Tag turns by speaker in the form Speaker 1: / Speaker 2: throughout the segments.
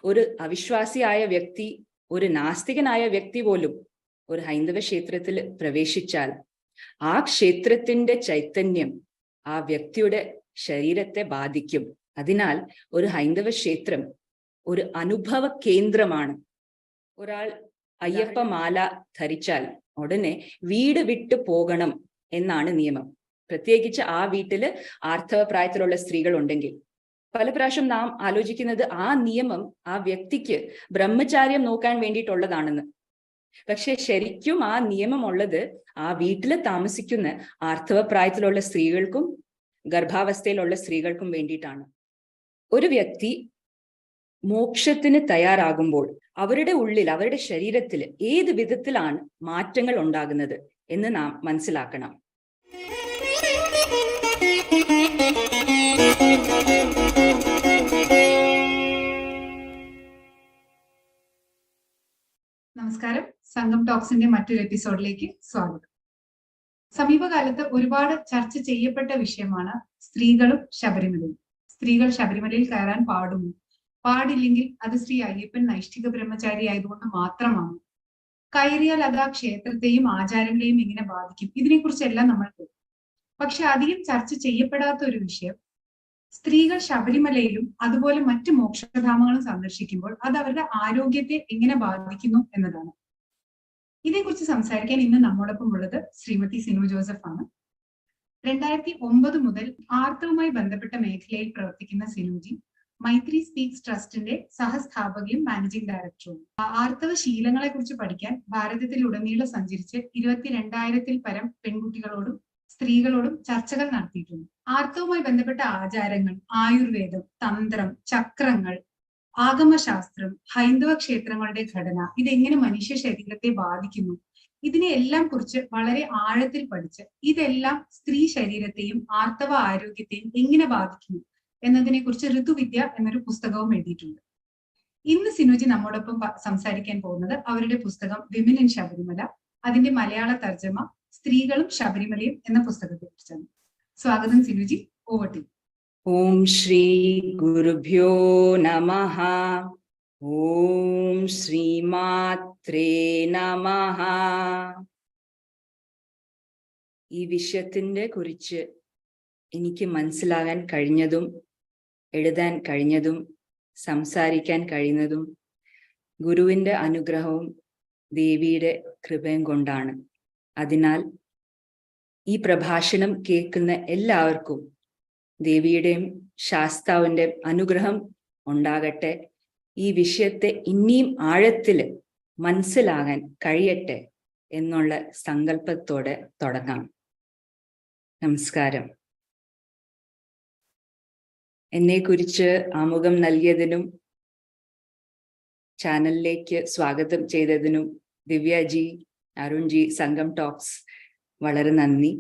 Speaker 1: ഒരു അവിശ്വാസിയായ വ്യക്തി, ഒരു നാസ്തികനായ വ്യക്തി പോലും ഒരു ഹൈന്ദവ ക്ഷേത്രത്തിൽ പ്രവേശിച്ചാൽ ആ ക്ഷേത്രത്തിന്റെ ചൈതന്യം ആ വ്യക്തിയുടെ ശരീരത്തെ ബാധിക്കും. അതിനാൽ ഒരു ഹൈന്ദവ ക്ഷേത്രം ഒരു അനുഭവ കേന്ദ്രമാണ്. ഒരാൾ അയ്യപ്പ മാല ധരിച്ചാൽ ഉടനെ വീട് വിട്ടു പോകണം എന്നാണ് നിയമം. പ്രത്യേകിച്ച് ആ വീട്ടില് ആർത്തവ പ്രായത്തിലുള്ള സ്ത്രീകൾ ഉണ്ടെങ്കിൽ. പല പ്രാവശ്യം നാം ആലോചിക്കുന്നത് ആ നിയമം ആ വ്യക്തിക്ക് ബ്രഹ്മചാര്യം നോക്കാൻ വേണ്ടിയിട്ടുള്ളതാണെന്ന്. പക്ഷെ ശരിക്കും ആ നിയമം ഉള്ളത് ആ വീട്ടിൽ താമസിക്കുന്ന ആർത്തവ പ്രായത്തിലുള്ള സ്ത്രീകൾക്കും ഗർഭാവസ്ഥയിലുള്ള സ്ത്രീകൾക്കും വേണ്ടിയിട്ടാണ്. ഒരു വ്യക്തി മോക്ഷത്തിന് തയ്യാറാകുമ്പോൾ അവരുടെ ഉള്ളിൽ, അവരുടെ ശരീരത്തിൽ ഏത് വിധത്തിലാണ് മാറ്റങ്ങൾ ഉണ്ടാകുന്നത് എന്ന് നാം മനസ്സിലാക്കണം.
Speaker 2: നമസ്കാരം. സംഘം ടോക്സിന്റെ മറ്റൊരു എപ്പിസോഡിലേക്ക് സ്വാഗതം. സമീപകാലത്ത് ഒരുപാട് ചർച്ച ചെയ്യപ്പെട്ട വിഷയമാണ് സ്ത്രീകളും ശബരിമലയും. സ്ത്രീകൾ ശബരിമലയിൽ കയറാൻ പാടുമോ, പാടില്ലെങ്കിൽ അത് ശ്രീ അയ്യപ്പൻ നൈഷ്ഠിക ബ്രഹ്മചാരി ആയതുകൊണ്ട് മാത്രമാണ്, കയറിയാൽ അത് ആ ക്ഷേത്രത്തെയും ആചാരങ്ങളെയും എങ്ങനെ ബാധിക്കും, ഇതിനെക്കുറിച്ചെല്ലാം നമ്മൾ കേട്ടു. പക്ഷെ അധികം ചർച്ച ചെയ്യപ്പെടാത്ത ഒരു വിഷയം, സ്ത്രീകൾ ശബരിമലയിലും അതുപോലെ മറ്റ് മോക്ഷധാമങ്ങളും സന്ദർശിക്കുമ്പോൾ അത് അവരുടെ ആരോഗ്യത്തെ എങ്ങനെ ബാധിക്കുന്നു എന്നതാണ്. ഇതേക്കുറിച്ച് സംസാരിക്കാൻ ഇന്ന് നമ്മോടൊപ്പം ഉള്ളത് ശ്രീമതി സിനു ജോസഫ് ആണ്. 2009 മുതൽ ആർത്തവുമായി ബന്ധപ്പെട്ട മേഖലയിൽ പ്രവർത്തിക്കുന്ന സിനുജി മൈത്രി സ്പീക്സ് ട്രസ്റ്റിന്റെ സഹസ്ഥാപകയും മാനേജിംഗ് ഡയറക്ടറും. ആർത്തവ ശീലങ്ങളെ കുറിച്ച് പഠിക്കാൻ ഭാരതത്തിലുടനീളം സഞ്ചരിച്ച് 22,000-ൽ പരം പെൺകുട്ടികളോടും സ്ത്രീകളോടും ചർച്ചകൾ നടത്തിയിട്ടുണ്ട്. ആർത്തവുമായി ബന്ധപ്പെട്ട ആചാരങ്ങൾ, ആയുർവേദം, തന്ത്രം, ചക്രങ്ങൾ, ആഗമശാസ്ത്രം, ഹൈന്ദവ ക്ഷേത്രങ്ങളുടെ ഘടന, ഇതെങ്ങനെ മനുഷ്യ ശരീരത്തെ ബാധിക്കുന്നു, ഇതിനെല്ലാം കുറിച്ച് വളരെ ആഴത്തിൽ പഠിച്ച് ഇതെല്ലാം സ്ത്രീ ശരീരത്തെയും ആർത്തവ ആരോഗ്യത്തെയും എങ്ങനെ ബാധിക്കുന്നു എന്നതിനെ കുറിച്ച് ഋതുവിദ്യ എന്നൊരു പുസ്തകവും എഴുതിയിട്ടുണ്ട്. ഇന്ന് സിനുജി നമ്മോടൊപ്പം സംസാരിക്കാൻ പോകുന്നത് അവരുടെ പുസ്തകം വിമൻ ഇൻ ശബരിമല, അതിന്റെ മലയാള തർജ്ജമ സ്ത്രീകളും ശബരിമലയും എന്ന പുസ്തകത്തെ കുറിച്ചാണ്. സ്വാഗതം സിനുജി, ഓവർ ടു യു.
Speaker 1: ഓം ശ്രീ ഗുരുഭ്യോ നമഃ. ഓം ശ്രീമാത്രേ നമഃ. ഈ വിഷയത്തിന്റെ കുറിച്ച് എനിക്ക് മനസ്സിലാകാൻ കഴിഞ്ഞതും എഴുതാൻ കഴിഞ്ഞതും സംസാരിക്കാൻ കഴിയുന്നതും ഗുരുവിന്റെ അനുഗ്രഹവും ദേവിയുടെ കൃപയും കൊണ്ടാണ്. അതിനാൽ ഈ പ്രഭാഷണം കേൾക്കുന്ന എല്ലാവർക്കും ദേവിയുടെയും ശാസ്താവിൻ്റെയും അനുഗ്രഹം ഉണ്ടാകട്ടെ. ഈ വിഷയത്തെ ഇനിയും ആഴത്തിൽ മനസ്സിലാകാൻ കഴിയട്ടെ എന്നുള്ള സങ്കല്പത്തോടെ തുടങ്ങാം. നമസ്കാരം. എന്നെക്കുറിച്ച് ആമുഖം നൽകിയതിനും ചാനലിലേക്ക് സ്വാഗതം ചെയ്തതിനും ദിവ്യജി, അരുൺജി, സംഘം ടോക്സ് വളരെ നന്ദി.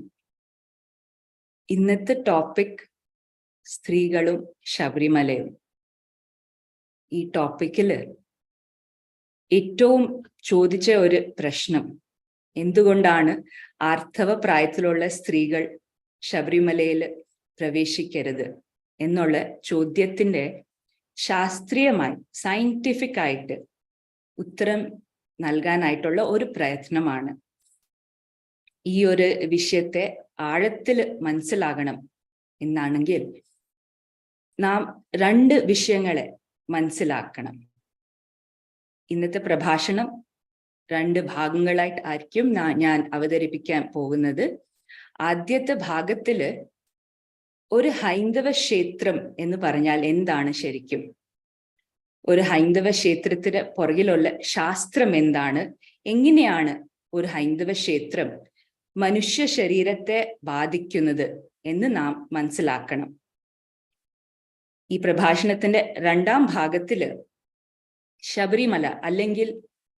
Speaker 1: ഇന്നത്തെ ടോപ്പിക് സ്ത്രീകളും ശബരിമലയും. ഈ ടോപ്പിക്കില് ഏറ്റവും ചോദിച്ച ഒരു പ്രശ്നം, എന്തുകൊണ്ടാണ് ആർത്തവ പ്രായത്തിലുള്ള സ്ത്രീകൾ ശബരിമലയിൽ പ്രവേശിക്കരുത് എന്നുള്ള ചോദ്യത്തിന്റെ ശാസ്ത്രീയമായി, സയന്റിഫിക് ആയിട്ട് ഉത്തരം നൽകാനായിട്ടുള്ള ഒരു പ്രയത്നമാണ്. ഈ ഒരു വിഷയത്തെ ആഴത്തിൽ മനസ്സിലാകണം എന്നാണെങ്കിൽ നാം 2 വിഷയങ്ങളെ മനസ്സിലാക്കണം. ഇന്നത്തെ പ്രഭാഷണം 2 ഭാഗങ്ങളായിട്ട് ആയിരിക്കും ഞാൻ അവതരിപ്പിക്കാൻ പോകുന്നത്. ആദ്യത്തെ ഭാഗത്തില് ഒരു ഹൈന്ദവ ക്ഷേത്രം എന്ന് പറഞ്ഞാൽ എന്താണ് ശരിക്കും, ഒരു ഹൈന്ദവ ക്ഷേത്രത്തിന് പുറകിലുള്ള ശാസ്ത്രം എന്താണ്, എങ്ങനെയാണ് ഒരു ഹൈന്ദവ ക്ഷേത്രം മനുഷ്യ ശരീരത്തെ ബാധിക്കുന്നത് എന്ന് നാം മനസ്സിലാക്കണം. ഈ പ്രഭാഷണത്തിന്റെ 2ാം ഭാഗത്തില് ശബരിമല അല്ലെങ്കിൽ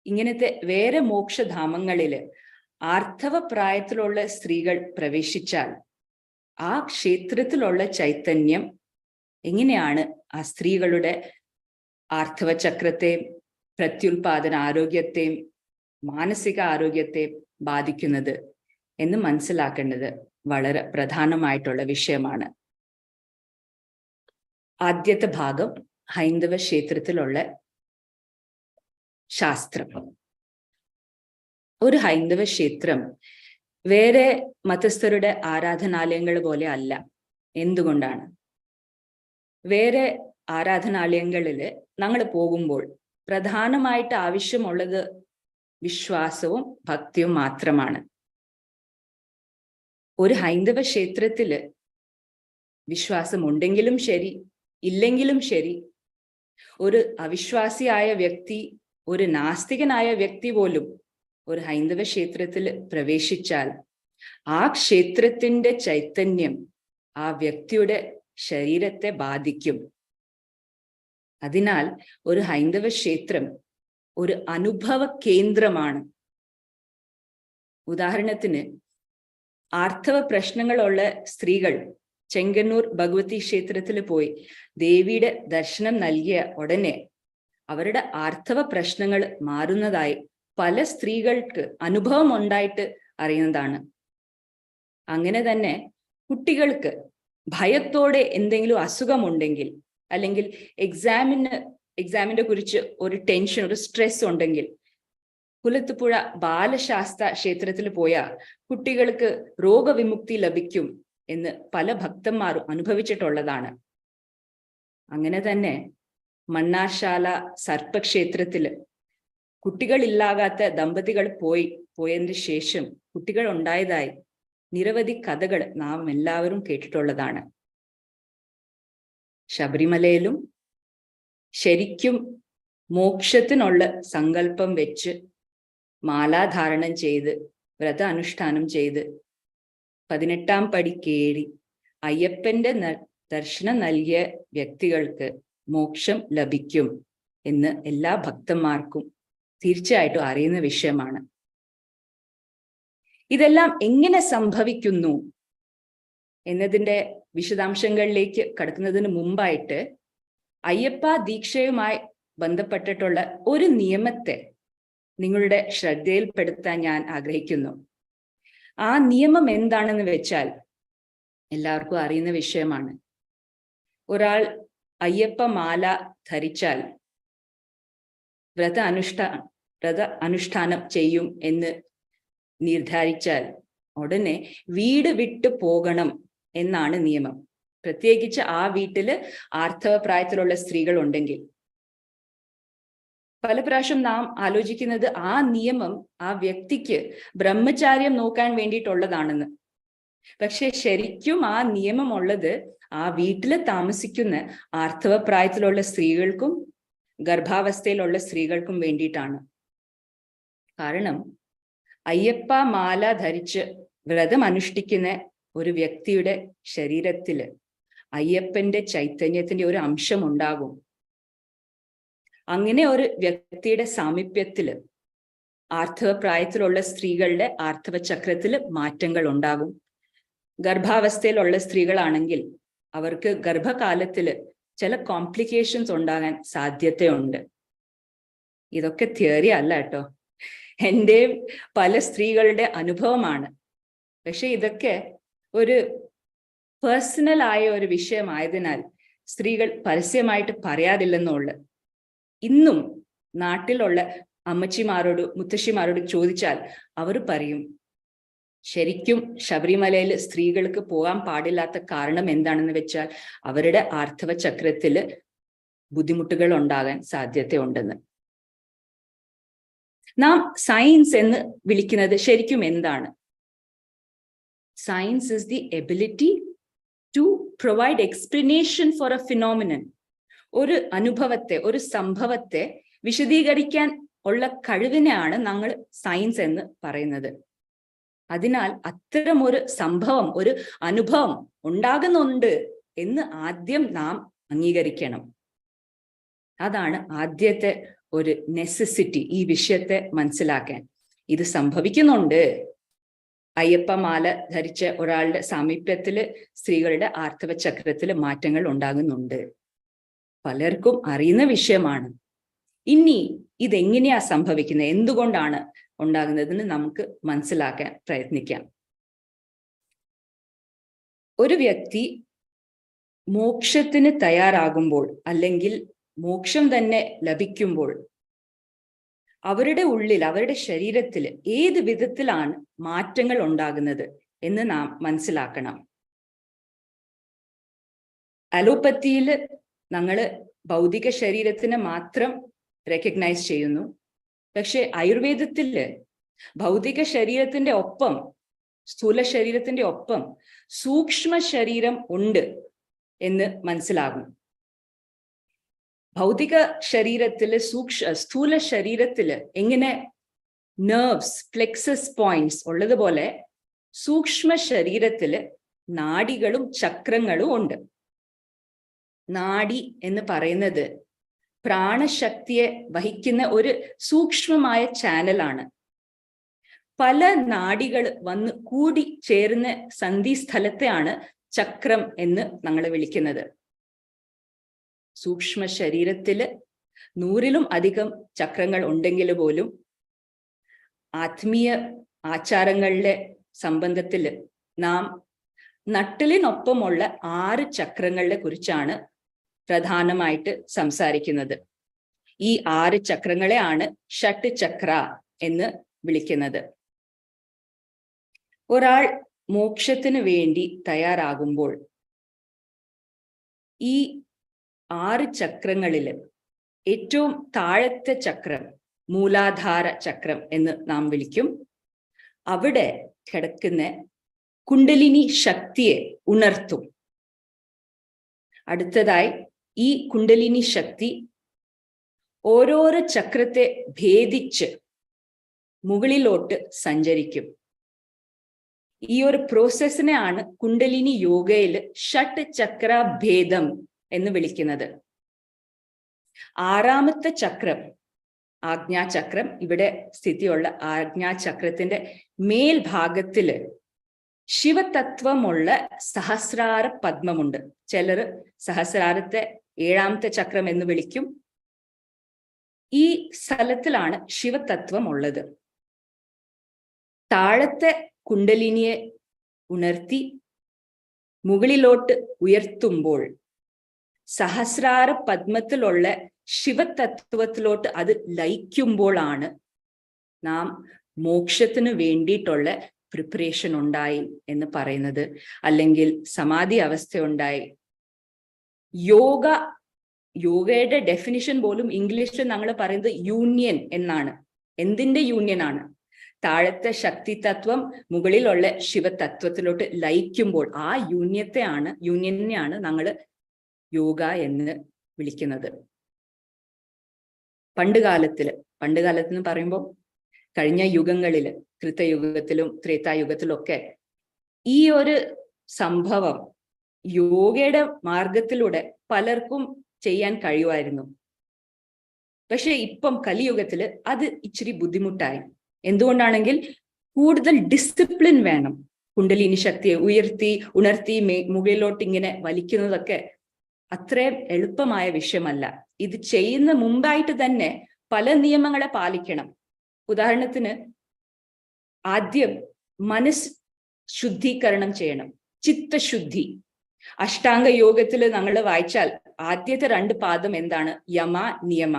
Speaker 1: ഇങ്ങനത്തെ വേറെ മോക്ഷധാമങ്ങളില് ആർത്തവ പ്രായത്തിലുള്ള സ്ത്രീകൾ പ്രവേശിച്ചാൽ ആ ക്ഷേത്രത്തിലുള്ള ചൈതന്യം എങ്ങനെയാണ് ആ സ്ത്രീകളുടെ ആർത്തവ ചക്രത്തെയും പ്രത്യുൽപാദന ആരോഗ്യത്തെയും മാനസിക ആരോഗ്യത്തെയും ബാധിക്കുന്നത് എന്ന് മനസ്സിലാക്കേണ്ടത് വളരെ പ്രധാനമായിട്ടുള്ള വിഷയമാണ്. ആദ്യത്തെ ഭാഗം ഹൈന്ദവ ക്ഷേത്രത്തിലുള്ള ശാസ്ത്രം. ഒരു ഹൈന്ദവ ക്ഷേത്രം വേറെ മതസ്ഥരുടെ ആരാധനാലയങ്ങൾ പോലെ അല്ല. എന്തുകൊണ്ടാണ്? വേറെ ആരാധനാലയങ്ങളിൽ ഞങ്ങൾ പോകുമ്പോൾ പ്രധാനമായിട്ട് ആവശ്യമുള്ളത് വിശ്വാസവും ഭക്തിയും മാത്രമാണ്. ഒരു ഹൈന്ദവ ക്ഷേത്രത്തില് വിശ്വാസം ഉണ്ടെങ്കിലും ശരി, ഇല്ലെങ്കിലും ശരി, ഒരു അവിശ്വാസിയായ വ്യക്തി, ഒരു നാസ്തികനായ വ്യക്തി പോലും ഒരു ഹൈന്ദവ ക്ഷേത്രത്തിൽ പ്രവേശിച്ചാൽ ആ ക്ഷേത്രത്തിന്റെ ചൈതന്യം ആ വ്യക്തിയുടെ ശരീരത്തെ ബാധിക്കും. അതിനാൽ ഒരു ഹൈന്ദവ ക്ഷേത്രം ഒരു അനുഭവ കേന്ദ്രമാണ്. ഉദാഹരണത്തിന്, ആർത്തവ പ്രശ്നങ്ങളുള്ള സ്ത്രീകൾ ചെങ്കന്നൂർ ഭഗവതി ക്ഷേത്രത്തിൽ പോയി ദേവിയുടെ ദർശനം നൽകിയ ഉടനെ അവരുടെ ആർത്തവ പ്രശ്നങ്ങൾ മാറുന്നതായി പല സ്ത്രീകൾക്ക് അനുഭവം ഉണ്ടായിട്ട് അറിയുന്നതാണ്. അങ്ങനെ തന്നെ കുട്ടികൾക്ക് ഭയത്തോടെ എന്തെങ്കിലും അസുഖമുണ്ടെങ്കിൽ, അല്ലെങ്കിൽ എക്സാമിനെ കുറിച്ച് ഒരു ടെൻഷൻ, ഒരു സ്ട്രെസ് ഉണ്ടെങ്കിൽ കുലത്തുപുഴ ബാലശാസ്ത്ര ക്ഷേത്രത്തിൽ പോയാൽ കുട്ടികൾക്ക് രോഗവിമുക്തി ലഭിക്കും എന്ന് പല ഭക്തന്മാരും അനുഭവിച്ചിട്ടുള്ളതാണ്. അങ്ങനെ തന്നെ മണ്ണാർശാല സർപ്പക്ഷേത്രത്തിൽ കുട്ടികളില്ലാകാത്ത ദമ്പതികൾ പോയതിന് ശേഷം കുട്ടികൾ ഉണ്ടായതായി നിരവധി കഥകൾ നാം എല്ലാവരും കേട്ടിട്ടുള്ളതാണ്. ശബരിമലയിലും ശരിക്കും മോക്ഷത്തിനുള്ള സങ്കല്പം വെച്ച് മാലാധാരണം ചെയ്ത് വ്രത അനുഷ്ഠാനം ചെയ്ത് 18-ാം പടി കയറി അയ്യപ്പന്റെ ദർശനം നൽകിയ വ്യക്തികൾക്ക് മോക്ഷം ലഭിക്കും എന്ന് എല്ലാ ഭക്തന്മാർക്കും തീർച്ചയായിട്ടും അറിയുന്ന വിഷയമാണ്. ഇതെല്ലാം എങ്ങനെ സംഭവിക്കുന്നു എന്നതിൻ്റെ വിശദാംശങ്ങളിലേക്ക് കടക്കുന്നതിന് മുമ്പായിട്ട് അയ്യപ്പ ദീക്ഷയുമായി ബന്ധപ്പെട്ടിട്ടുള്ള ഒരു നിയമത്തെ നിങ്ങളുടെ ശ്രദ്ധയിൽപ്പെടുത്താൻ ഞാൻ ആഗ്രഹിക്കുന്നു. ആ നിയമം എന്താണെന്ന് വെച്ചാൽ എല്ലാവർക്കും അറിയുന്ന വിഷയമാണ്. ഒരാൾ അയ്യപ്പ മാല ധരിച്ചാൽ വ്രത അനുഷ്ഠാനം ചെയ്യും എന്ന് നിർദ്ധാരിച്ചാൽ ഉടനെ വീട് വിട്ടു പോകണം എന്നാണ് നിയമം. പ്രത്യേകിച്ച് ആ വീട്ടില് ആർത്തവ പ്രായത്തിലുള്ള സ്ത്രീകൾ ഉണ്ടെങ്കിൽ. പല പ്രാവശ്യം നാം ആലോചിക്കുന്നത് ആ നിയമം ആ വ്യക്തിക്ക് ബ്രഹ്മചാര്യം നോക്കാൻ വേണ്ടിയിട്ടുള്ളതാണെന്ന്. പക്ഷെ ശരിക്കും ആ നിയമം ഉള്ളത് ആ വീട്ടിൽ താമസിക്കുന്ന ആർത്തവ പ്രായത്തിലുള്ള സ്ത്രീകൾക്കും ഗർഭാവസ്ഥയിലുള്ള സ്ത്രീകൾക്കും വേണ്ടിയിട്ടാണ്. കാരണം അയ്യപ്പ മാല ധരിച്ച് വ്രതം അനുഷ്ഠിക്കുന്ന ഒരു വ്യക്തിയുടെ ശരീരത്തില് അയ്യപ്പന്റെ ചൈതന്യത്തിന്റെ ഒരു അംശം ഉണ്ടാകും. അങ്ങനെ ഒരു വ്യക്തിയുടെ സാമീപ്യത്തില് ആർത്തവ പ്രായത്തിലുള്ള സ്ത്രീകളുടെ ആർത്തവ ചക്രത്തിൽ മാറ്റങ്ങൾ ഉണ്ടാകും. ഗർഭാവസ്ഥയിലുള്ള സ്ത്രീകളാണെങ്കിൽ അവർക്ക് ഗർഭകാലത്തില് ചില കോംപ്ലിക്കേഷൻസ് ഉണ്ടാകാൻ സാധ്യതയുണ്ട്. ഇതൊക്കെ തിയറി അല്ല കേട്ടോ, എൻ്റെ പല സ്ത്രീകളുടെ അനുഭവമാണ്. പക്ഷെ ഇതൊക്കെ ഒരു പേഴ്സണൽ ആയ ഒരു വിഷയമായതിനാൽ സ്ത്രീകൾ പരസ്യമായിട്ട് പറയാതില്ലെന്നുള്ളു. ഇന്നും നാട്ടിലുള്ള അമ്മച്ചിമാരോട് മുത്തശ്ശിമാരോട് ചോദിച്ചാൽ അവർ പറയും, ശരിക്കും ശബരിമലയിൽ സ്ത്രീകൾക്ക് പോകാൻ പാടില്ലാത്ത കാരണം എന്താണെന്ന് വെച്ചാൽ അവരുടെ ആർത്തവ ചക്രത്തില് ബുദ്ധിമുട്ടുകൾ ഉണ്ടാകാൻ സാധ്യതയുണ്ടെന്ന്. നാം സയൻസ് എന്ന് വിളിക്കുന്നത് ശരിക്കും എന്താണ്? Science is the ability to provide explanation for a phenomenon. ഒരു അനുഭവത്തെ, ഒരു സംഭവത്തെ വിശദീകരിക്കാൻ ഉള്ള കഴിവിനെയാണ് നമ്മൾ സയൻസ് എന്ന് പറയുന്നത്. അതിനാൽ അത്തരം ഒരു സംഭവം, ഒരു അനുഭവം ഉണ്ടാകുന്നുണ്ട് എന്ന് ആദ്യം നാം അംഗീകരിക്കണം. അതാണ് ആദ്യത്തെ ഒരു നെസസിറ്റി ഈ വിഷയത്തെ മനസ്സിലാക്കാൻ. ഇത് സംഭവിക്കുന്നുണ്ട്. അയ്യപ്പ മാല ധരിച്ച ഒരാളുടെ സാമീപ്യത്തില് സ്ത്രീകളുടെ ആർത്തവ ചക്രത്തില് മാറ്റങ്ങൾ ഉണ്ടാകുന്നുണ്ട്. പലർക്കും അറിയുന്ന വിഷയമാണ്. ഇനി ഇതെങ്ങനെയാ സംഭവിക്കുന്നത്, എന്തുകൊണ്ടാണ് ഉണ്ടാകുന്നതെന്ന് നമുക്ക് മനസ്സിലാക്കാൻ പ്രയത്നിക്കാം. ഒരു വ്യക്തി മോക്ഷത്തിന് തയ്യാറാകുമ്പോൾ അല്ലെങ്കിൽ മോക്ഷം തന്നെ ലഭിക്കുമ്പോൾ അവരുടെ ഉള്ളിൽ, അവരുടെ ശരീരത്തിൽ ഏത് വിധത്തിലാണ് മാറ്റങ്ങൾ ഉണ്ടാകുന്നത് എന്ന് നാം മനസ്സിലാക്കണം. അലോപ്പത്തിയിൽ ഞങ്ങള് ഭൗതിക ശരീരത്തിനെ മാത്രം റെക്കഗ്നൈസ് ചെയ്യുന്നു. പക്ഷെ ആയുർവേദത്തില് ഭൗതിക ശരീരത്തിന്റെ ഒപ്പം, സ്ഥൂല ശരീരത്തിന്റെ ഒപ്പം സൂക്ഷ്മ ശരീരം ഉണ്ട് എന്ന് മനസ്സിലാകും. ഭൗതിക ശരീരത്തില് സ്ഥൂല ശരീരത്തില് എങ്ങനെ നെർവ്സ്, പ്ലെക്സസ് പോയിന്റ്സ് ഉള്ളതുപോലെ സൂക്ഷ്മ ശരീരത്തില് നാഡികളും ചക്രങ്ങളും ഉണ്ട്. നാഡി എന്ന് പറയുന്നത് പ്രാണശക്തിയെ വഹിക്കുന്ന ഒരു സൂക്ഷ്മമായ ചാനലാണ്. പല നാഡികൾ വന്ന് കൂടി ചേർന്ന സന്ധിസ്ഥലത്തെയാണ് ചക്രം എന്ന് ഞങ്ങൾ വിളിക്കുന്നത്. സൂക്ഷ്മ ശരീരത്തില് 100-ലും അധികം ചക്രങ്ങൾ ഉണ്ടെങ്കിൽ പോലും ആത്മീയ ആചാരങ്ങളിലെ സംബന്ധത്തിൽ നാം നട്ടിലിനൊപ്പമുള്ള 6 ചക്രങ്ങളെ കുറിച്ചാണ് പ്രധാനമായിട്ട് സംസാരിക്കുന്നത്. ഈ 6 ചക്രങ്ങളെയാണ് ഷട്ട് ചക്ര എന്ന് വിളിക്കുന്നത്. ഒരാൾ മോക്ഷത്തിന് വേണ്ടി തയ്യാറാകുമ്പോൾ ഈ 6 ചക്രങ്ങളിൽ ഏറ്റവും താഴത്തെ ചക്രം മൂലാധാര ചക്രം എന്ന് നാം വിളിക്കും. അവിടെ കിടക്കുന്ന കുണ്ടലിനി ശക്തിയെ ഉണർത്തും. അടുത്തതായി ഈ കുണ്ടലിനി ശക്തി ഓരോരോ ചക്രത്തെ ഭേദിച്ച് മുകളിലോട്ട് സഞ്ചരിക്കും. ഈ ഒരു പ്രോസസ്സിനെയാണ് കുണ്ടലിനി യോഗയിൽ ഷട്ട് ചക്ര ഭേദം എന്ന് വിളിക്കുന്നത്. 6ാമത്തെ ചക്രം ആജ്ഞാചക്രം. ഇവിടെ സ്ഥിതിയുള്ള ആജ്ഞാചക്രത്തിന്റെ മേൽഭാഗത്തില് ശിവതത്വമുള്ള സഹസ്രാര പദ്മമുണ്ട്. ചിലർ സഹസ്രാരത്തെ 7ാമത്തെ ചക്രം എന്ന് വിളിക്കും. ഈ സ്ഥലത്തിലാണ് ശിവതത്വം ഉള്ളത്. താഴത്തെ കുണ്ടലിനിയെ ഉണർത്തി മുകളിലോട്ട് ഉയർത്തുമ്പോൾ സഹസ്രാര പദ്മത്തിലുള്ള ശിവതത്വത്തിലോട്ട് അത് ലയിക്കുമ്പോഴാണ് നാം മോക്ഷത്തിന് വേണ്ടിയിട്ടുള്ള പ്രിപ്പറേഷൻ ഉണ്ടായി എന്ന് പറയുന്നത്, അല്ലെങ്കിൽ സമാധി അവസ്ഥ ഉണ്ടായി. യോഗയുടെ ഡെഫിനിഷൻ പോലും ഇംഗ്ലീഷിൽ ഞങ്ങൾ പറയുന്നത് യൂണിയൻ എന്നാണ്. എന്തിന്റെ യൂണിയൻ ആണ്? താഴത്തെ ശക്തി തത്വം മുകളിലുള്ള ശിവതത്വത്തിലോട്ട് ലയിക്കുമ്പോൾ ആ യൂണിയനെയാണ് ഞങ്ങൾ യോഗ എന്ന് വിളിക്കുന്നത്. പണ്ടുകാലത്തെന്ന് പറയുമ്പോൾ കഴിഞ്ഞ യുഗങ്ങളിൽ, കൃതയുഗത്തിലും ത്രേതായുഗത്തിലും ഒക്കെ ഈ ഒരു സംഭവം യോഗയുടെ മാർഗത്തിലൂടെ പലർക്കും ചെയ്യാൻ കഴിയുമായിരുന്നു. പക്ഷെ ഇപ്പം കലിയുഗത്തില് അത് ഇച്ചിരി ബുദ്ധിമുട്ടായി. എന്തുകൊണ്ടാണെങ്കിൽ കൂടുതൽ ഡിസിപ്ലിൻ വേണം. കുണ്ടലിനി ശക്തിയെ ഉണർത്തി മുകളിലോട്ട് ഇങ്ങനെ വലിക്കുന്നതൊക്കെ അത്രയും എളുപ്പമായ വിഷയമല്ല. ഇത് ചെയ്യുന്ന മുമ്പായിട്ട് തന്നെ പല നിയമങ്ങളെ പാലിക്കണം. ഉദാഹരണത്തിന് ആദ്യം മനസ്സ് ശുദ്ധീകരണം ചെയ്യണം, ചിത്തശുദ്ധി. അഷ്ടാംഗ യോഗത്തിൽ നമ്മൾ വായിച്ചാൽ ആദ്യത്തെ 2 പാദം എന്താണ്? യമ, നിയമ.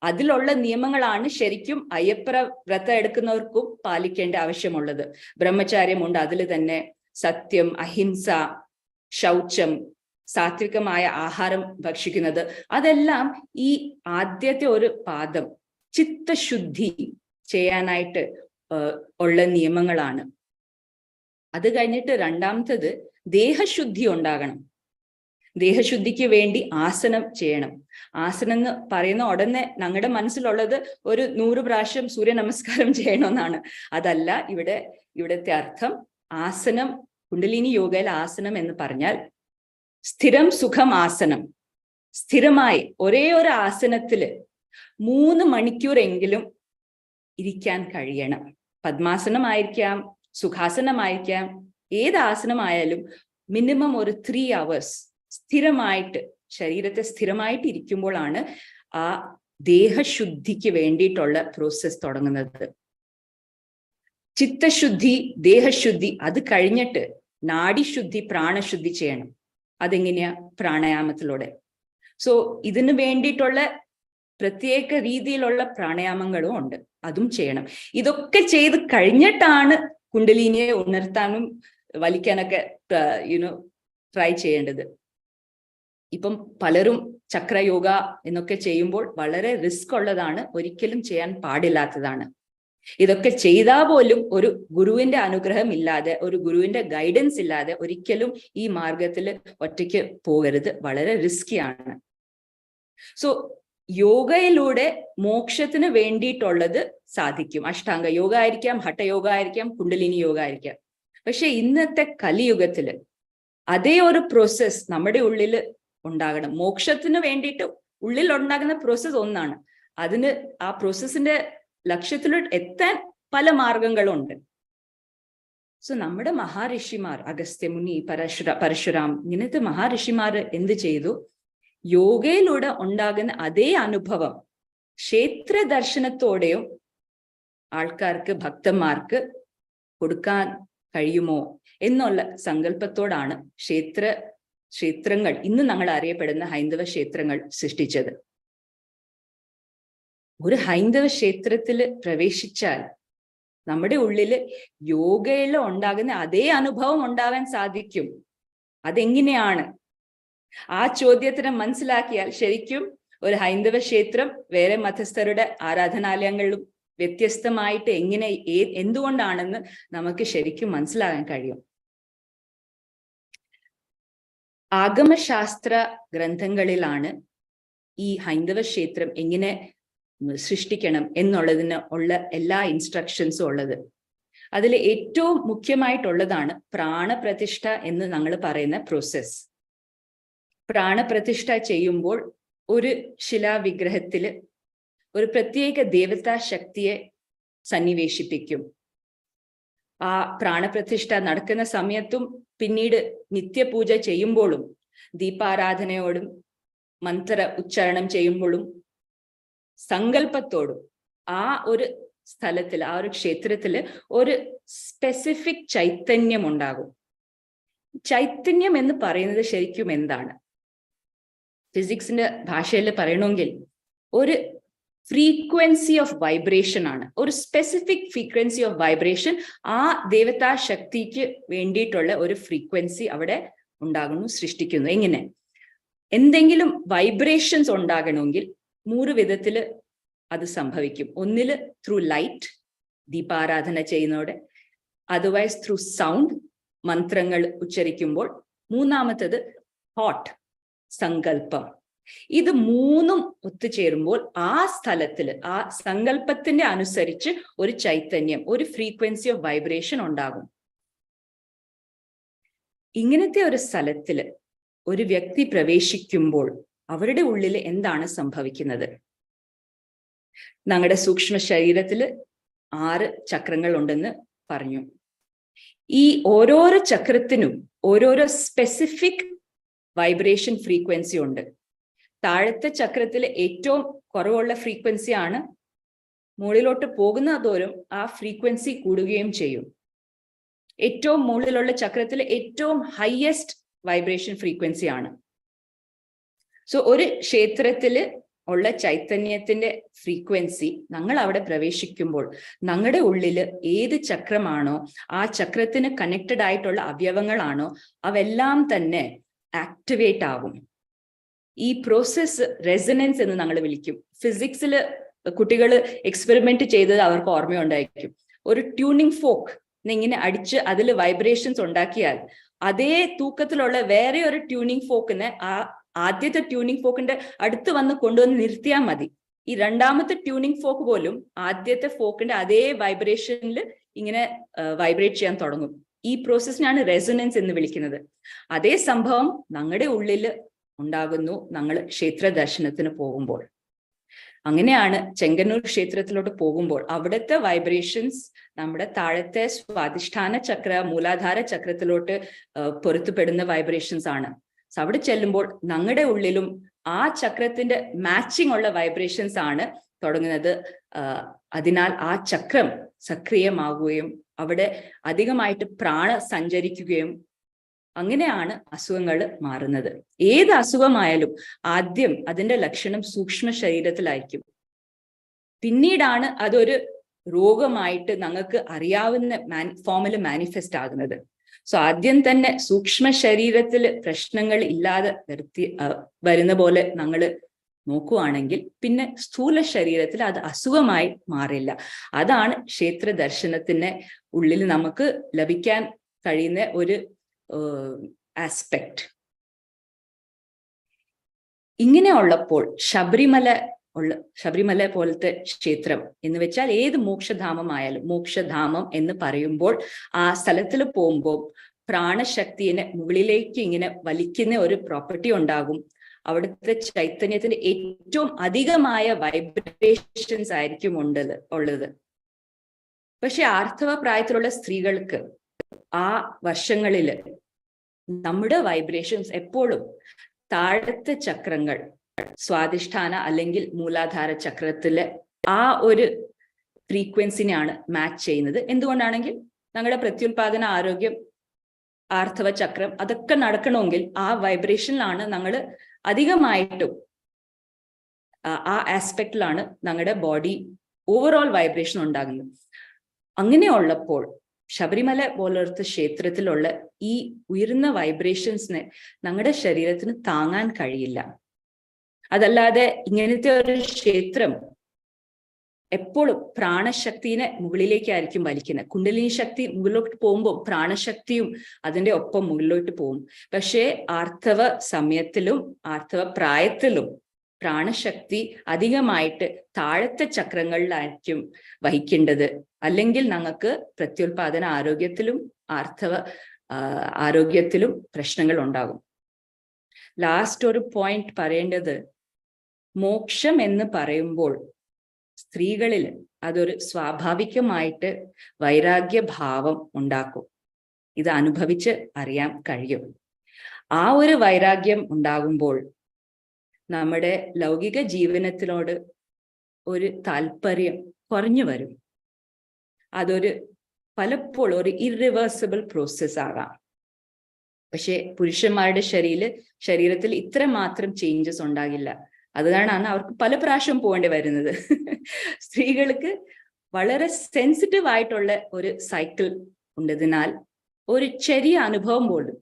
Speaker 1: അതിലുള്ള നിയമങ്ങളാണ് ശരിക്കും അയ്യപ്പ വ്രതം എടുക്കുന്നവർക്കും പാലിക്കേണ്ട ആവശ്യമുള്ളത്. ബ്രഹ്മചാര്യമുണ്ട്, അതിൽ തന്നെ സത്യം, അഹിംസ, ശൗചം, സാത്വികമായ ആഹാരം ഭക്ഷിക്കുന്നത്, അതെല്ലാം ഈ ആദ്യത്തെ ഒരു പാദം ചിത്തശുദ്ധി ചെയ്യാനായിട്ട് ഉള്ള നിയമങ്ങളാണ്. അത് കഴിഞ്ഞിട്ട് 2ാമത്തത് ദേഹശുദ്ധി ഉണ്ടാകണം. ദേഹശുദ്ധിക്ക് വേണ്ടി ആസനം ചെയ്യണം. ആസനം എന്ന് പറയുന്ന ഉടനെ ഞങ്ങളുടെ മനസ്സിലുള്ളത് ഒരു 100 പ്രാവശ്യം സൂര്യ നമസ്കാരം ചെയ്യണമെന്നാണ്. അതല്ല ഇവിടുത്തെ അർത്ഥം. ആസനം, കുണ്ടലിനി യോഗയിൽ ആസനം എന്ന് പറഞ്ഞാൽ സ്ഥിരം സുഖം ആസനം. സ്ഥിരമായി ഒരേ ഒരു ആസനത്തില് 3 മണിക്കൂറെങ്കിലും ഇരിക്കാൻ കഴിയണം. പദ്മാസനമായിരിക്കാം, സുഖാസനമായിരിക്കാം, ഏത് ആസനമായാലും മിനിമം ഒരു 3 hours സ്ഥിരമായിട്ട്, ശരീരത്തെ സ്ഥിരമായിട്ട് ഇരിക്കുമ്പോഴാണ് ആ ദേഹശുദ്ധിക്ക് വേണ്ടിയിട്ടുള്ള പ്രോസസ് തുടങ്ങുന്നത്. ചിത്തശുദ്ധി, ദേഹശുദ്ധി, അത് കഴിഞ്ഞിട്ട് നാഡിശുദ്ധി, പ്രാണശുദ്ധി ചെയ്യണം. അതെങ്ങനെയാ? പ്രാണായാമത്തിലൂടെ. സോ ഇതിന് വേണ്ടിയിട്ടുള്ള പ്രത്യേക രീതിയിലുള്ള പ്രാണായാമങ്ങളും ഉണ്ട്, അതും ചെയ്യണം. ഇതൊക്കെ ചെയ്ത് കഴിഞ്ഞിട്ടാണ് കുണ്ടലിനിയെ ഉണർത്താനും വലിക്കാനൊക്കെ ട്രൈ ചെയ്യേണ്ടത്. ഇപ്പം പലരും ചക്രയോഗ എന്നൊക്കെ ചെയ്യുമ്പോൾ വളരെ റിസ്ക് ഉള്ളതാണ്, ഒരിക്കലും ചെയ്യാൻ പാടില്ലാത്തതാണ്. ഇതൊക്കെ ചെയ്താൽ പോലും ഒരു ഗുരുവിന്റെ അനുഗ്രഹം ഇല്ലാതെ, ഒരു ഗുരുവിന്റെ ഗൈഡൻസ് ഇല്ലാതെ ഒരിക്കലും ഈ മാർഗത്തിൽ ഒറ്റയ്ക്ക് പോകരുത്, വളരെ റിസ്കിയാണ്. സോ യോഗയിലൂടെ മോക്ഷത്തിന് വേണ്ടിയിട്ടുള്ളത് സാധിക്കും. അഷ്ടാംഗ യോഗ ആയിരിക്കാം, ഹഠയോഗ ആയിരിക്കാം, കുണ്ടലിനി യോഗ ആയിരിക്കാം. പക്ഷെ ഇന്നത്തെ കലിയുഗത്തില് അതേ ഒരു പ്രോസസ് നമ്മുടെ ഉള്ളിൽ ഉണ്ടാകണം. മോക്ഷത്തിന് വേണ്ടിയിട്ട് ഉള്ളിൽ ഉണ്ടാകുന്ന പ്രോസസ് ഒന്നാണ്, അതിന് ആ പ്രോസസ്സിന്റെ ലക്ഷ്യത്തിലോട്ട് എത്താൻ പല മാർഗങ്ങളുണ്ട്. സോ നമ്മുടെ മഹാഋഷിമാർ, അഗസ്ത്യമുനി, പരശുരാം, ഇങ്ങനത്തെ മഹാഋഷിമാർ എന്ത് ചെയ്തു? യോഗയിലൂടെ ഉണ്ടാകുന്ന അതേ അനുഭവം ക്ഷേത്ര ദർശനത്തോടെയും ആൾക്കാർക്ക്, ഭക്തന്മാർക്ക് കൊടുക്കാൻ കഴിയുമോ എന്നുള്ള സങ്കല്പത്തോടാണ് ക്ഷേത്രങ്ങൾ, ഇന്ന് നമ്മൾ അറിയപ്പെടുന്ന ഹൈന്ദവ ക്ഷേത്രങ്ങൾ സൃഷ്ടിച്ചത്. ഒരു ഹൈന്ദവ ക്ഷേത്രത്തിൽ പ്രവേശിച്ചാൽ നമ്മുടെ ഉള്ളിൽ യോഗയിൽ ഉണ്ടാകുന്ന അതേ അനുഭവം ഉണ്ടാവാൻ സാധിക്കും. അതെങ്ങനെയാണ്? ആ ചോദ്യത്തിന് മനസ്സിലാക്കിയാൽ ശരിക്കും ഒരു ഹൈന്ദവ ക്ഷേത്രം വേറെ മതസ്ഥരുടെ ആരാധനാലയങ്ങളിലും വ്യത്യസ്തമായിട്ട് എന്തുകൊണ്ടാണെന്ന് നമുക്ക് ശരിക്കും മനസ്സിലാകാൻ കഴിയും. ആഗമശാസ്ത്ര ഗ്രന്ഥങ്ങളിലാണ് ഈ ഹൈന്ദവ ക്ഷേത്രം എങ്ങനെ സൃഷ്ടിക്കണം എന്നുള്ളതിന് ഉള്ള എല്ലാ ഇൻസ്ട്രക്ഷൻസും ഉള്ളത്. അതിൽ ഏറ്റവും മുഖ്യമായിട്ടുള്ളതാണ് പ്രാണപ്രതിഷ്ഠ എന്ന് നമ്മൾ പറയുന്ന പ്രോസസ്. പ്രാണപ്രതിഷ്ഠ ചെയ്യുമ്പോൾ ഒരു ശിലാവിഗ്രഹത്തിൽ ഒരു പ്രത്യേക ദേവതാ ശക്തിയെ സന്നിവേശിപ്പിക്കും. ആ പ്രാണപ്രതിഷ്ഠ നടക്കുന്ന സമയത്തും പിന്നീട് നിത്യപൂജ ചെയ്യുമ്പോഴും ദീപാരാധനയോടും മന്ത്ര ഉച്ചാരണം ചെയ്യുമ്പോഴും സങ്കല്പത്തോടും ആ ഒരു സ്ഥലത്തിൽ, ആ ഒരു ക്ഷേത്രത്തിൽ ഒരു സ്പെസിഫിക് ചൈതന്യം ഉണ്ടാകും. ചൈതന്യം എന്ന് പറയുന്നത് ശരിക്കും എന്താണ്? ഫിസിക്സിന്റെ ഭാഷയിൽ പറയണമെങ്കിൽ ഒരു ഫ്രീക്വൻസി ഓഫ് വൈബ്രേഷൻ ആണ്. ഒരു സ്പെസിഫിക് ഫ്രീക്വൻസി ഓഫ് വൈബ്രേഷൻ, ആ ദേവതാ ശക്തിക്ക് വേണ്ടിയിട്ടുള്ള ഒരു ഫ്രീക്വൻസി അവിടെ ഉണ്ടാകുന്നു, സൃഷ്ടിക്കുന്നു. എങ്ങനെ? എന്തെങ്കിലും വൈബ്രേഷൻസ് ഉണ്ടാകണമെങ്കിൽ 3 വിധത്തില് അത് സംഭവിക്കും. ഒന്നില് ത്രൂ ലൈറ്റ്, ദീപാരാധന ചെയ്യുന്നതോടെ, അതർവൈസ് ത്രൂ സൗണ്ട്, മന്ത്രങ്ങൾ ഉച്ചരിക്കുമ്പോൾ, മൂന്നാമത്തത് തോട്ട്, സങ്കല്പം. ഇത് 3ഉം ഒത്തുചേരുമ്പോൾ ആ സ്ഥലത്തില്, ആ സങ്കല്പത്തിന്റെ അനുസരിച്ച് ഒരു ചൈതന്യം, ഒരു ഫ്രീക്വൻസി ഓഫ് വൈബ്രേഷൻ ഉണ്ടാകും. ഇങ്ങനത്തെ ഒരു സ്ഥലത്തില് ഒരു വ്യക്തി പ്രവേശിക്കുമ്പോൾ അവരുടെ ഉള്ളിൽ എന്താണ് സംഭവിക്കുന്നത്? ഞങ്ങളുടെ സൂക്ഷ്മ ശരീരത്തിൽ 6 ചക്രങ്ങൾ ഉണ്ടെന്ന് പറഞ്ഞു. ഈ ഓരോരോ ചക്രത്തിനും ഓരോരോ സ്പെസിഫിക് വൈബ്രേഷൻ ഫ്രീക്വൻസി ഉണ്ട്. താഴത്തെ ചക്രത്തിൽ ഏറ്റവും കുറവുള്ള ഫ്രീക്വൻസി ആണ്. മുകളിലോട്ട് പോകുന്ന തോറും ആ ഫ്രീക്വൻസി കൂടുകയും ചെയ്യും. ഏറ്റവും മുകളിലുള്ള ചക്രത്തിൽ ഏറ്റവും ഹയസ്റ്റ് വൈബ്രേഷൻ ഫ്രീക്വൻസി ആണ്. സോ ഒരു ക്ഷേത്രത്തില് ഉള്ള ചൈതന്യത്തിന്റെ ഫ്രീക്വൻസി, ഞങ്ങൾ അവിടെ പ്രവേശിക്കുമ്പോൾ ഞങ്ങളുടെ ഉള്ളില് ഏത് ചക്രമാണോ, ആ ചക്രത്തിന് കണക്റ്റഡ് ആയിട്ടുള്ള അവയവങ്ങളാണോ, അവെല്ലാം തന്നെ ആക്ടിവേറ്റ് ആകും. ഈ പ്രോസസ് റെസനൻസ് എന്ന് ഞങ്ങൾ വിളിക്കും. ഫിസിക്സിൽ കുട്ടികൾ എക്സ്പെരിമെന്റ് ചെയ്തത് അവർക്ക് ഓർമ്മയുണ്ടായിരിക്കും. ഒരു ട്യൂണിംഗ് ഫോക്ക് ഇങ്ങനെ അടിച്ച് അതിൽ വൈബ്രേഷൻസ് ഉണ്ടാക്കിയാൽ അതേ തൂക്കത്തിലുള്ള വേറെ ഒരു ട്യൂണിംഗ് ഫോക്കിനെ ആ ആദ്യത്തെ ട്യൂണിംഗ് ഫോക്കിന്റെ അടുത്ത് വന്ന് കൊണ്ടുവന്ന് നിർത്തിയാൽ മതി. ഈ രണ്ടാമത്തെ ട്യൂണിംഗ് ഫോക്ക് പോലും ആദ്യത്തെ ഫോക്കിന്റെ അതേ വൈബ്രേഷനിൽ ഇങ്ങനെ വൈബ്രേറ്റ് ചെയ്യാൻ തുടങ്ങും. ഈ പ്രോസസ്സിനാണ് റെസൊനൻസ് എന്ന് വിളിക്കുന്നത്. അതേ സംഭവം ഞങ്ങളുടെ ഉള്ളിൽ ഉണ്ടാകുന്നു ഞങ്ങൾ ക്ഷേത്ര ദർശനത്തിന് പോകുമ്പോൾ. അങ്ങനെയാണ് ചെങ്ങന്നൂർ ക്ഷേത്രത്തിലോട്ട് പോകുമ്പോൾ അവിടുത്തെ വൈബ്രേഷൻസ് നമ്മുടെ താഴത്തെ സ്വാധിഷ്ഠാന ചക്ര, മൂലാധാര ചക്രത്തിലോട്ട് പൊരുത്തപ്പെടുന്ന വൈബ്രേഷൻസ് ആണ്. അവിടെ ചെല്ലുമ്പോൾ ഞങ്ങളുടെ ഉള്ളിലും ആ ചക്രത്തിന്റെ മാച്ചിങ് ഉള്ള വൈബ്രേഷൻസ് ആണ് തുടങ്ങുന്നത്. അതിനാൽ ആ ചക്രം സക്രിയമാകുകയും അവിടെ അധികമായിട്ട് പ്രാണ സഞ്ചരിക്കുകയും അങ്ങനെയാണ് അസുഖങ്ങൾ മാറുന്നത്. ഏത് അസുഖമായാലും ആദ്യം അതിന്റെ ലക്ഷണം സൂക്ഷ്മ ശരീരത്തിലായിരിക്കും, പിന്നീടാണ് അതൊരു രോഗമായിട്ട് ഞങ്ങൾക്ക് അറിയാവുന്ന ഫോമിൽ മാനിഫെസ്റ്റ് ആകുന്നത്. സോ ആദ്യം തന്നെ സൂക്ഷ്മ ശരീരത്തിൽ പ്രശ്നങ്ങൾ ഇല്ലാതെ വരുന്ന പോലെ ഞങ്ങൾ നോക്കുവാണെങ്കിൽ പിന്നെ സ്ഥൂല ശരീരത്തിൽ അത് അസുഖമായി മാറില്ല. അതാണ് ക്ഷേത്ര ദർശനത്തിന് ഉള്ളിൽ നമുക്ക് ലഭിക്കാൻ കഴിയുന്ന ഒരു ആസ്പെക്ട്. ഇങ്ങനെയുള്ളപ്പോൾ ശബരിമല പോലത്തെ ക്ഷേത്രം എന്ന് വെച്ചാൽ ഏത് മോക്ഷധാമമായാലും, മോക്ഷധാമം എന്ന് പറയുമ്പോൾ ആ സ്ഥലത്തിൽ പോകുമ്പോൾ പ്രാണശക്തിയെ മുകളിലേക്ക് ഇങ്ങനെ വലിക്കുന്ന ഒരു പ്രോപ്പർട്ടി ഉണ്ടാകും. അവിടുത്തെ ചൈതന്യത്തിന് ഏറ്റവും അധികമായ വൈബ്രേഷൻസ് ആയിരിക്കും ഉള്ളത്. പക്ഷെ ആർത്തവ പ്രായത്തിലുള്ള സ്ത്രീകൾക്ക് ആ വർഷങ്ങളില് നമ്മുടെ വൈബ്രേഷൻസ് എപ്പോഴും താഴത്തെ ചക്രങ്ങൾ, സ്വാധിഷ്ഠാന അല്ലെങ്കിൽ മൂലാധാര ചക്രത്തിലെ ആ ഒരു ഫ്രീക്വൻസിനെയാണ് മാച്ച് ചെയ്യുന്നത്. എന്തുകൊണ്ടാണെങ്കിൽ ഞങ്ങളുടെ പ്രത്യുൽപാദന, ആരോഗ്യം, ആർത്തവ ചക്രം അതൊക്കെ നടക്കണമെങ്കിൽ ആ വൈബ്രേഷനിലാണ് ഞങ്ങൾ അധികമായിട്ടും, ആ ആസ്പെക്റ്റിലാണ് ഞങ്ങളുടെ ബോഡി ഓവറോൾ വൈബ്രേഷൻ ഉണ്ടാകുന്നത്. അങ്ങനെയുള്ളപ്പോൾ ശബരിമല പോലത്തെ ക്ഷേത്രത്തിലുള്ള ഈ ഉയർന്ന വൈബ്രേഷൻസിനെ ഞങ്ങളുടെ ശരീരത്തിന് താങ്ങാൻ കഴിയില്ല. അതല്ലാതെ ഇങ്ങനത്തെ ഒരു ക്ഷേത്രം എപ്പോഴും പ്രാണശക്തിനെ മുകളിലേക്കായിരിക്കും വലിക്കുന്നത്. കുണ്ടലിനി ശക്തി മുകളിലോട്ട് പോകുമ്പോൾ പ്രാണശക്തിയും അതിൻ്റെ ഒപ്പം മുകളിലോട്ട് പോകും. പക്ഷേ ആർത്തവ സമയത്തിലും ആർത്തവ പ്രായത്തിലും പ്രാണശക്തി അധികമായിട്ട് താഴത്തെ ചക്രങ്ങളിലായിരിക്കും വഹിക്കേണ്ടത്. അല്ലെങ്കിൽ ഞങ്ങൾക്ക് പ്രത്യുൽപാദന ആരോഗ്യത്തിലും ആർത്തവ ആരോഗ്യത്തിലും പ്രശ്നങ്ങൾ ഉണ്ടാകും. ലാസ്റ്റ് ഒരു പോയിന്റ് പറയേണ്ടത്, മോക്ഷം എന്ന് പറയുമ്പോൾ സ്ത്രീകളിൽ അതൊരു സ്വാഭാവികമായിട്ട് വൈരാഗ്യഭാവം ഉണ്ടാക്കും. ഇത് അനുഭവിച്ച് അറിയാൻ കഴിയും. ആ ഒരു വൈരാഗ്യം ഉണ്ടാകുമ്പോൾ നമ്മുടെ ലൗകിക ജീവനത്തിനോട് ഒരു താല്പര്യം കുറഞ്ഞു വരും. അതൊരു പലപ്പോഴും ഒരു ഇറിവേഴ്സിബിൾ പ്രോസസ് ആകാം. പക്ഷെ പുരുഷന്മാരുടെ ശരീരത്തിൽ ഇത്ര മാത്രം ചേഞ്ചസ് ഉണ്ടാകില്ല. അതുകൊണ്ടാണ് അവർക്ക് പല പ്രാവശ്യം പോകേണ്ടി വരുന്നത്. സ്ത്രീകൾക്ക് വളരെ സെൻസിറ്റീവ് ആയിട്ടുള്ള ഒരു സൈക്കിൾ ഉള്ളതിനാൽ ഒരു ചെറിയ അനുഭവം പോലും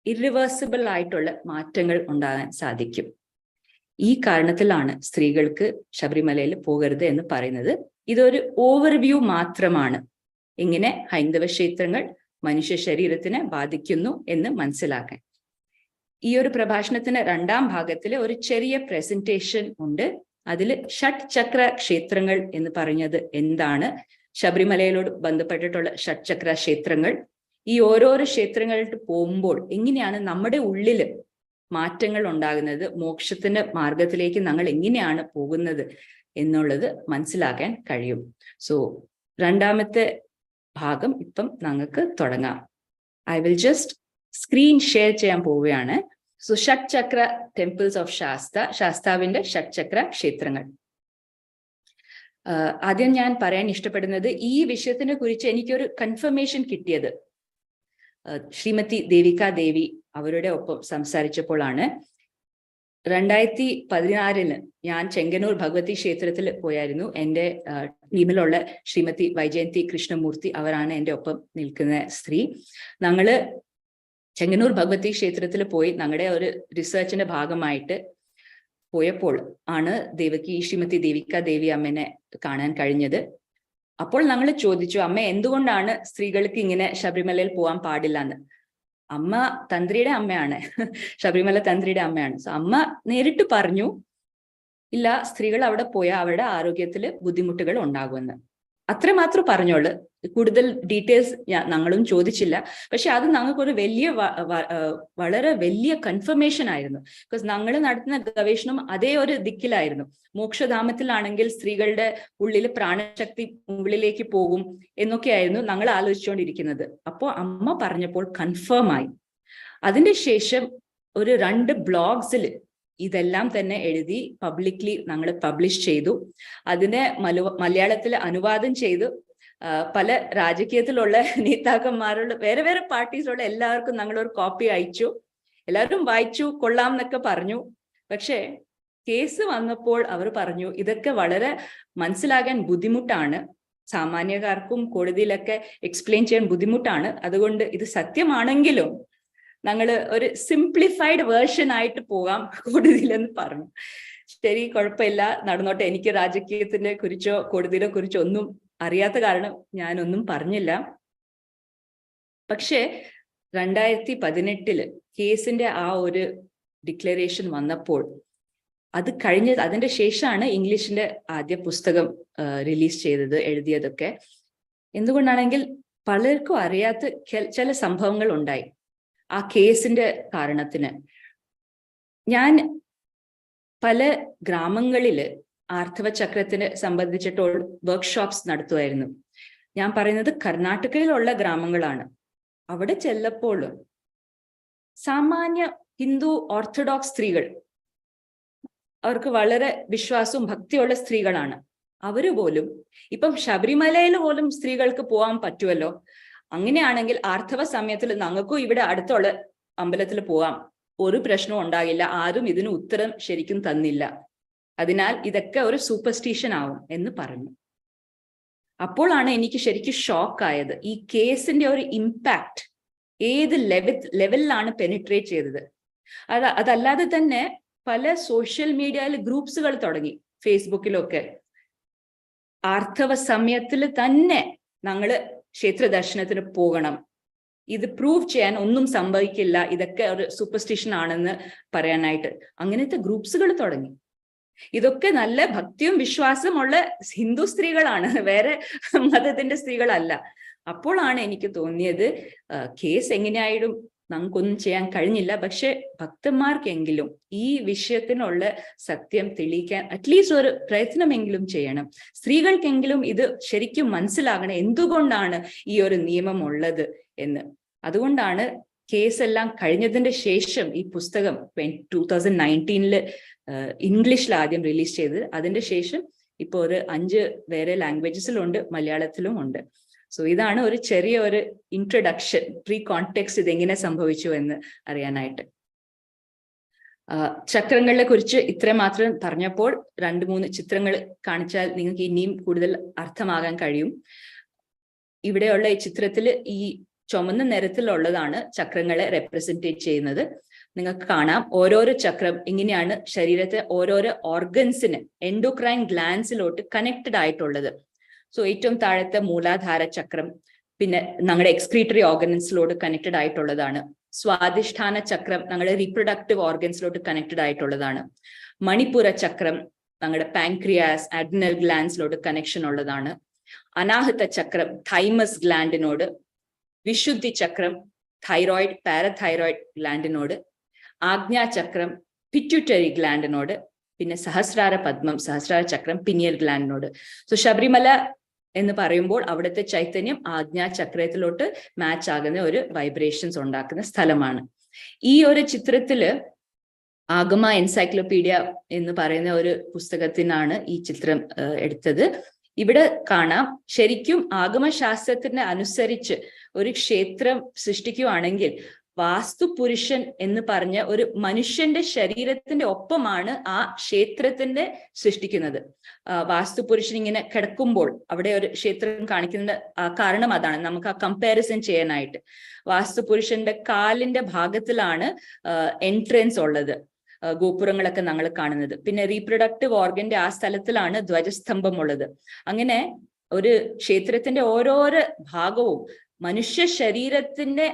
Speaker 1: ഇറിവേഴ്സിബിൾ ആയിട്ടുള്ള മാറ്റങ്ങൾ ഉണ്ടാകാൻ സാധിക്കും. ഈ കാരണത്തിലാണ് സ്ത്രീകൾക്ക് ശബരിമലയിൽ പോകരുത് എന്ന് പറയുന്നത്. ഇതൊരു ഓവർവ്യൂ മാത്രമാണ്, എങ്ങനെ ഹൈന്ദവ ക്ഷേത്രങ്ങൾ മനുഷ്യ ശരീരത്തിനെ ബാധിക്കുന്നു എന്ന് മനസ്സിലാക്കാൻ. ഈ ഒരു പ്രഭാഷണത്തിന് രണ്ടാം ഭാഗത്തിൽ ഒരു ചെറിയ പ്രസന്റേഷൻ ഉണ്ട്. അതിൽ ഷഡ് ചക്ര ക്ഷേത്രങ്ങൾ എന്ന് പറഞ്ഞത് എന്താണ്, ശബരിമലയിലോട് ബന്ധപ്പെട്ടിട്ടുള്ള ഷഡ് ചക്ര ക്ഷേത്രങ്ങൾ, ഈ ഓരോരോ ക്ഷേത്രങ്ങളിട്ട് പോകുമ്പോൾ എങ്ങനെയാണ് നമ്മുടെ ഉള്ളില് മാറ്റങ്ങൾ ഉണ്ടാകുന്നത്, മോക്ഷത്തിന്റെ മാർഗത്തിലേക്ക് ഞങ്ങൾ എങ്ങനെയാണ് പോകുന്നത് എന്നുള്ളത് മനസ്സിലാക്കാൻ കഴിയും. സോ രണ്ടാമത്തെ ഭാഗം ഇപ്പം ഞങ്ങൾക്ക് തുടങ്ങാം. I will just screen share ചെയ്യാൻ പോവുകയാണ്. സോ ഷഡ് ചക്ര ടെമ്പിൾസ് ഓഫ് ശാസ്താവിന്റെ ഷഡ് ചക്ര ക്ഷേത്രങ്ങൾ. ആദ്യം ഞാൻ പറയാൻ ഇഷ്ടപ്പെടുന്നത്, ഈ വിഷയത്തിനെ കുറിച്ച് എനിക്കൊരു കൺഫർമേഷൻ കിട്ടിയത് ശ്രീമതി ദേവിക ദേവി അവരുടെ ഒപ്പം സംസാരിച്ചപ്പോഴാണ്. 2016 ഞാൻ ചെങ്ങന്നൂർ ഭഗവതി ക്ഷേത്രത്തിൽ പോയായിരുന്നു. എൻ്റെ ടീമിലുള്ള ശ്രീമതി വൈജയന്തി കൃഷ്ണമൂർത്തി അവരാണ് എൻ്റെ ഒപ്പം നിൽക്കുന്ന സ്ത്രീ. ഞങ്ങള് ചെങ്ങന്നൂർ ഭഗവതി ക്ഷേത്രത്തിൽ പോയി ഞങ്ങളുടെ ഒരു റിസർച്ചിന്റെ ഭാഗമായിട്ട് പോയപ്പോൾ ആണ് ശ്രീമതി ദേവിക ദേവി അമ്മനെ കാണാൻ കഴിഞ്ഞത്. അപ്പോൾ ഞങ്ങൾ ചോദിച്ചു, അമ്മ എന്തുകൊണ്ടാണ് സ്ത്രീകൾക്ക് ഇങ്ങനെ ശബരിമലയിൽ പോകാൻ പാടില്ല എന്ന്. അമ്മ തന്ത്രിയുടെ അമ്മയാണ്, ശബരിമല തന്ത്രിയുടെ അമ്മയാണ്. സോ അമ്മ നേരിട്ട് പറഞ്ഞു, ഇല്ല, സ്ത്രീകൾ അവിടെ പോയാൽ അവരുടെ ആരോഗ്യത്തിൽ ബുദ്ധിമുട്ടുകൾ ഉണ്ടാകുമെന്ന്. അത്രമാത്രം പറഞ്ഞോളൂ. കൂടുതൽ ഡീറ്റെയിൽസ് ഞങ്ങളും ചോദിച്ചില്ല. പക്ഷെ അത് ഞങ്ങൾക്കൊരു വളരെ വലിയ കൺഫർമേഷൻ ആയിരുന്നു. ബിക്കോസ് ഞങ്ങൾ നടത്തുന്ന ഗവേഷണം അതേ ഒരു ദിക്കിലായിരുന്നു. മോക്ഷധാമത്തിലാണെങ്കിൽ സ്ത്രീകളുടെ ഉള്ളിൽ പ്രാണശക്തി മുകളിലേക്ക് പോകും എന്നൊക്കെയായിരുന്നു ഞങ്ങൾ ആലോചിച്ചുകൊണ്ടിരിക്കുന്നത്. അപ്പോൾ അമ്മ പറഞ്ഞപ്പോൾ കൺഫേം ആയി. അതിന്റെ ശേഷം ഒരു 2 ബ്ലോഗ്സിൽ ഇതെല്ലാം തന്നെ എഴുതി പബ്ലിക്ലി ഞങ്ങൾ പബ്ലിഷ് ചെയ്തു. അതിനെ മലയാളത്തിൽ അനുവാദം ചെയ്തു പല രാജകീയത്തിലുള്ള നേതാക്കന്മാരുള്ള വേറെ വേറെ പാർട്ടീസിലുള്ള എല്ലാവർക്കും ഞങ്ങളൊരു കോപ്പി അയച്ചു. എല്ലാവരും വായിച്ചു, കൊള്ളാം എന്നൊക്കെ പറഞ്ഞു. പക്ഷേ കേസ് വന്നപ്പോൾ അവർ പറഞ്ഞു ഇതൊക്കെ വളരെ മനസ്സിലാകാൻ ബുദ്ധിമുട്ടാണ്, സാമാന്യക്കാർക്കും കോടതിയിലൊക്കെ എക്സ്പ്ലെയിൻ ചെയ്യാൻ ബുദ്ധിമുട്ടാണ്, അതുകൊണ്ട് ഇത് സത്യമാണെങ്കിലും ഞങ്ങൾ ഒരു സിംപ്ലിഫൈഡ് വേർഷൻ ആയിട്ട് പോകാം കോടതിയിലെന്ന് പറഞ്ഞു. ശരി, കുഴപ്പമില്ല, നടന്നോട്ടെ. എനിക്ക് രാജകീയത്തിനെ കുറിച്ചോ കോടതിയെ കുറിച്ചോ ഒന്നും അറിയാത്ത കാരണം ഞാനൊന്നും പറഞ്ഞില്ല. പക്ഷെ 2018 കേസിന്റെ ആ ഒരു ഡിക്ലറേഷൻ വന്നപ്പോൾ അത് കഴിഞ്ഞത്, അതിന്റെ ശേഷമാണ് ഇംഗ്ലീഷിന്റെ ആദ്യ പുസ്തകം റിലീസ് ചെയ്തത്, എഴുതിയതൊക്കെ. എന്തുകൊണ്ടാണെങ്കിൽ പലർക്കും അറിയാത്ത ചില സംഭവങ്ങൾ ഉണ്ടായി ആ കേസിന്റെ കാരണത്തിന്. ഞാൻ പല ഗ്രാമങ്ങളില് ആർത്തവ ചക്രത്തിനെ സംബന്ധിച്ചിട്ടുള്ള വർക്ക്ഷോപ്സ് നടത്തുമായിരുന്നു. ഞാൻ പറയുന്നത് കർണാടകയിലുള്ള ഗ്രാമങ്ങളാണ്. അവിടെ ചെല്ലപ്പോൾ സാമാന്യ ഹിന്ദു ഓർത്തഡോക്സ് സ്ത്രീകൾ, അവർക്ക് വളരെ വിശ്വാസവും ഭക്തിയുള്ള സ്ത്രീകളാണ്. അവര് പോലും ഇപ്പം ശബരിമലയിൽ പോലും സ്ത്രീകൾക്ക് പോകാൻ പറ്റുമല്ലോ, അങ്ങനെയാണെങ്കിൽ ആർത്തവ സമയത്തിൽ ഞങ്ങൾക്കും ഇവിടെ അടുത്തുള്ള അമ്പലത്തിൽ പോകാം, ഒരു പ്രശ്നവും ഉണ്ടാകില്ല, ആരും ഇതിന് ഉത്തരം ശരിക്കും തന്നില്ല, അതിനാൽ ഇതൊക്കെ ഒരു സൂപ്പർസ്റ്റിഷൻ ആവും എന്ന് പറഞ്ഞു. അപ്പോഴാണ് എനിക്ക് ശരിക്കും ഷോക്കായത്, ഈ കേസിന്റെ ഒരു ഇമ്പാക്ട് ഏത് ലെവലിലാണ് പെനിട്രേറ്റ് ചെയ്തത്. അതല്ലാതെ തന്നെ പല സോഷ്യൽ മീഡിയയിൽ ഗ്രൂപ്പ്സുകൾ തുടങ്ങി, ഫേസ്ബുക്കിലൊക്കെ. ആർത്തവ സമയത്തിൽ തന്നെ ഞങ്ങള് ക്ഷേത്ര ദർശനത്തിന് പോകണം, ഇത് പ്രൂവ് ചെയ്യാൻ ഒന്നും സംഭവിക്കില്ല, ഇതൊക്കെ ഒരു സൂപ്പർസ്റ്റിഷൻ ആണെന്ന് പറയാനായിട്ട് അങ്ങനത്തെ ഗ്രൂപ്പ്സുകൾ തുടങ്ങി. ഇതൊക്കെ നല്ല ഭക്തിയും വിശ്വാസമുള്ള ഹിന്ദു സ്ത്രീകളാണ്, വേറെ മതത്തിന്റെ സ്ത്രീകളല്ല. അപ്പോഴാണ് എനിക്ക് തോന്നിയത് കേസ് എങ്ങനെയായാലും നമുക്കൊന്നും ചെയ്യാൻ കഴിഞ്ഞില്ല, പക്ഷെ ഭക്തന്മാർക്കെങ്കിലും ഈ വിഷയത്തിനുള്ള സത്യം തെളിയിക്കാൻ അറ്റ്ലീസ്റ്റ് ഒരു പ്രയത്നമെങ്കിലും ചെയ്യണം. സ്ത്രീകൾക്കെങ്കിലും ഇത് ശരിക്കും മനസ്സിലാകണം എന്തുകൊണ്ടാണ് ഈ ഒരു നിയമം ഉള്ളത് എന്ന്. അതുകൊണ്ടാണ് കേസെല്ലാം കഴിഞ്ഞതിന്റെ ശേഷം ഈ പുസ്തകം 2019 ഇംഗ്ലീഷിൽ ആദ്യം റിലീസ് ചെയ്തത്. അതിന്റെ ശേഷം ഇപ്പോൾ ഒരു 5 വേറെ ലാംഗ്വേജസിലുണ്ട്, മലയാളത്തിലും ഉണ്ട്. സോ ഇതാണ് ഒരു ചെറിയ ഒരു ഇൻട്രൊഡക്ഷൻ, പ്രീ കോണ്ടെക്സ്റ്റ് ഇതെങ്ങനെ സംഭവിച്ചു എന്ന് അറിയാനായിട്ട്. ചക്രങ്ങളെ കുറിച്ച് ഇത്ര മാത്രം പറഞ്ഞപ്പോൾ 2-3 ചിത്രങ്ങൾ കാണിച്ചാൽ നിങ്ങൾക്ക് ഇനിയും കൂടുതൽ അർത്ഥമാകാൻ കഴിയും. ഇവിടെയുള്ള ഈ ചിത്രത്തിൽ ഈ ചുമന്ന നിറത്തിലുള്ളതാണ് ചക്രങ്ങളെ റെപ്രസെന്റേറ്റ് ചെയ്യുന്നത്. നിങ്ങൾക്ക് കാണാം ഓരോരോ ചക്രം ഇങ്ങനെയാണ് ശരീരത്തെ ഓരോരോ ഓർഗൻസിന്, എൻഡോക്രൈൻ ഗ്ലാൻസിലോട്ട് കണക്റ്റഡ് ആയിട്ടുള്ളത്. സോ ഏറ്റവും താഴത്തെ മൂലാധാര ചക്രം, പിന്നെ നമ്മുടെ എക്സ്ക്രീറ്ററി ഓർഗൻസിലോട്ട് കണക്റ്റഡ് ആയിട്ടുള്ളതാണ്. സ്വാധിഷ്ഠാന ചക്രം നമ്മുടെ റീപ്രൊഡക്റ്റീവ് ഓർഗൻസിലോട്ട് കണക്റ്റഡ് ആയിട്ടുള്ളതാണ്. മണിപ്പുര ചക്രം നമ്മുടെ പാൻക്രിയാസ്, അഡ്രിനൽ ഗ്ലാൻസിലോട്ട് കണക്ഷൻ ഉള്ളതാണ്. അനാഹത ചക്രം തൈമസ് ഗ്ലാൻഡിനോട്. വിശുദ്ധി ചക്രം തൈറോയിഡ്, പാരതൈറോയിഡ് ഗ്ലാൻഡിനോട്. ആജ്ഞാചക്രം പിറ്റ്യൂട്ടറി ഗ്ലാൻഡിനോട്. പിന്നെ സഹസ്രാര പദ്മം, സഹസ്രാര ചക്രം പിനിയൽ ഗ്ലാൻഡിനോട്. സോ ശബരിമല എന്ന് പറയുമ്പോൾ അവിടുത്തെ ചൈതന്യം ആജ്ഞാചക്രത്തിലോട്ട് മാച്ച് ആകുന്ന ഒരു വൈബ്രേഷൻസ് ഉണ്ടാക്കുന്ന സ്ഥലമാണ്. ഈ ഒരു ചിത്രത്തില് ആഗമ എൻസൈക്ലോപീഡിയ എന്ന് പറയുന്ന ഒരു പുസ്തകത്തിനാണ് ഈ ചിത്രം എടുത്തത്. ഇവിടെ കാണാം ശരിക്കും ആഗമശാസ്ത്രത്തിന് അനുസരിച്ച് ഒരു ക്ഷേത്രം സൃഷ്ടിക്കുകയാണെങ്കിൽ വാസ്തുപുരുഷൻ എന്ന് പറഞ്ഞ ഒരു മനുഷ്യന്റെ ശരീരത്തിന്റെ ഒപ്പമാണ് ആ ക്ഷേത്രത്തിന്റെ സൃഷ്ടിക്കുന്നത്. വാസ്തുപുരുഷൻ ഇങ്ങനെ കിടക്കുമ്പോൾ അവിടെ ഒരു ക്ഷേത്രം കാണിക്കുന്ന കാരണം അതാണ്, നമുക്ക് ആ കമ്പാരിസൺ ചെയ്യാനായിട്ട്. വാസ്തുപുരുഷന്റെ കാലിന്റെ ഭാഗത്തിലാണ് എൻട്രൻസ് ഉള്ളത്, ഗോപുരങ്ങളൊക്കെ നമ്മൾ കാണുന്നത്. പിന്നെ റീപ്രൊഡക്റ്റീവ് ഓർഗന്റെ ആ സ്ഥലത്തിലാണ് ധ്വജസ്തംഭം ഉള്ളത്. അങ്ങനെ ഒരു ക്ഷേത്രത്തിന്റെ ഓരോരോ ഭാഗവും മനുഷ്യ ശരീരത്തിന്റെ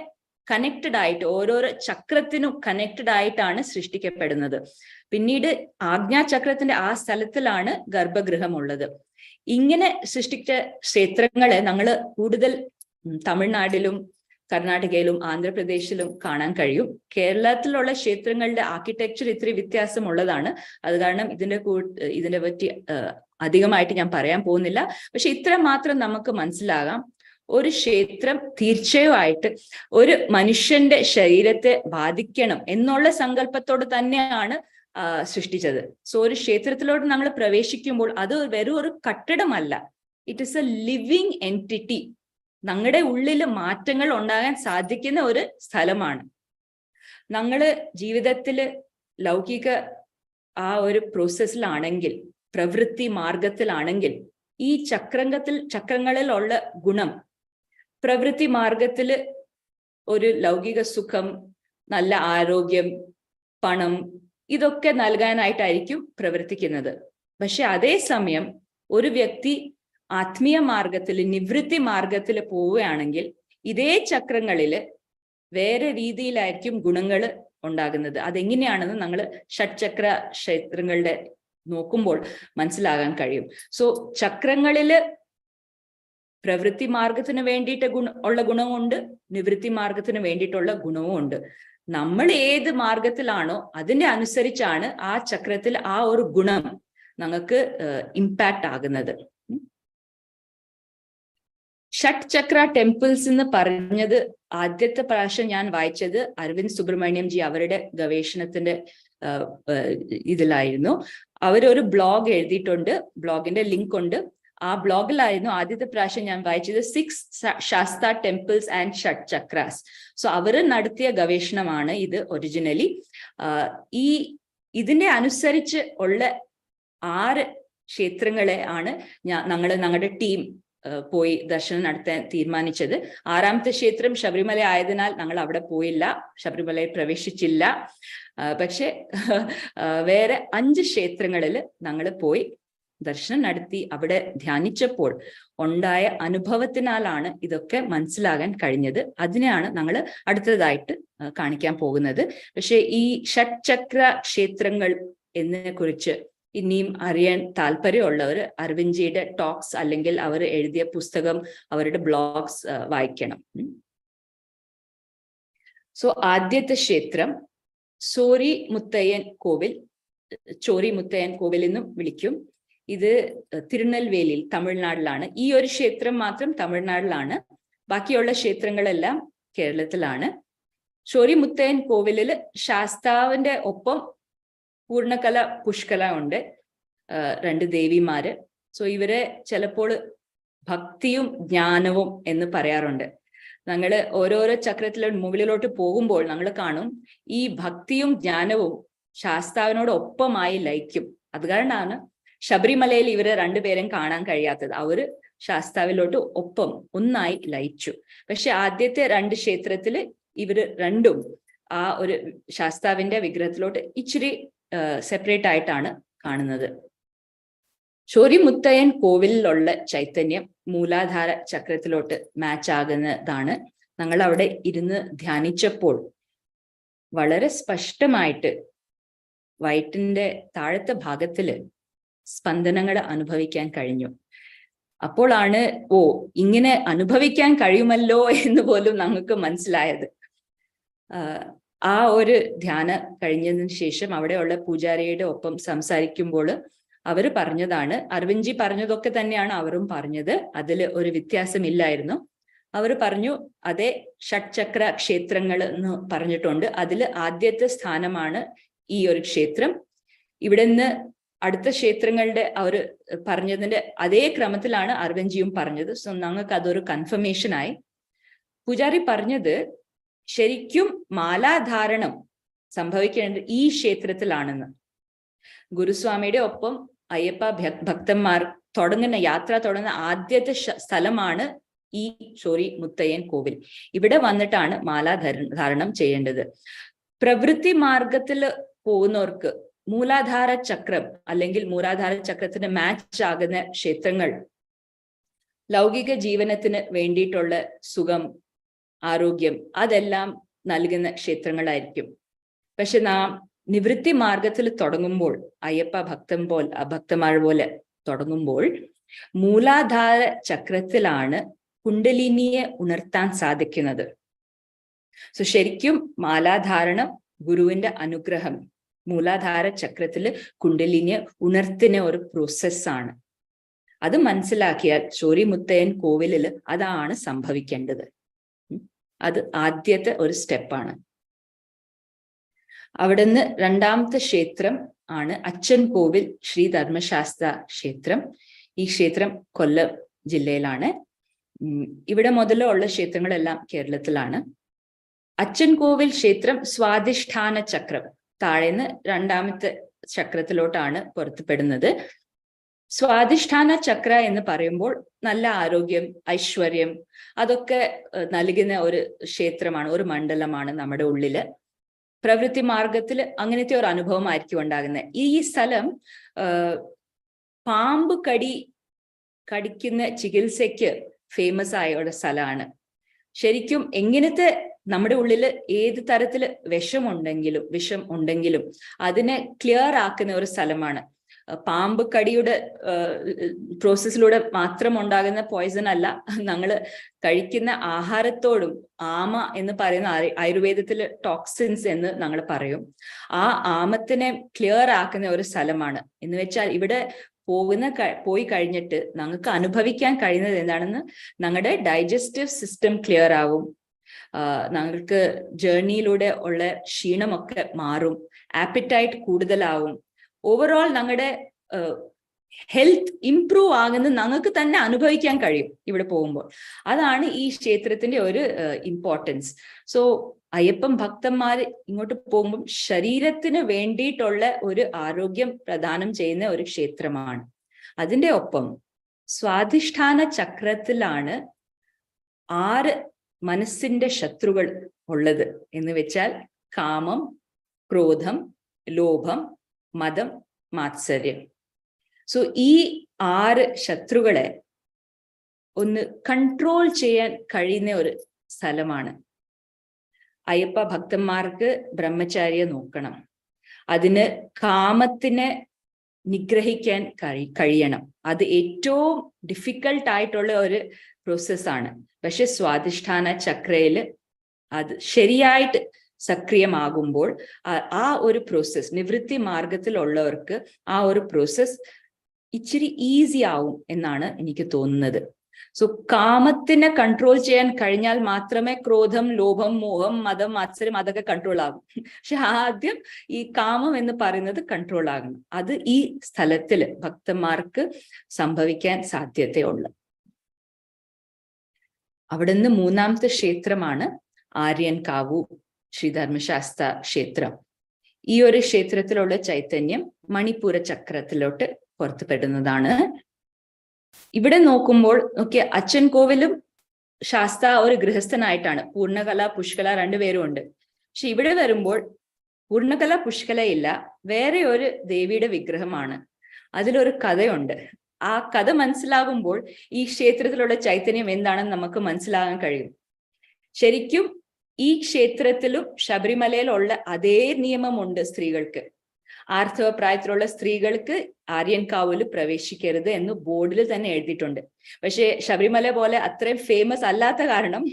Speaker 1: കണക്റ്റഡ് ആയിട്ട്, ഓരോരോ ചക്രത്തിനും കണക്റ്റഡ് ആയിട്ടാണ് സൃഷ്ടിക്കപ്പെടുന്നത്. പിന്നീട് ആജ്ഞാചക്രത്തിന്റെ ആ സ്ഥലത്തിലാണ് ഗർഭഗൃഹം ഉള്ളത്. ഇങ്ങനെ സൃഷ്ടിച്ച ക്ഷേത്രങ്ങളെ നമ്മൾ കൂടുതൽ തമിഴ്നാട്ടിലും കർണാടകയിലും ആന്ധ്രാപ്രദേശിലും കാണാൻ കഴിയും. കേരളത്തിലുള്ള ക്ഷേത്രങ്ങളുടെ ആർക്കിടെക്ചർ ഇത്തിരി വ്യത്യാസമുള്ളതാണ്. അത് കാരണം ഇതിനെ പറ്റി അധികമായിട്ട് ഞാൻ പറയാൻ പോകുന്നില്ല. പക്ഷെ ഇത്ര മാത്രം നമുക്ക് മനസ്സിലാകാം, ഒരു ക്ഷേത്രം തീർച്ചയായിട്ട് ഒരു മനുഷ്യന്റെ ശരീരത്തെ ബാധിക്കണം എന്നുള്ള സങ്കല്പത്തോട് തന്നെയാണ് സൃഷ്ടിച്ചത്. സോ ഒരു ക്ഷേത്രത്തിലോട്ട് നമ്മൾ പ്രവേശിക്കുമ്പോൾ അത് വെറും ഒരു കട്ടിടമല്ല, it is a living entity. ഞങ്ങളുടെ ഉള്ളിൽ മാറ്റങ്ങൾ ഉണ്ടാകാൻ സാധിക്കുന്ന ഒരു സ്ഥലമാണ്. ഞങ്ങള് ജീവിതത്തില് ലൗകിക ആ ഒരു പ്രോസസ്സിലാണെങ്കിൽ, പ്രവൃത്തി മാർഗത്തിലാണെങ്കിൽ, ഈ ചക്രങ്ങളിലുള്ള ഗുണം പ്രവൃത്തി മാർഗത്തില് ഒരു ലൗകിക സുഖം, നല്ല ആരോഗ്യം, പണം, ഇതൊക്കെ നൽകാനായിട്ടായിരിക്കും പ്രവർത്തിക്കുന്നത്. പക്ഷെ അതേസമയം ഒരു വ്യക്തി ആത്മീയ മാർഗത്തിൽ, നിവൃത്തി മാർഗത്തിൽ പോവുകയാണെങ്കിൽ ഇതേ ചക്രങ്ങളില് വേറെ രീതിയിലായിരിക്കും ഗുണങ്ങൾ ഉണ്ടാകുന്നത്. അതെങ്ങനെയാണെന്ന് ഞങ്ങൾ ഷഡ്ചക്ര ക്ഷേത്രങ്ങളുടെ നോക്കുമ്പോൾ മനസ്സിലാകാൻ കഴിയും. സോ ചക്രങ്ങളില് പ്രവൃത്തി മാർഗത്തിന് വേണ്ടിയിട്ട് ഉള്ള ഗുണമുണ്ട്, നിവൃത്തി മാർഗത്തിന് വേണ്ടിയിട്ടുള്ള ഗുണവും ഉണ്ട്. നമ്മൾ ഏത് മാർഗത്തിലാണോ അതിനെ അനുസരിച്ചാണ് ആ ചക്രത്തിൽ ആ ഒരു ഗുണം നമുക്ക് ഇമ്പാക്ട് ആകുന്നത്. ഷഡ്ചക്ര ടെമ്പിൾസ് എന്ന് പറഞ്ഞത് ആദ്യത്തെ പ്രാവശ്യം ഞാൻ വായിച്ചത് അരവിന്ദ് സുബ്രഹ്മണ്യം ജി അവരുടെ ഗവേഷണത്തിന്റെ ഇതിലായിരുന്നു. അവരൊരു ബ്ലോഗ് എഴുതിയിട്ടുണ്ട്, ബ്ലോഗിന്റെ ലിങ്ക് ഉണ്ട്. ആ ബ്ലോഗിലായിരുന്നു ആദ്യത്തെ പ്രാവശ്യം ഞാൻ വായിച്ചത് 6 ശാസ്ത ടെമ്പിൾസ് ആൻഡ് ഷഡ് ചക്രാസ്. സോ അവര് നടത്തിയ ഗവേഷണമാണ് ഇത് ഒറിജിനലി. ഇതിന്റെ അനുസരിച്ച് ഉള്ള 6 ക്ഷേത്രങ്ങളെ ആണ് ഞങ്ങളുടെ ടീം പോയി ദർശനം നടത്താൻ തീരുമാനിച്ചത്. 6ാമത്തെ ക്ഷേത്രം ശബരിമല ആയതിനാൽ ഞങ്ങൾ അവിടെ പോയില്ല, ശബരിമലയിൽ പ്രവേശിച്ചില്ല. പക്ഷെ വേറെ 5 ക്ഷേത്രങ്ങളിൽ ഞങ്ങൾ പോയി ദർശനം നടത്തി. അവിടെ ധ്യാനിച്ചപ്പോൾ ഉണ്ടായ അനുഭവത്തിനാലാണ് ഇതൊക്കെ മനസ്സിലാകാൻ കഴിഞ്ഞത്. അതിനെയാണ് ഞങ്ങൾ അടുത്തതായിട്ട് കാണിക്കാൻ പോകുന്നത്. പക്ഷെ ഈ ഷഡ്ചക്ര ക്ഷേത്രങ്ങൾ എന്നതിനെ കുറിച്ച് ഇനിയും അറിയാൻ താല്പര്യമുള്ളവർ അരവിന്ദ്ജിയുടെ ടോക്സ് അല്ലെങ്കിൽ അവർ എഴുതിയ പുസ്തകം, അവരുടെ ബ്ലോഗ്സ് വായിക്കണം. സോ ആദ്യത്തെ ക്ഷേത്രം ചോരി മുത്തയ്യൻ കോവിൽ, ചോരി മുത്തയ്യൻ കോവിൽ എന്നും വിളിക്കും. ഇത് തിരുനെൽവേലിയിൽ, തമിഴ്നാട്ടിലാണ്. ഈ ഒരു ക്ഷേത്രം മാത്രം തമിഴ്നാട്ടിലാണ്, ബാക്കിയുള്ള ക്ഷേത്രങ്ങളെല്ലാം കേരളത്തിലാണ്. ചോരി മുത്തയ്യൻ കോവിലില് ശാസ്താവിന്റെ ഒപ്പം പൂർണ്ണകല പുഷ്കല ഉണ്ട്, 2 ദേവിമാര്. സോ ഇവരെ ചിലപ്പോൾ ഭക്തിയും ജ്ഞാനവും എന്ന് പറയാറുണ്ട്. ഞങ്ങൾ ഓരോരോ ചക്രത്തിലും മുകളിലോട്ട് പോകുമ്പോൾ ഞങ്ങൾ കാണും ഈ ഭക്തിയും ജ്ഞാനവും ശാസ്താവിനോട് ഒപ്പമായി ലയിക്കും. അത് കാരണമാണ് ശബരിമലയിൽ ഇവരെ 2 പേരും കാണാൻ കഴിയാത്തത്. അവര് ശാസ്താവിലോട്ട് ഒപ്പം ഒന്നായി ലയിച്ചു. പക്ഷെ ആദ്യത്തെ 2 ക്ഷേത്രത്തില് ഇവര് രണ്ടും ആ ഒരു ശാസ്താവിന്റെ വിഗ്രഹത്തിലോട്ട് ഇച്ചിരി സെപ്പറേറ്റ് ആയിട്ടാണ് കാണുന്നത്. ചോരി മുത്തയ്യൻ കോവിലിലുള്ള ചൈതന്യം മൂലാധാര ചക്രത്തിലോട്ട് മാച്ച് ആകുന്നതാണ്. ഞങ്ങൾ അവിടെ ഇരുന്ന് ധ്യാനിച്ചപ്പോൾ വളരെ സ്പഷ്ടമായിട്ട് വയറ്റിന്റെ താഴത്തെ ഭാഗത്തില് സ്പന്ദനങ്ങൾ അനുഭവിക്കാൻ കഴിഞ്ഞു. അപ്പോഴാണ് ഇങ്ങനെ അനുഭവിക്കാൻ കഴിയുമല്ലോ എന്ന് പോലും ഞങ്ങൾക്ക് മനസ്സിലായത്. ആ ഒരു ധ്യാനം കഴിഞ്ഞതിന് ശേഷം അവിടെയുള്ള പൂജാരിയുടെ ഒപ്പം സംസാരിക്കുമ്പോൾ അവർ പറഞ്ഞതാണ്, അരവിന്ദ്ജി പറഞ്ഞതൊക്കെ തന്നെയാണ് അവരും പറഞ്ഞത്, അതിൽ ഒരു വ്യത്യാസമില്ലായിരുന്നു. അവർ പറഞ്ഞു അതേ ഷഡ്ചക്ര ക്ഷേത്രങ്ങൾ എന്ന് പറഞ്ഞിട്ടുണ്ട്, അതിൽ ആദ്യത്തെ സ്ഥാനമാണ് ഈ ഒരു ക്ഷേത്രം. ഇവിടെ നിന്ന് അടുത്ത ക്ഷേത്രങ്ങളുടെ അവർ പറഞ്ഞതിന്റെ അതേ ക്രമത്തിലാണ് അരവിന്ദ്ജിയും പറഞ്ഞത്. സോ ഞങ്ങൾക്ക് അതൊരു കൺഫർമേഷൻ ആയി. പൂജാരി പറഞ്ഞത് ശരിക്കും മാലാധാരണം സംഭവിക്കേണ്ടത് ഈ ക്ഷേത്രത്തിലാണെന്ന്. ഗുരുസ്വാമിയുടെ ഒപ്പം അയ്യപ്പ ഭക്തന്മാർ യാത്ര തുടങ്ങുന്ന ആദ്യത്തെ സ്ഥലമാണ് ഈ ചോരി മുത്തയ്യൻ കോവിൽ. ഇവിടെ വന്നിട്ടാണ് മാലാധാരണം ചെയ്യേണ്ടത്. പ്രവൃത്തി മാർഗത്തിൽ പോകുന്നവർക്ക് മൂലാധാര ചക്രം അല്ലെങ്കിൽ മൂലാധാര ചക്രത്തിന് മാച്ച് ആകുന്ന ക്ഷേത്രങ്ങൾ ലൗകിക ജീവനത്തിന് വേണ്ടിയിട്ടുള്ള സുഖം, ആരോഗ്യം അതെല്ലാം നൽകുന്ന ക്ഷേത്രങ്ങളായിരിക്കും. പക്ഷെ നാം നിവൃത്തി മാർഗത്തിൽ തുടങ്ങുമ്പോൾ, അയ്യപ്പ ഭക്തന്മാർ പോലെ തുടങ്ങുമ്പോൾ മൂലാധാര ചക്രത്തിലാണ് കുണ്ടലിനിയെ ഉണർത്താൻ സാധിക്കുന്നത്. സോ ശരിക്കും മാലാധാരണം ഗുരുവിന്റെ അനുഗ്രഹം മൂലാധാര ചക്രത്തില് കുണ്ടലിനിയെ ഉണർത്തുന്ന ഒരു പ്രോസസ്സാണ്. അത് മനസ്സിലാക്കിയാൽ ചോരി മുത്തയ്യൻ കോവിലിൽ അതാണ് സംഭവിക്കേണ്ടത്. അത് ആദ്യത്തെ ഒരു സ്റ്റെപ്പാണ്. അവിടുന്ന് 2ാമത്തെ ക്ഷേത്രം ആണ് അച്ഛൻ കോവിൽ ശ്രീ ധർമ്മശാസ്ത്ര ക്ഷേത്രം. ഈ ക്ഷേത്രം കൊല്ലം ജില്ലയിലാണ്. ഇവിടെ മുതലുള്ള ക്ഷേത്രങ്ങളെല്ലാം കേരളത്തിലാണ്. അച്ചൻകോവിൽ ക്ഷേത്രം സ്വാധിഷ്ഠാന ചക്രം, താഴേന്ന് രണ്ടാമത്തെ ചക്രത്തിലോട്ടാണ് പുറത്തുപെടുന്നത്. സ്വാധിഷ്ഠാന ചക്ര എന്ന് പറയുമ്പോൾ നല്ല ആരോഗ്യം, ഐശ്വര്യം അതൊക്കെ നൽകുന്ന ഒരു ക്ഷേത്രമാണ്, ഒരു മണ്ഡലമാണ് നമ്മുടെ ഉള്ളില്. പ്രവൃത്തി മാർഗത്തിൽ അങ്ങനത്തെ ഒരു അനുഭവമായിരിക്കും ഉണ്ടാകുന്നത്. ഈ സ്ഥലം പാമ്പ് കടിക്കുന്ന ചികിത്സയ്ക്ക് ഫേമസ് ആയ ഒരു സ്ഥലമാണ്. ശരിക്കും എങ്ങനത്തെ നമ്മുടെ ഉള്ളിൽ ഏത് തരത്തില് വിഷം ഉണ്ടെങ്കിലും അതിനെ ക്ലിയർ ആക്കുന്ന ഒരു സ്ഥലമാണ്. പാമ്പ് കടിയുടെ പ്രോസസ്സിലൂടെ മാത്രം ഉണ്ടാകുന്ന പോയിസൺ അല്ല, ഞങ്ങൾ കഴിക്കുന്ന ആഹാരത്തോടും ആമ എന്ന് പറയുന്ന ആയുർവേദത്തില് ടോക്സിൻസ് എന്ന് ഞങ്ങൾ പറയും. ആ ആമത്തിനെ ക്ലിയർ ആക്കുന്ന ഒരു സ്ഥലമാണ്. എന്ന് വെച്ചാൽ ഇവിടെ പോയി കഴിഞ്ഞിട്ട് ഞങ്ങൾക്ക് അനുഭവിക്കാൻ കഴിയുന്നത് എന്താണെന്ന്, ഞങ്ങളുടെ ഡൈജസ്റ്റീവ് സിസ്റ്റം ക്ലിയർ ആവും, ഞങ്ങൾക്ക് ജേർണിയിലൂടെ ഉള്ള ക്ഷീണമൊക്കെ മാറും, ആപ്പിറ്റൈറ്റ് കൂടുതലാവും, ഓവറോൾ ഞങ്ങളുടെ ഹെൽത്ത് ഇംപ്രൂവ് ആകുന്നത് ഞങ്ങൾക്ക് തന്നെ അനുഭവിക്കാൻ കഴിയും ഇവിടെ പോകുമ്പോൾ. അതാണ് ഈ ക്ഷേത്രത്തിന്റെ ഒരു ഇമ്പോർട്ടൻസ്. സോ അയ്യപ്പൻ ഭക്തന്മാർ ഇങ്ങോട്ട് പോകുമ്പോൾ ശരീരത്തിന് വേണ്ടിയിട്ടുള്ള ഒരു ആരോഗ്യം പ്രദാനം ചെയ്യുന്ന ഒരു ക്ഷേത്രമാണ്. അതിൻ്റെ ഒപ്പം സ്വാധിഷ്ഠാന ചക്രത്തിലാണ് 6 മനസ്സിന്റെ ശത്രുക്കൾ ഉള്ളത്. എന്ന് വെച്ചാൽ കാമം, ക്രോധം, ലോഭം, മതം, മാത്സര്യം. സോ ഈ 6 ശത്രുക്കളെ ഒന്ന് കൺട്രോൾ ചെയ്യാൻ കഴിയുന്ന ഒരു സ്ഥലമാണ്. അയ്യപ്പ ഭക്തന്മാർക്ക് ബ്രഹ്മചാരിയെ നോക്കണം, അതിന് കാമത്തിനെ നിഗ്രഹിക്കാൻ കഴിയണം. അത് ഏറ്റവും ഡിഫിക്കൽട്ട് ആയിട്ടുള്ള ഒരു പ്രോസസ്സാണ്. പക്ഷെ സ്വാധിഷ്ഠാന ചക്രയില് അത് ശരിയായിട്ട് സക്രിയമാകുമ്പോൾ ആ ഒരു പ്രോസസ്, നിവൃത്തി മാർഗത്തിലുള്ളവർക്ക് ആ ഒരു പ്രോസസ് ഇച്ചിരി ഈസി ആവും എന്നാണ് എനിക്ക് തോന്നുന്നത്. സോ കാമത്തിനെ കൺട്രോൾ ചെയ്യാൻ കഴിഞ്ഞാൽ മാത്രമേ ക്രോധം, ലോഭം, മോഹം, മതം, മാത്സര്യം അതൊക്കെ കൺട്രോൾ ആകും. പക്ഷെ ആദ്യം ഈ കാമം എന്ന് പറയുന്നത് കൺട്രോൾ ആകണം. അത് ഈ സ്ഥലത്തില് ഭക്തന്മാർക്ക് സംഭവിക്കാൻ സാധ്യതയുള്ളു. അവിടുന്ന് 3ാമത്തെ ക്ഷേത്രമാണ് ആര്യൻകാവു ശ്രീധർമ്മശാസ്ത്ര ക്ഷേത്രം. ഈ ഒരു ക്ഷേത്രത്തിലുള്ള ചൈതന്യം മണിപ്പൂര ചക്രത്തിലോട്ട് പുറത്തുപെടുന്നതാണ്. ഇവിടെ നോക്കുമ്പോൾ അച്ചൻകോവിലും ശാസ്ത ഒരു ഗൃഹസ്ഥനായിട്ടാണ്, പൂർണ്ണകല പുഷ്കല 2 പേരും ഉണ്ട്. പക്ഷെ ഇവിടെ വരുമ്പോൾ പൂർണ്ണകല പുഷ്കലയില്ല, വേറെ ഒരു ദേവിയുടെ വിഗ്രഹമാണ്. അതിലൊരു കഥയുണ്ട്. ആ കഥ മനസ്സിലാകുമ്പോൾ ഈ ക്ഷേത്രത്തിലുള്ള ചൈതന്യം എന്താണെന്ന് നമുക്ക് മനസ്സിലാകാൻ കഴിയും. ശരിക്കും ഈ ക്ഷേത്രത്തിലും ശബരിമലയിലുള്ള അതേ നിയമമുണ്ട് സ്ത്രീകൾക്ക്. ആർത്തവ പ്രായത്തിലുള്ള സ്ത്രീകൾക്ക് ആര്യൻകാവില് പ്രവേശിക്കരുത് എന്ന് ബോർഡിൽ തന്നെ എഴുതിയിട്ടുണ്ട്. പക്ഷെ ശബരിമല പോലെ അത്രയും ഫേമസ് അല്ലാത്ത കാരണം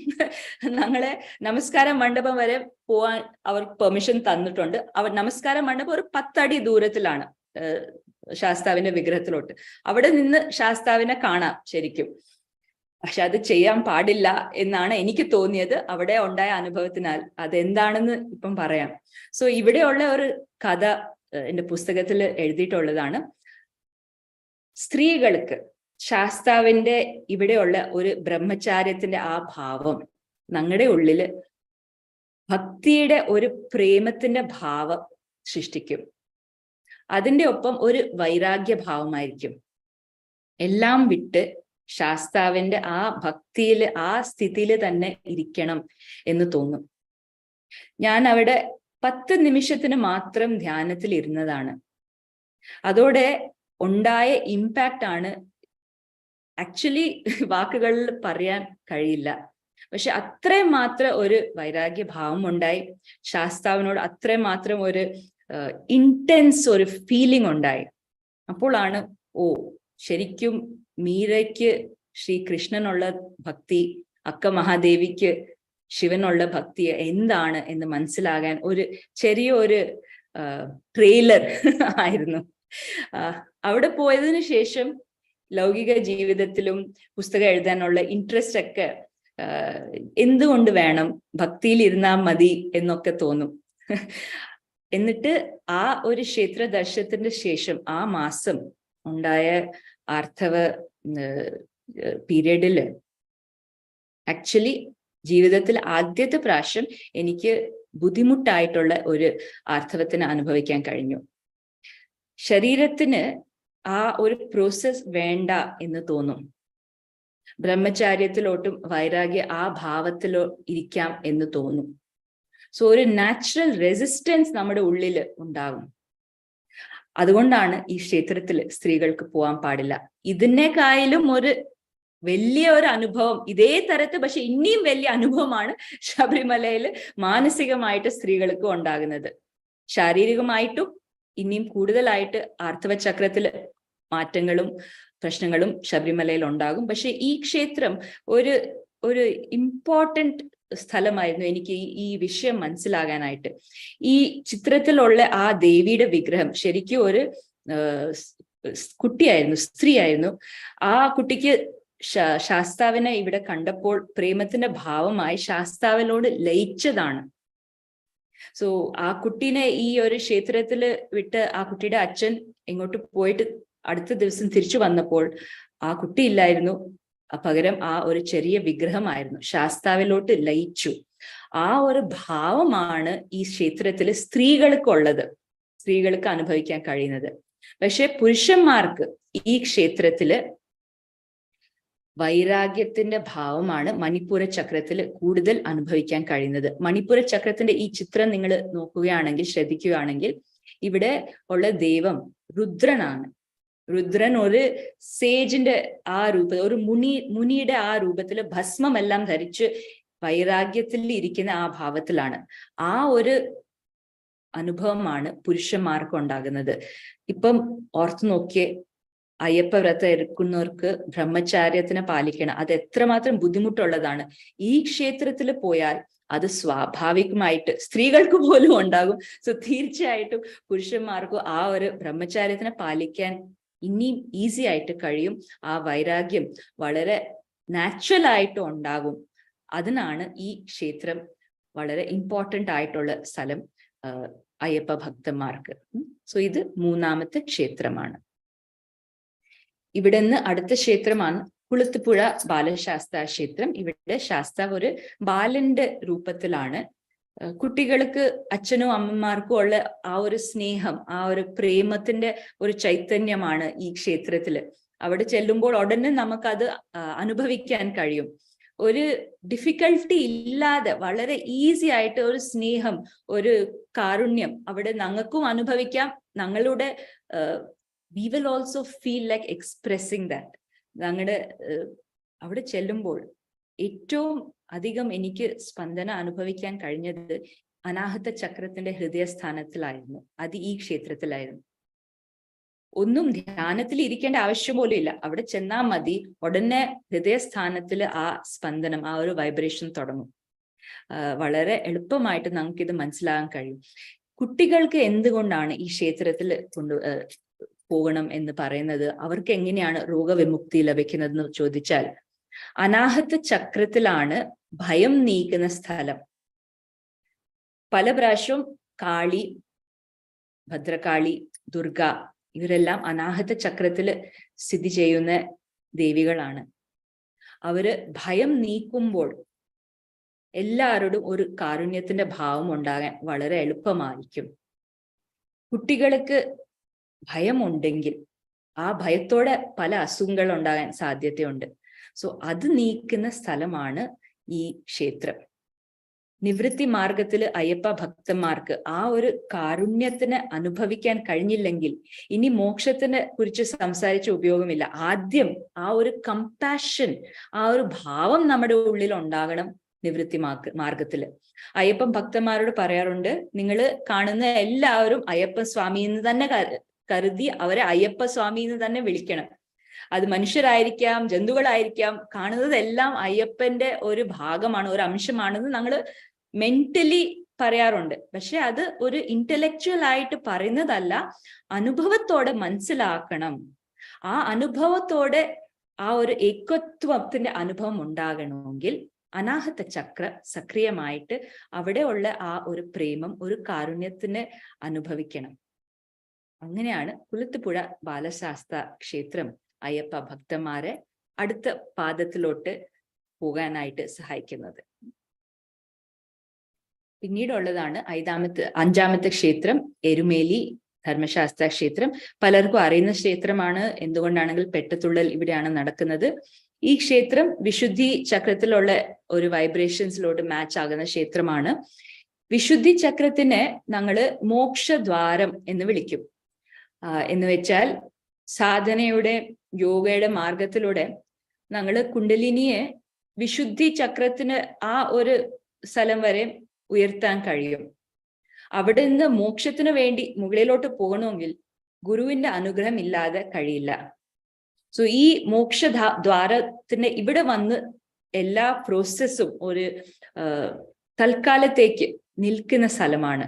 Speaker 1: ഞങ്ങളെ നമസ്കാര മണ്ഡപം വരെ പോവാൻ അവർ പെർമിഷൻ തന്നിട്ടുണ്ട്. അവർ നമസ്കാര മണ്ഡപം ഒരു 10 അടി ദൂരത്തിലാണ് ശാസ്താവിന്റെ വിഗ്രഹത്തിലോട്ട്. അവിടെ നിന്ന് ശാസ്താവിനെ കാണാം ശരിക്കും. പക്ഷെ അത് ചെയ്യാൻ പാടില്ല എന്നാണ് എനിക്ക് തോന്നിയത് അവിടെ ഉണ്ടായ അനുഭവത്തിനാൽ. അതെന്താണെന്ന് ഇപ്പം പറയാം. സോ ഇവിടെയുള്ള ഒരു കഥ എന്റെ പുസ്തകത്തിൽ എഴുതിയിട്ടുള്ളതാണ്. സ്ത്രീകൾക്ക് ശാസ്താവിന്റെ ഇവിടെയുള്ള ഒരു ബ്രഹ്മചാര്യത്തിന്റെ ആ ഭാവം ഞങ്ങളുടെ ഉള്ളില് ഭക്തിയുടെ ഒരു പ്രേമത്തിന്റെ ഭാവം സൃഷ്ടിക്കും. അതിൻ്റെ ഒപ്പം ഒരു വൈരാഗ്യ ഭാവമായിരിക്കും. എല്ലാം വിട്ട് ശാസ്താവിന്റെ ആ ഭക്തിയിൽ ആ സ്ഥിതിയിൽ തന്നെ ഇരിക്കണം എന്ന് തോന്നും. ഞാൻ അവിടെ 10 നിമിഷത്തിന് മാത്രം ധ്യാനത്തിൽ ഇരുന്നതാണ്. അതോടെ ഉണ്ടായ ഇമ്പാക്റ്റ് ആണ് ആക്ച്വലി വാക്കുകളിൽ പറയാൻ കഴിയില്ല. പക്ഷെ അത്രയും മാത്രം ഒരു വൈരാഗ്യ ഭാവം ഉണ്ടായി. ശാസ്താവിനോട് അത്രയും മാത്രം ഒരു ഇന്റൻസ് ഒരു ഫീലിംഗ് ഉണ്ടായി. അപ്പോഴാണ് ശരിക്കും മീരയ്ക്ക് ശ്രീകൃഷ്ണനുള്ള ഭക്തി, അക്ക മഹാദേവിക്ക് ശിവനുള്ള ഭക്തി എന്താണ് എന്ന് മനസ്സിലാകാൻ ഒരു ചെറിയൊരു ട്രെയിലർ ആയിരുന്നു. അവിടെ പോയതിനു ശേഷം ലൗകിക ജീവിതത്തിലും പുസ്തകം എഴുതാനുള്ള ഇൻട്രസ്റ്റ് ഒക്കെ എന്തുകൊണ്ട് വേണം, ഭക്തിയിൽ ഇരുന്നാൽ മതി എന്നൊക്കെ തോന്നും. എന്നിട്ട് ആ ഒരു ക്ഷേത്ര ദർശനത്തിന്റെ ശേഷം ആ മാസം ഉണ്ടായ ആർത്തവ പീരീഡില് ആക്ച്വലി ജീവിതത്തിൽ ആദ്യത്തെ പ്രാവശ്യം എനിക്ക് ബുദ്ധിമുട്ടായിട്ടുള്ള ഒരു ആർത്തവത്തിന് അനുഭവിക്കാൻ കഴിഞ്ഞു. ശരീരത്തിന് ആ ഒരു പ്രോസസ് വേണ്ട എന്ന് തോന്നും. ബ്രഹ്മചാര്യത്തിലോട്ടും വൈരാഗ്യ ആ ഭാവത്തിലോ ഇരിക്കാം എന്ന് തോന്നും. സോ ഒരു നാച്ചുറൽ റെസിസ്റ്റൻസ് നമ്മുടെ ഉള്ളിൽ ഉണ്ടാകും. അതുകൊണ്ടാണ് ഈ ക്ഷേത്രത്തിൽ സ്ത്രീകൾക്ക് പോകാൻ പാടില്ല. ഇതിനേക്കാളും ഒരു വലിയ ഒരു അനുഭവം ഇതേ തരത്തിൽ, പക്ഷെ ഇനിയും വലിയ അനുഭവമാണ് ശബരിമലയിൽ മാനസികമായിട്ട് സ്ത്രീകൾക്ക് ഉണ്ടാകുന്നത്. ശാരീരികമായിട്ടും ഇനിയും കൂടുതലായിട്ട് ആർത്തവ ചക്രത്തില് മാറ്റങ്ങളും പ്രശ്നങ്ങളും ശബരിമലയിൽ ഉണ്ടാകും. പക്ഷെ ഈ ക്ഷേത്രം ഒരു ഇമ്പോർട്ടൻറ്റ് സ്ഥലമായിരുന്നു എനിക്ക് ഈ വിഷയം മനസ്സിലാകാനായിട്ട്. ഈ ചിത്രത്തിലുള്ള ആ ദേവിയുടെ വിഗ്രഹം ശരിക്കും ഒരു കുട്ടിയായിരുന്നു, സ്ത്രീയായിരുന്നു. ആ കുട്ടിക്ക് ശാസ്താവിനെ ഇവിടെ കണ്ടപ്പോൾ പ്രേമത്തിന്റെ ഭാവമായി ശാസ്താവിനോട് ലയിച്ചതാണ്. സോ ആ കുട്ടീനെ ഈ ഒരു ക്ഷേത്രത്തില് വിട്ട് ആ കുട്ടിയുടെ അച്ഛൻ ഇങ്ങോട്ട് പോയിട്ട് അടുത്ത ദിവസം തിരിച്ചു വന്നപ്പോൾ ആ കുട്ടി ഇല്ലായിരുന്നു. പകരം ആ ഒരു ചെറിയ വിഗ്രഹമായിരുന്നു. ശാസ്താവിലോട്ട് ലയിച്ചു. ആ ഒരു ഭാവമാണ് ഈ ക്ഷേത്രത്തില് സ്ത്രീകൾക്കുള്ളത്, സ്ത്രീകൾക്ക് അനുഭവിക്കാൻ കഴിയുന്നത്. പക്ഷെ പുരുഷന്മാർക്ക് ഈ ക്ഷേത്രത്തില് വൈരാഗ്യത്തിന്റെ ഭാവമാണ് മണിപ്പൂര ചക്രത്തിൽ കൂടുതൽ അനുഭവിക്കാൻ കഴിയുന്നത്. മണിപ്പൂര ചക്രത്തിന്റെ ഈ ചിത്രം നിങ്ങൾ നോക്കുകയാണെങ്കിൽ, ശ്രദ്ധിക്കുകയാണെങ്കിൽ, ഇവിടെ ഉള്ള ദൈവം രുദ്രനാണ്. രുദ്രൻ ഒരു സേജിന്റെ ആ രൂപത്തിൽ, ഒരു മുനിയുടെ ആ രൂപത്തിൽ ഭസ്മമെല്ലാം ധരിച്ച് വൈരാഗ്യത്തിൽ ഇരിക്കുന്ന ആ ഭാവത്തിലാണ്. ആ ഒരു അനുഭവമാണ് പുരുഷന്മാർക്ക് ഉണ്ടാകുന്നത്. ഇപ്പം ഓർത്തു നോക്കിയേ, അയ്യപ്പ വ്രതം എടുക്കുന്നവർക്ക് ബ്രഹ്മചാര്യത്തിനെ പാലിക്കണം. അത് എത്രമാത്രം ബുദ്ധിമുട്ടുള്ളതാണ്. ഈ ക്ഷേത്രത്തിൽ പോയാൽ അത് സ്വാഭാവികമായിട്ട് സ്ത്രീകൾക്ക് പോലും ഉണ്ടാകും. സോ തീർച്ചയായിട്ടും പുരുഷന്മാർക്കും ആ ഒരു ബ്രഹ്മചാര്യത്തിനെ പാലിക്കാൻ ഇനിയും ഈസി ആയിട്ട് കഴിയും. ആ വൈരാഗ്യം വളരെ നാച്ചുറൽ ആയിട്ട് ഉണ്ടാകും. അതിനാണ് ഈ ക്ഷേത്രം വളരെ ഇമ്പോർട്ടൻ്റ് ആയിട്ടുള്ള സ്ഥലം അയ്യപ്പ ഭക്തന്മാർക്ക്. സോ ഇത് മൂന്നാമത്തെ ക്ഷേത്രമാണ്. ഇവിടെ നിന്ന് അടുത്ത ക്ഷേത്രമാണ് കുളുത്തുപുഴ ബാലശാസ്താ ക്ഷേത്രം. ഇവിടെ ശാസ്താവ് ഒരു ബാലന്റെ രൂപത്തിലാണ്. കുട്ടികൾക്ക് അച്ഛനും അമ്മമാർക്കും ഉള്ള ആ ഒരു സ്നേഹം, ആ ഒരു പ്രേമത്തിന്റെ ഒരു ചൈതന്യമാണ് ഈ ക്ഷേത്രത്തില്. അവിടെ ചെല്ലുമ്പോൾ ഉടനെ നമുക്കത് അനുഭവിക്കാൻ കഴിയും. ഒരു ഡിഫിക്കൽട്ടി ഇല്ലാതെ വളരെ ഈസി ആയിട്ട് ഒരു സ്നേഹം, ഒരു കാരുണ്യം അവിടെ ഞങ്ങൾക്കും അനുഭവിക്കാം. ഞങ്ങളുടെ we will also feel like expressing that. ഞങ്ങളുടെ അവിടെ ചെല്ലുമ്പോൾ ഏറ്റവും അധികം എനിക്ക് സ്പന്ദന അനുഭവിക്കാൻ കഴിഞ്ഞത് അനാഹത ചക്രത്തിന്റെ ഹൃദയസ്ഥാനത്തിലായിരുന്നു. അത് ഈ ക്ഷേത്രത്തിലായിരുന്നു. ഒന്നും ധ്യാനത്തിൽ ഇരിക്കേണ്ട ആവശ്യം പോലും ഇല്ല. അവിടെ ചെന്നാൽ മതി, ഉടനെ ഹൃദയസ്ഥാനത്തിൽ ആ സ്പന്ദനം, ആ ഒരു വൈബ്രേഷൻ തുടങ്ങും. വളരെ എളുപ്പമായിട്ട് നമുക്കിത് മനസ്സിലാകാൻ കഴിയും. കുട്ടികൾക്ക് എന്തുകൊണ്ടാണ് ഈ ക്ഷേത്രത്തിൽ പോകണം എന്ന് പറയുന്നത്, അവർക്ക് എങ്ങനെയാണ് രോഗവിമുക്തി ലഭിക്കുന്നതെന്ന് ചോദിച്ചാൽ, അനാഹത ചക്രത്തിലാണ് ഭയം നീക്കുന്ന സ്ഥലം. പല പ്രാവശ്യവും കാളി, ഭദ്രകാളി, ദുർഗ ഇവരെല്ലാം അനാഹത ചക്രത്തിൽ സ്ഥിതി ചെയ്യുന്ന ദേവികളാണ്. അവര് ഭയം നീക്കുമ്പോൾ എല്ലാവരോടും ഒരു കാരുണ്യത്തിന്റെ ഭാവം ഉണ്ടാകാൻ വളരെ എളുപ്പമായിരിക്കും. കുട്ടികൾക്ക് ഭയമുണ്ടെങ്കിൽ ആ ഭയത്തോടെ പല അസുഖങ്ങൾ ഉണ്ടാകാൻ സാധ്യതയുണ്ട്. സോ അത് നീക്കുന്ന സ്ഥലമാണ് ഈ ക്ഷേത്രം. നിവൃത്തി മാർഗത്തിൽ അയ്യപ്പ ഭക്തന്മാർക്ക് ആ ഒരു കാരുണ്യത്തിന് അനുഭവിക്കാൻ കഴിഞ്ഞില്ലെങ്കിൽ ഇനി മോക്ഷത്തിനെ കുറിച്ച് സംസാരിച്ച ഉപയോഗമില്ല. ആദ്യം ആ ഒരു കമ്പാഷൻ, ആ ഒരു ഭാവം നമ്മുടെ ഉള്ളിൽ ഉണ്ടാകണം. നിവൃത്തി മാർഗത്തില് അയ്യപ്പൻ ഭക്തന്മാരോട് പറയാറുണ്ട്, നിങ്ങൾ കാണുന്ന എല്ലാവരും അയ്യപ്പ സ്വാമി എന്ന് തന്നെ കരുതി അവരെ അയ്യപ്പ സ്വാമി എന്ന് തന്നെ വിളിക്കണം. അത് മനുഷ്യരായിരിക്കാം, ജന്തുക്കളായിരിക്കാം, കാണുന്നതെല്ലാം അയ്യപ്പന്റെ ഒരു ഭാഗമാണ്, ഒരു അംശമാണെന്ന് ഞങ്ങൾ മെന്റലി പറയാറുണ്ട്. പക്ഷെ അത് ഒരു ഇന്റലക്ച്വൽ ആയിട്ട് പറയുന്നതല്ല, അനുഭവത്തോടെ മനസ്സിലാക്കണം. ആ അനുഭവത്തോടെ ആ ഒരു ഏകത്വത്തിന്റെ അനുഭവം ഉണ്ടാകണമെങ്കിൽ അനാഹത ചക്ര സക്രിയമായിട്ട് അവിടെയുള്ള ആ ഒരു പ്രേമം, ഒരു കാരുണ്യത്തിന് അനുഭവിക്കണം. അങ്ങനെയാണ് കുളുത്തുപുഴ ബാലശാസ്ത ക്ഷേത്രം അയ്യപ്പ ഭക്തന്മാരെ അടുത്ത പാദത്തിലോട്ട് പോകാനായിട്ട് സഹായിക്കുന്നത്. പിന്നീടുള്ളതാണ് അഞ്ചാമത്തെ ക്ഷേത്രം എരുമേലി ധർമ്മശാസ്ത്ര ക്ഷേത്രം. പലർക്കും അറിയുന്ന ക്ഷേത്രമാണ്. എന്തുകൊണ്ടാണെങ്കിൽ പെട്ടത്തുള്ളൽ ഇവിടെയാണ് നടക്കുന്നത്. ഈ ക്ഷേത്രം വിശുദ്ധി ചക്രത്തിലുള്ള ഒരു വൈബ്രേഷൻസിലോട്ട് മാച്ച് ആകുന്ന ക്ഷേത്രമാണ്. വിശുദ്ധി ചക്രത്തിനെ ഞങ്ങള് മോക്ഷദ്വാരം എന്ന് വിളിക്കും. എന്ന് വെച്ചാൽ സാധനയുടെ യോഗയുടെ മാർഗത്തിലൂടെ ഞങ്ങള് കുണ്ടലിനിയെ വിശുദ്ധി ചക്രത്തിന് ആ ഒരു സ്ഥലം വരെ ഉയർത്താൻ കഴിയും. അവിടെ നിന്ന് മോക്ഷത്തിന് വേണ്ടി മുകളിലോട്ട് പോകണമെങ്കിൽ ഗുരുവിന്റെ അനുഗ്രഹം ഇല്ലാതെ കഴിയില്ല. സോ ഈ ദ്വാരത്തിന്റെ ഇവിടെ വന്ന് എല്ലാ പ്രോസസ്സും ഒരു തൽക്കാലത്തേക്ക് നിൽക്കുന്ന സ്ഥലമാണ്.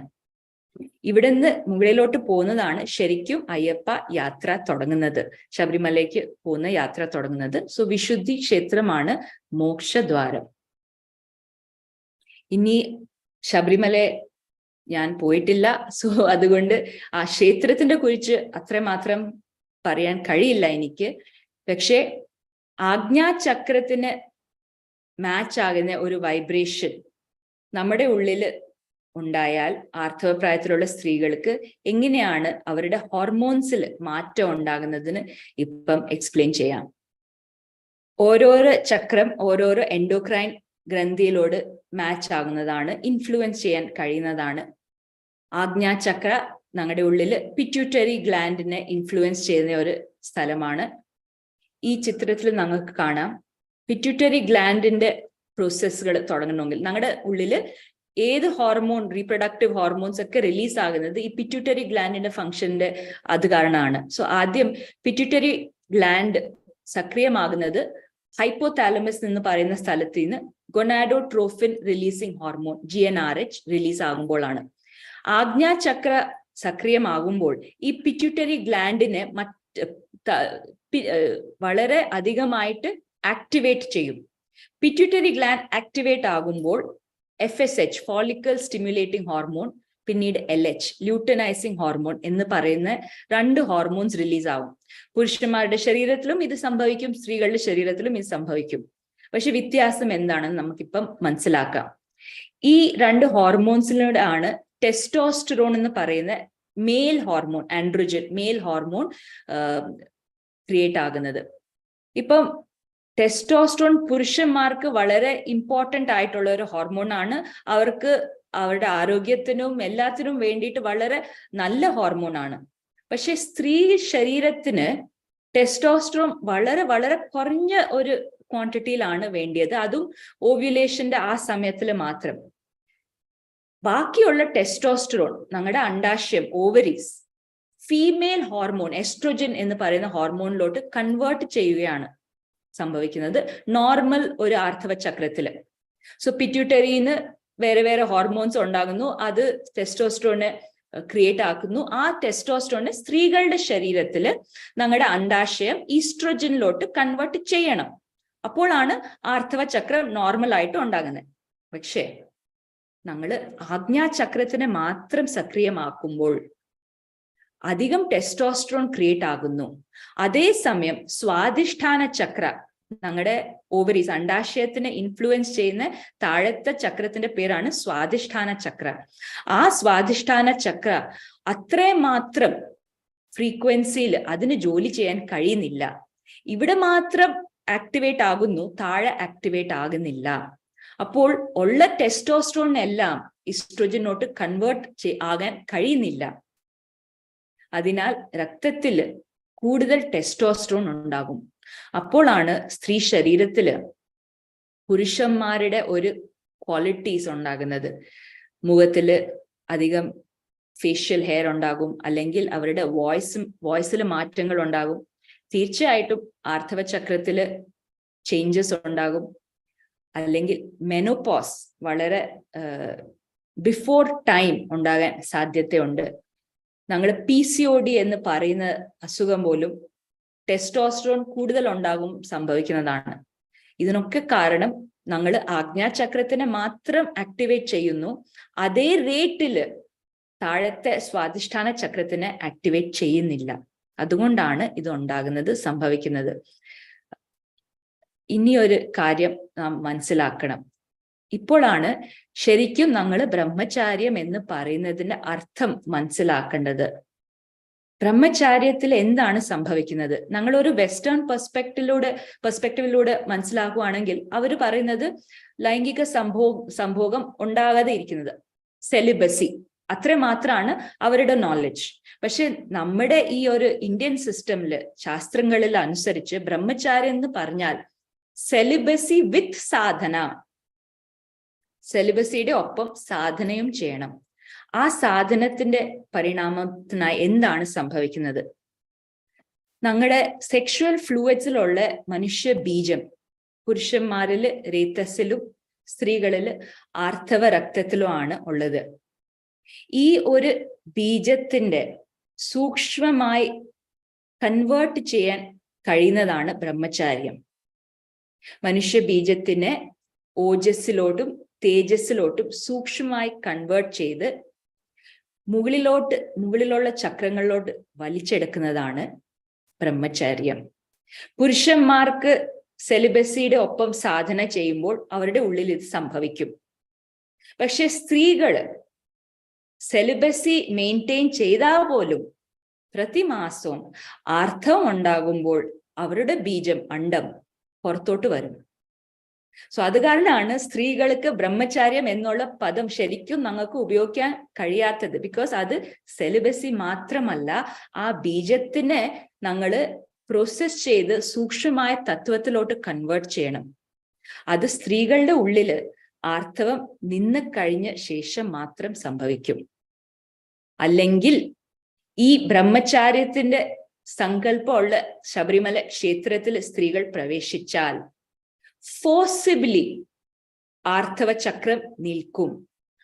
Speaker 1: ഇവിടെ നിന്ന് മുകളിലോട്ട് പോകുന്നതാണ് ശരിക്കും അയ്യപ്പ യാത്ര തുടങ്ങുന്നത്, ശബരിമലയ്ക്ക് പോകുന്ന യാത്ര തുടങ്ങുന്നത്. സോ വിശുദ്ധി ക്ഷേത്രമാണ് മോക്ഷദ്വാരം. ഇനി ശബരിമല ഞാൻ പോയിട്ടില്ല. സോ അതുകൊണ്ട് ആ ക്ഷേത്രത്തിന്റെ കുറിച്ച് അത്രമാത്രം പറയാൻ കഴിയില്ല എനിക്ക്. പക്ഷെ ആജ്ഞാചക്രത്തിന് മാച്ച് ആകുന്ന ഒരു വൈബ്രേഷൻ നമ്മുടെ ഉള്ളിൽ ഉണ്ടായാൽ ആർത്തവപ്രായത്തിലുള്ള സ്ത്രീകൾക്ക് എങ്ങനെയാണ് അവരുടെ ഹോർമോൺസിൽ മാറ്റം ഉണ്ടാകുന്നതിന് ഇപ്പം എക്സ്പ്ലെയിൻ ചെയ്യാം. ഓരോരോ ചക്രം ഓരോരോ എൻഡോക്രൈൻ ഗ്രന്ഥിയിലോട് മാച്ച് ആകുന്നതാണ്, ഇൻഫ്ലുവൻസ് ചെയ്യാൻ കഴിയുന്നതാണ്. ആജ്ഞാചക്ര ഞങ്ങളുടെ ഉള്ളിൽ പിറ്റ്യൂട്ടറി ഗ്ലാൻഡിനെ ഇൻഫ്ലുവൻസ് ചെയ്യുന്ന ഒരു സ്ഥലമാണ്. ഈ ചിത്രത്തിൽ നിങ്ങൾക്ക് കാണാം പിറ്റ്യൂട്ടറി ഗ്ലാൻഡിന്റെ പ്രോസസ്സുകൾ തുടങ്ങണമെങ്കിൽ ഞങ്ങളുടെ ഉള്ളിൽ ഏത് ഹോർമോൺ, റീപ്രൊഡക്റ്റീവ് ഹോർമോൺസ് ഒക്കെ റിലീസ് ആകുന്നത് ഈ പിറ്റ്യൂട്ടറി ഗ്ലാൻഡിന്റെ ഫംഗ്ഷന്റെ അത് കാരണമാണ്. സോ ആദ്യം പിറ്റ്യൂട്ടറി ഗ്ലാൻഡ് സക്രിയമാകുന്നത് ഹൈപ്പോതാലമസ് എന്ന് പറയുന്ന സ്ഥലത്ത് നിന്ന് ഗൊനാഡോട്രോഫിൻ റിലീസിംഗ് ഹോർമോൺ GnRH റിലീസ് ആകുമ്പോഴാണ്. ആജ്ഞാചക്ര സക്രിയമാകുമ്പോൾ ഈ പിറ്റ്യൂട്ടറി ഗ്ലാൻഡിനെ വളരെ അധികമായിട്ട് ആക്ടിവേറ്റ് ചെയ്യും. പിറ്റ്യൂട്ടറി ഗ്ലാൻഡ് ആക്ടിവേറ്റ് ആകുമ്പോൾ FSH ഫോളിക്കൽ സ്റ്റിമുലേറ്റിംഗ് ഹോർമോൺ, പിന്നീട് LH ലൂട്ടനൈസിംഗ് ഹോർമോൺ എന്ന് പറയുന്ന 2 ഹോർമോൺസ് റിലീസ് ആവും. പുരുഷന്മാരുടെ ശരീരത്തിലും ഇത് സംഭവിക്കും, സ്ത്രീകളുടെ ശരീരത്തിലും ഇത് സംഭവിക്കും. പക്ഷെ വ്യത്യാസം എന്താണെന്ന് നമുക്കിപ്പം മനസ്സിലാക്കാം. ഈ 2 ഹോർമോൺസിലൂടെ ആണ് ടെസ്റ്റോസ്റ്ററോൺ എന്ന് പറയുന്ന male hormone, androgen male hormone create ആകുന്നത്. ഇപ്പം ടെസ്റ്റോസ്റ്ററോൺ പുരുഷന്മാർക്ക് വളരെ ഇമ്പോർട്ടൻ്റ് ആയിട്ടുള്ള ഒരു ഹോർമോണാണ്. അവർക്ക് അവരുടെ ആരോഗ്യത്തിനും എല്ലാത്തിനും വേണ്ടിയിട്ട് വളരെ നല്ല ഹോർമോണാണ്. പക്ഷെ സ്ത്രീ ശരീരത്തിന് ടെസ്റ്റോസ്റ്ററോൺ വളരെ വളരെ കുറഞ്ഞ ഒരു ക്വാണ്ടിറ്റിയിലാണ് വേണ്ടിയത്, അതും ഓവ്യുലേഷന്റെ ആ സമയത്തിൽ മാത്രം. ബാക്കിയുള്ള ടെസ്റ്റോസ്റ്ററോൺ ഞങ്ങളുടെ അണ്ടാശയം, ഓവറീസ്, ഫീമെയിൽ ഹോർമോൺ എസ്ട്രോജൻ എന്ന് പറയുന്ന ഹോർമോണിലോട്ട് കൺവേർട്ട് ചെയ്യുകയാണ് സംഭവിക്കുന്നത് നോർമൽ ഒരു ആർത്തവ ചക്രത്തില്. സോ പിറ്റ്യൂട്ടറിന്ന് വേറെ വേറെ ഹോർമോൺസ് ഉണ്ടാകുന്നു, അത് ടെസ്റ്റോസ്റ്ററോനെ ക്രിയേറ്റ് ആക്കുന്നു. ആ ടെസ്റ്റോസ്റ്ററോനെ സ്ത്രീകളുടെ ശരീരത്തില് ഞങ്ങളുടെ അണ്ടാശയം ഈസ്ട്രോജനിലോട്ട് കൺവേർട്ട് ചെയ്യണം. അപ്പോഴാണ് ആർത്തവ ചക്രം നോർമൽ ആയിട്ട് ഉണ്ടാകുന്നത്. പക്ഷേ ഞങ്ങള് ആജ്ഞാചക്രത്തിനെ മാത്രം സക്രിയമാക്കുമ്പോൾ അധികം ടെസ്റ്റോസ്റ്ററോൺ ക്രിയേറ്റ് ആകുന്നു. അതേസമയം സ്വാധിഷ്ഠാന ചക്ര, ഞങ്ങളുടെ ഓവറീസ് അണ്ടാശയത്തിനെ ഇൻഫ്ലുവൻസ് ചെയ്യുന്ന താഴത്തെ ചക്രത്തിന്റെ പേരാണ് സ്വാധിഷ്ഠാന ചക്ര. ആ സ്വാധിഷ്ഠാന ചക്ര അത്രമാത്രം ഫ്രീക്വൻസിയിൽ അതിന് ജോലി ചെയ്യാൻ കഴിയുന്നില്ല. ഇവിടെ മാത്രം ആക്ടിവേറ്റ് ആകുന്നു, താഴെ ആക്ടിവേറ്റ് ആകുന്നില്ല. അപ്പോൾ ഉള്ള ടെസ്റ്റോസ്റ്ററോണെല്ലാം ഈസ്ട്രോജനോട്ട് കൺവേർട്ട് ആകാൻ കഴിയുന്നില്ല. അതിനാൽ രക്തത്തിൽ കൂടുതൽ ടെസ്റ്റോസ്റ്ററോൺ ഉണ്ടാകും. അപ്പോഴാണ് സ്ത്രീ ശരീരത്തില് പുരുഷന്മാരുടെ ഒരു ക്വാളിറ്റീസ് ഉണ്ടാകുന്നത്. മുഖത്തില് അധികം ഫേഷ്യൽ ഹെയർ ഉണ്ടാകും, അല്ലെങ്കിൽ അവരുടെ വോയിസിൽ മാറ്റങ്ങൾ ഉണ്ടാകും. തീർച്ചയായിട്ടും ആർത്തവ ചക്രത്തില് ചേഞ്ചസ് ഉണ്ടാകും. അല്ലെങ്കിൽ മെനോപോസ് വളരെ ബിഫോർ ടൈം ഉണ്ടാകാൻ സാധ്യതയുണ്ട്. ഞങ്ങൾ PCOD എന്ന് പറയുന്ന അസുഖം പോലും ടെസ്റ്റോസ്റ്ററോൺ കൂടുതൽ ഉണ്ടാകും സംഭവിക്കുന്നതാണ്. ഇതിനൊക്കെ കാരണം ഞങ്ങൾ ആജ്ഞാചക്രത്തിനെ മാത്രം ആക്ടിവേറ്റ് ചെയ്യുന്നു, അതേ റേറ്റില് താഴത്തെ സ്വാധിഷ്ഠാന ചക്രത്തിനെ ആക്ടിവേറ്റ് ചെയ്യുന്നില്ല. അതുകൊണ്ടാണ് ഇത് ഉണ്ടാകുന്നത്, സംഭവിക്കുന്നത്. ഇനിയൊരു കാര്യം നാം മനസ്സിലാക്കണം. ഇപ്പോഴാണ് ശരിക്കും നമ്മൾ ബ്രഹ്മചാര്യം എന്ന് പറയുന്നതിന്റെ അർത്ഥം മനസ്സിലാക്കേണ്ടത്. ബ്രഹ്മചാര്യത്തിൽ എന്താണ് സംഭവിക്കുന്നത്? ഞങ്ങൾ ഒരു വെസ്റ്റേൺ പെർസ്പെക്റ്റീവിലൂടെ മനസ്സിലാക്കുകയാണെങ്കിൽ അവർ പറയുന്നത് ലൈംഗിക സംഭോഗം ഉണ്ടാകാതെ ഇരിക്കുന്നത്, സെലിബസി, അത്ര മാത്രമാണ് അവരുടെ നോളജ്. പക്ഷെ നമ്മുടെ ഈ ഒരു ഇന്ത്യൻ സിസ്റ്റമില്, ശാസ്ത്രങ്ങളിൽ അനുസരിച്ച് ബ്രഹ്മചാര്യം എന്ന് പറഞ്ഞാൽ സെലിബസി വിത്ത് സാധന, സെലിബസിയുടെ ഒപ്പം സാധനയും ചെയ്യണം. ആ സാധനത്തിന്റെ പരിണാമത്തിനായി എന്താണ് സംഭവിക്കുന്നത്? ഞങ്ങളുടെ സെക്ഷുവൽ ഫ്ലൂയിഡ്സിലുള്ള മനുഷ്യ ബീജം പുരുഷന്മാരിൽ രേതസ്സിലും സ്ത്രീകളിൽ ആർത്തവ രക്തത്തിലുമാണ് ഉള്ളത്. ഈ ഒരു ബീജത്തിന്റെ സൂക്ഷ്മമായി കൺവേർട്ട് ചെയ്യാൻ കഴിയുന്നതാണ് ബ്രഹ്മചാര്യം. മനുഷ്യ ബീജത്തിനെ ഓജസ്സിലോട്ടും തേജസ്സിലോട്ടും സൂക്ഷ്മമായി കൺവേർട്ട് ചെയ്ത് മുകളിലുള്ള ചക്രങ്ങളിലോട്ട് വലിച്ചെടുക്കുന്നതാണ് ബ്രഹ്മചാര്യം. പുരുഷന്മാർക്ക് സെലിബസിയുടെ ഒപ്പം സാധന ചെയ്യുമ്പോൾ അവരുടെ ഉള്ളിൽ ഇത് സംഭവിക്കും. പക്ഷെ സ്ത്രീകള് സെലിബസി മെയിൻറ്റെയിൻ ചെയ്താൽ പോലും പ്രതിമാസവും ആർത്തവം ഉണ്ടാകുമ്പോൾ അവരുടെ ബീജം, അണ്ഡം പുറത്തോട്ട് വരും. സോ അത് കാരണമാണ് സ്ത്രീകൾക്ക് ബ്രഹ്മചാര്യം എന്നുള്ള പദം ശരിക്കും ഞങ്ങൾക്ക് ഉപയോഗിക്കാൻ കഴിയാത്തത്. ബിക്കോസ് അത് സെലിബസി മാത്രമല്ല, ആ ബീജത്തിനെ ഞങ്ങള് പ്രോസസ് ചെയ്ത് സൂക്ഷ്മമായ തത്വത്തിലോട്ട് കൺവേർട്ട് ചെയ്യണം. അത് സ്ത്രീകളുടെ ഉള്ളില് ആർത്തവം നിന്ന് കഴിഞ്ഞ ശേഷം മാത്രം സംഭവിക്കും. അല്ലെങ്കിൽ ഈ ബ്രഹ്മചാര്യത്തിന്റെ സങ്കല്പമുള്ള ശബരിമല ക്ഷേത്രത്തിൽ സ്ത്രീകൾ പ്രവേശിച്ചാൽ ഫോഴ്സിബിലി ആർത്തവ ചക്രം നിൽക്കും.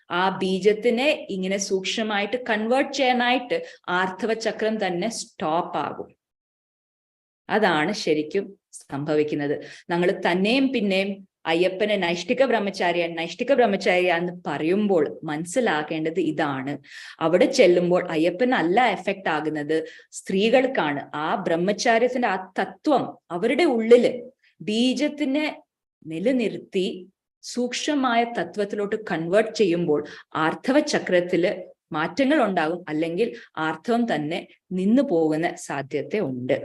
Speaker 1: ആ ബീജത്തിനെ ഇങ്ങനെ സൂക്ഷ്മമായിട്ട് കൺവേർട്ട് ചെയ്യാനായിട്ട് ആർത്തവ ചക്രം തന്നെ സ്റ്റോപ്പ് ആകും. അതാണ് ശരിക്കും സംഭവിക്കുന്നത്. ഞങ്ങൾ തന്നെയും പിന്നെയും അയ്യപ്പനെ നൈഷ്ഠിക ബ്രഹ്മചാരിയ എന്ന് പറയുമ്പോൾ മനസ്സിലാക്കേണ്ടത് ഇതാണ്. അവിടെ ചെല്ലുമ്പോൾ അയ്യപ്പനല്ല എഫക്റ്റ് ആകുന്നത്, സ്ത്രീകൾക്കാണ്. ആ ബ്രഹ്മചാര്യത്തിന്റെ ആ തത്വം അവരുടെ ഉള്ളില് ബീജത്തിനെ നിലനിർത്തി സൂക്ഷ്മമായ തത്വത്തിലോട്ട് കൺവേർട്ട് ചെയ്യുമ്പോൾ ആർത്തവ ചക്രത്തില് മാറ്റങ്ങൾ ഉണ്ടാകും. അല്ലെങ്കിൽ ആർത്തവം തന്നെ നിന്നു പോകുന്ന സാധ്യത ഉണ്ട്.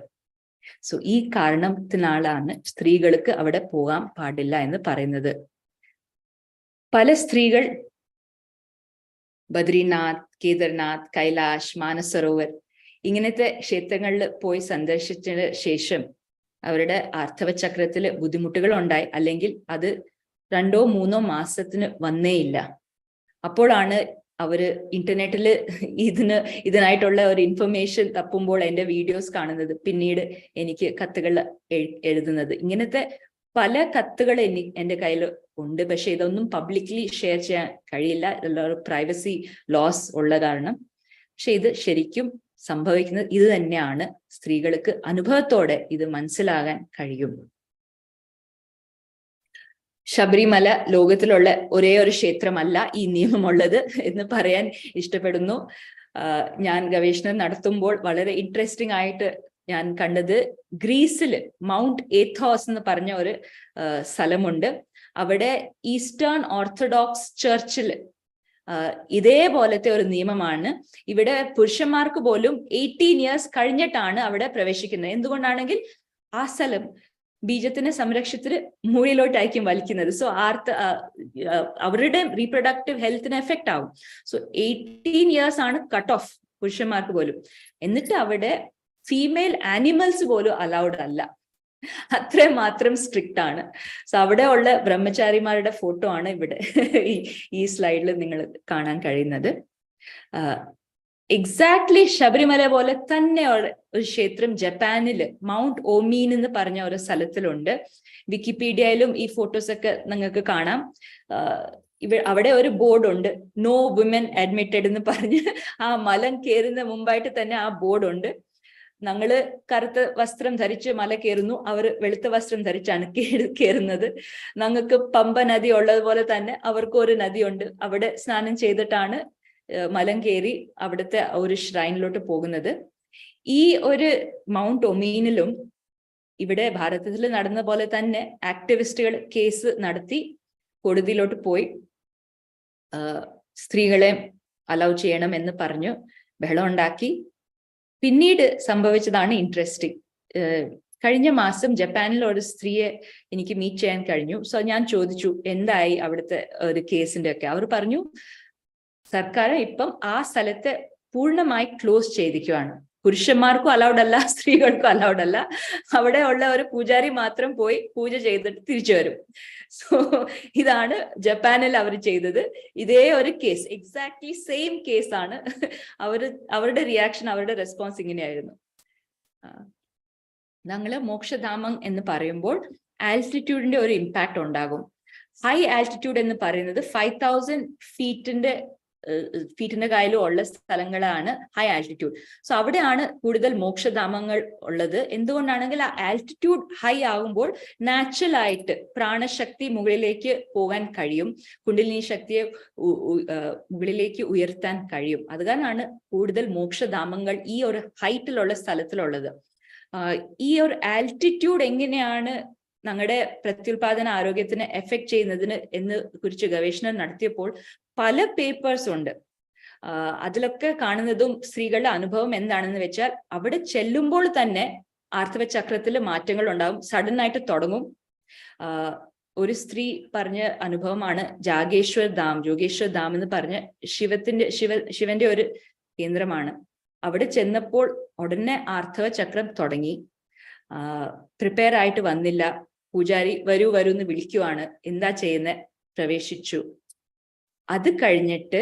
Speaker 1: സോ ഈ കാരണത്തിനാലാണ് സ്ത്രീകൾക്ക് അവിടെ പോകാൻ പാടില്ല എന്ന് പറയുന്നത്. പല സ്ത്രീകൾ ബദ്രിനാഥ്, കേദർനാഥ്, കൈലാഷ്, മാനസരോവർ ഇങ്ങനത്തെ ക്ഷേത്രങ്ങളിൽ പോയി സന്ദർശിച്ചതിന് ശേഷം അവരുടെ ആർത്തവ ചക്രത്തിൽ ബുദ്ധിമുട്ടുകൾ ഉണ്ടായി, അല്ലെങ്കിൽ അത് 2-3 മാസത്തിന് വന്നേയില്ല. അപ്പോഴാണ് അവര് ഇന്റർനെറ്റിൽ ഇതിനായിട്ടുള്ള ഒരു ഇൻഫർമേഷൻ തപ്പുമ്പോൾ എൻ്റെ വീഡിയോസ് കാണുന്നത്, പിന്നീട് എനിക്ക് കത്തുകൾ എഴുതുന്നത്. ഇങ്ങനത്തെ പല കത്തുകൾ എൻ്റെ കയ്യിൽ ഉണ്ട്. പക്ഷെ ഇതൊന്നും പബ്ലിക്ലി ഷെയർ ചെയ്യാൻ കഴിയില്ല, പ്രൈവസി ലോസ് ഉള്ള കാരണം. പക്ഷെ ഇത് ശരിക്കും സംഭവിക്കുന്നത് ഇത് തന്നെയാണ്. സ്ത്രീകൾക്ക് അനുഭവത്തോടെ ഇത് മനസ്സിലാകാൻ കഴിയും. ശബരിമല ലോകത്തിലുള്ള ഒരേ ഒരു ക്ഷേത്രമല്ല ഈ നിയമമുള്ളത് എന്ന് പറയാൻ ഇഷ്ടപ്പെടുന്നു. ഞാൻ ഗവേഷണം നടത്തുമ്പോൾ വളരെ ഇൻട്രസ്റ്റിംഗ് ആയിട്ട് ഞാൻ കണ്ടത് ഗ്രീസിൽ മൗണ്ട് ഏത്തോസ് എന്ന് പറഞ്ഞ ഒരു സ്ഥലമുണ്ട്. അവിടെ ഈസ്റ്റേൺ ഓർത്തഡോക്സ് ചർച്ചിൽ ഇതേപോലത്തെ ഒരു നിയമമാണ്. ഇവിടെ പുരുഷന്മാർക്ക് പോലും 18 years കഴിഞ്ഞിട്ടാണ് അവിടെ പ്രവേശിക്കുന്നത്. എന്തുകൊണ്ടാണെങ്കിൽ ആ സ്ഥലം ബീജത്തിന്റെ സംരക്ഷണത്തിന് മുകളിലോട്ടായിരിക്കും വലിക്കുന്നത്. സോ അവരുടെ റീപ്രൊഡക്റ്റീവ് ഹെൽത്തിന് എഫക്റ്റ് ആവും. സോ 18 years ആണ് കട്ട് ഓഫ് പുരുഷന്മാർക്ക് പോലും. എന്നിട്ട് അവിടെ ഫീമെയിൽ ആനിമൽസ് പോലും അലൗഡ് അല്ല. അത്രമാത്രം സ്ട്രിക്റ്റ് ആണ്. സോ അവിടെ ഉള്ള ബ്രഹ്മചാരിമാരുടെ ഫോട്ടോ ആണ് ഇവിടെ ഈ സ്ലൈഡിൽ നിങ്ങൾ കാണാൻ കഴിയുന്നത്. എക്സാക്ട്ലി ശബരിമല പോലെ തന്നെ ഒരു ക്ഷേത്രം ജപ്പാനില് മൗണ്ട് ഓമീൻ എന്ന് പറഞ്ഞ ഒരു സ്ഥലത്തിലുണ്ട്. വിക്കിപീഡിയയിലും ഈ ഫോട്ടോസ് ഒക്കെ നിങ്ങൾക്ക് കാണാം. അവിടെ ഒരു ബോർഡ് ഉണ്ട്, നോ വുമൻ അഡ്മിറ്റഡ് എന്ന് പറഞ്ഞ്. ആ മലം കയറുന്ന മുമ്പായിട്ട് തന്നെ ആ ബോർഡ് ഉണ്ട്. ഞങ്ങള് കറുത്ത വസ്ത്രം ധരിച്ച് മല കയറുന്നു, അവർ വെളുത്ത വസ്ത്രം ധരിച്ചാണ് കയറുന്നത്. ഞങ്ങൾക്ക് പമ്പ നദി ഉള്ളതുപോലെ തന്നെ അവർക്ക് ഒരു നദിയുണ്ട്. അവിടെ സ്നാനം ചെയ്തിട്ടാണ് മലം കയറി അവിടുത്തെ ഒരു ഷ്രൈനിലോട്ട് പോകുന്നത്. ഈ ഒരു മൗണ്ട് ഒമീനിലും ഇവിടെ ഭാരതത്തിൽ നടന്ന പോലെ തന്നെ ആക്ടിവിസ്റ്റുകൾ കേസ് നടത്തി കോടതിയിലോട്ട് പോയി സ്ത്രീകളെ അലൗ ചെയ്യണം എന്ന് പറഞ്ഞു ബഹളം ഉണ്ടാക്കി. പിന്നീട് സംഭവിച്ചതാണ് ഇൻട്രസ്റ്റിംഗ്. കഴിഞ്ഞ മാസം ജപ്പാനിൽ ഒരു സ്ത്രീയെ എനിക്ക് മീറ്റ് ചെയ്യാൻ കഴിഞ്ഞു. സോ ഞാൻ ചോദിച്ചു എന്തായി അവിടുത്തെ ഒരു കേസിന്റെ ഒക്കെ. അവർ പറഞ്ഞു സർക്കാർ ഇപ്പം ആ സ്ഥലത്തെ പൂർണ്ണമായി ക്ലോസ് ചെയ്തിരിക്കുകയാണ്. പുരുഷന്മാർക്കും അലൗഡ് അല്ല, സ്ത്രീകൾക്കും അലൗഡ് അല്ല. അവിടെ ഉള്ള ഒരു പൂജാരി മാത്രം പോയി പൂജ ചെയ്തിട്ട് തിരിച്ചു വരും. സോ ഇതാണ് ജപ്പാനിൽ അവർ ചെയ്തത്. ഇതേ ഒരു കേസ്, എക്സാക്ട്ലി സെയിം കേസാണ്. അവരുടെ റിയാക്ഷൻ, അവരുടെ റെസ്പോൺസ് ഇങ്ങനെയായിരുന്നു. ഞങ്ങള് മോക്ഷധാമം എന്ന് പറയുമ്പോൾ ആൽറ്റിറ്റ്യൂഡിന്റെ ഒരു ഇമ്പാക്ട് ഉണ്ടാകും. ഹൈ ആൽറ്റിറ്റ്യൂഡ് എന്ന് പറയുന്നത് 5000 ഫീറ്റിന്റെ കയ്യിലും ഉള്ള സ്ഥലങ്ങളാണ് ഹൈ ആൽറ്റിറ്റ്യൂഡ്. സോ അവിടെയാണ് കൂടുതൽ മോക്ഷധാമങ്ങൾ ഉള്ളത്. എന്തുകൊണ്ടാണെങ്കിൽ ആ ആൽറ്റിറ്റ്യൂഡ് ഹൈ ആകുമ്പോൾ നാച്ചുറൽ ആയിട്ട് പ്രാണശക്തി മുകളിലേക്ക് പോകാൻ കഴിയും, കുണ്ടലിനി ശക്തിയെ മുകളിലേക്ക് ഉയർത്താൻ കഴിയും. അത് കാരണമാണ് കൂടുതൽ മോക്ഷധാമങ്ങൾ ഈ ഒരു ഹൈറ്റിലുള്ള സ്ഥലത്തിലുള്ളത്. ഈ ഒരു ആൽറ്റിറ്റ്യൂഡ് എങ്ങനെയാണ് ഞങ്ങളുടെ പ്രത്യുൽപാദന ആരോഗ്യത്തിന് എഫക്ട് ചെയ്യുന്നതിന് എന്ന് കുറിച്ച് ഗവേഷണം നടത്തിയപ്പോൾ പല പേപ്പേഴ്സ് ഉണ്ട്. അതിലൊക്കെ കാണുന്നതും സ്ത്രീകളുടെ അനുഭവം എന്താണെന്ന് വെച്ചാൽ അവിടെ ചെല്ലുമ്പോൾ തന്നെ ആർത്തവ ചക്രത്തിൽ മാറ്റങ്ങൾ ഉണ്ടാകും, സഡൻ ആയിട്ട് തുടങ്ങും. ഒരു സ്ത്രീ പറഞ്ഞ അനുഭവമാണ് ജാഗേശ്വർ ധാം എന്ന് പറഞ്ഞ ശിവന്റെ ഒരു കേന്ദ്രമാണ്. അവിടെ ചെന്നപ്പോൾ ഉടനെ ആർത്തവ ചക്രം തുടങ്ങി. പ്രിപ്പയർ ആയിട്ട് വന്നില്ല, പൂജാരി വരൂ എന്ന് വിളിക്കുവാണ്. എന്താ ചെയ്യുന്നത്? പ്രവേശിച്ചു. അത് കഴിഞ്ഞിട്ട്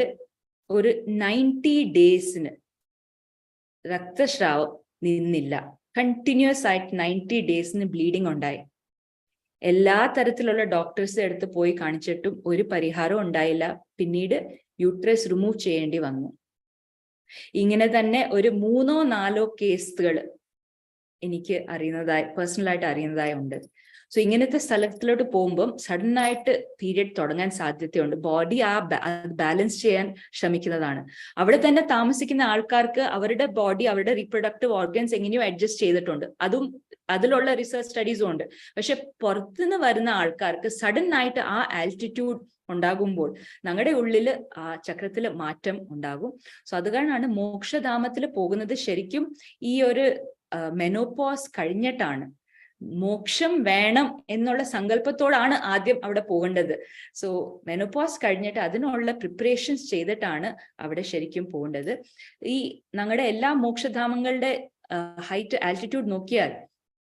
Speaker 1: ഒരു 90 ഡേയ്സിന് രക്തസ്രാവം നിന്നില്ല. കണ്ടിന്യൂസ് ആയിട്ട് 90 ഡേയ്സിന് ബ്ലീഡിങ് ഉണ്ടായി. എല്ലാ തരത്തിലുള്ള ഡോക്ടേഴ്സ് അടുത്ത് പോയി കാണിച്ചിട്ടും ഒരു പരിഹാരവും ഉണ്ടായില്ല. പിന്നീട് യൂട്രസ് റിമൂവ് ചെയ്യേണ്ടി വന്നു. ഇങ്ങനെ തന്നെ ഒരു 3-4 കേസുകൾ എനിക്ക് പേഴ്സണലായിട്ട് അറിയുന്നതായി ഉണ്ട്. സോ ഇങ്ങനത്തെ സ്ഥലത്തിലോട്ട് പോകുമ്പം സഡൻ ആയിട്ട് പീരിയഡ് തുടങ്ങാൻ സാധ്യതയുണ്ട്. ബോഡി ബാലൻസ് ചെയ്യാൻ ശ്രമിക്കുന്നതാണ്. അവിടെ തന്നെ താമസിക്കുന്ന ആൾക്കാർക്ക് അവരുടെ ബോഡി, അവരുടെ റീപ്രൊഡക്റ്റീവ് ഓർഗൻസ് എങ്ങനെയോ അഡ്ജസ്റ്റ് ചെയ്തിട്ടുണ്ട്. അതിലുള്ള റിസർച്ച് സ്റ്റഡീസും ഉണ്ട്. പക്ഷെ പുറത്തുനിന്ന് വരുന്ന ആൾക്കാർക്ക് സഡൻ ആയിട്ട് ആ ആൽറ്റിറ്റ്യൂഡ് ഉണ്ടാകുമ്പോൾ ഞങ്ങളുടെ ഉള്ളില് ആ ചക്രത്തില് മാറ്റം ഉണ്ടാകും. സോ അത് കാരണമാണ് മോക്ഷധാമത്തിൽ പോകുന്നത് ശരിക്കും ഈ ഒരു മെനോപോസ് കഴിഞ്ഞിട്ടാണ്. മോക്ഷം വേണം എന്നുള്ള സങ്കല്പത്തോടാണ് ആദ്യം അവിടെ പോകേണ്ടത്. സോ മെനോപോസ് കഴിഞ്ഞിട്ട് അതിനുള്ള പ്രിപ്പറേഷൻസ് ചെയ്തിട്ടാണ് അവിടെ ശരിക്കും പോകേണ്ടത്. ഈ ഞങ്ങളുടെ എല്ലാ മോക്ഷധാമങ്ങളുടെ ഹൈറ്റ് ആൽറ്റിറ്റ്യൂഡ് നോക്കിയാൽ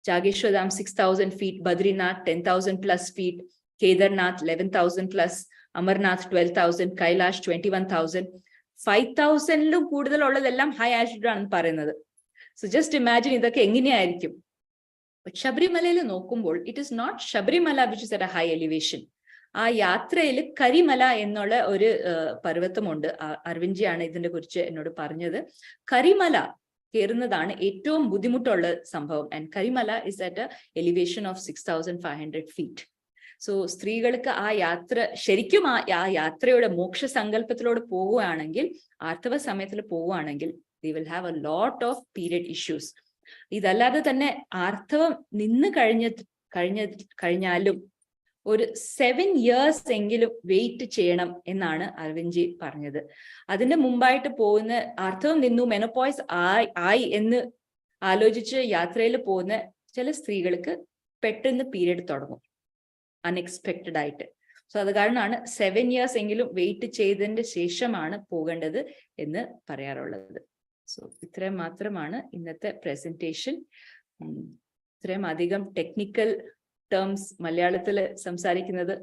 Speaker 1: ജാഗേശ്വർ 6000 ഫീറ്റ്, ബദ്രിനാഥ് 10,000+ ഫീറ്റ്, കേദർനാഥ് 11,000+, അമർനാഥ് 12,000, കൈലാഷ് 21,000, 5,000ലും കൂടുതലുള്ളതെല്ലാം ഹൈ ആൽറ്റിറ്റ്യൂഡ് ആണെന്ന് പറയുന്നത്. സോ ജസ്റ്റ് ഇമാജിൻ ഇതൊക്കെ എങ്ങനെയായിരിക്കും. ശബരിമലയിൽ നോക്കുമ്പോൾ it is not Sabarimala which is at a high elevation. ആ യാത്രയിൽ കരിമല എന്നുള്ള ഒരു പർവ്വതമുണ്ട്. അരവിന്ദ്ജിയാണ് ഇതിനെ കുറിച്ച് എന്നോട് പറഞ്ഞത്. കരിമല കയറുന്നതാണ് ഏറ്റവും ബുദ്ധിമുട്ടുള്ള സംഭവം. And Karimala is at A elevation of 6,500 feet. So സ്ത്രീകൾക്ക് ആ യാത്ര ശരിക്കും ആ യാത്രയുടെ മോക്ഷ സങ്കല്പത്തിലൂടെ പോവുകയാണെങ്കിൽ, ആർത്തവ സമയത്തിൽ പോവുകയാണെങ്കിൽ they will have a lot of period issues. ഇതല്ലാതെ തന്നെ ആർത്തവം നിന്ന് കഴിഞ്ഞാലും ഒരു 7 years എങ്കിലും വെയിറ്റ് ചെയ്യണം എന്നാണ് അരവിന്ദ്ജി പറഞ്ഞത്. അതിന്റെ മുമ്പായിട്ട് പോകുന്ന ആർത്തവം നിന്നു മെനോപോയ്സ് ആയി എന്ന് ആലോചിച്ച് യാത്രയിൽ പോകുന്ന ചില സ്ത്രീകൾക്ക് പെട്ടെന്ന് പീരിയഡ് തുടങ്ങും അൺഎക്സ്പെക്റ്റഡ് ആയിട്ട്. സോ അത് കാരണമാണ് 7 years എങ്കിലും വെയിറ്റ് ചെയ്തതിന്റെ ശേഷമാണ് പോകേണ്ടത് എന്ന് പറയാറുള്ളത്. സോ ഇത്രയും മാത്രമാണ് ഇന്നത്തെ പ്രസന്റേഷൻ. ഇത്രയും അധികം ടെക്നിക്കൽ ടേംസ് മലയാളത്തിൽ സംസാരിക്കുന്നത്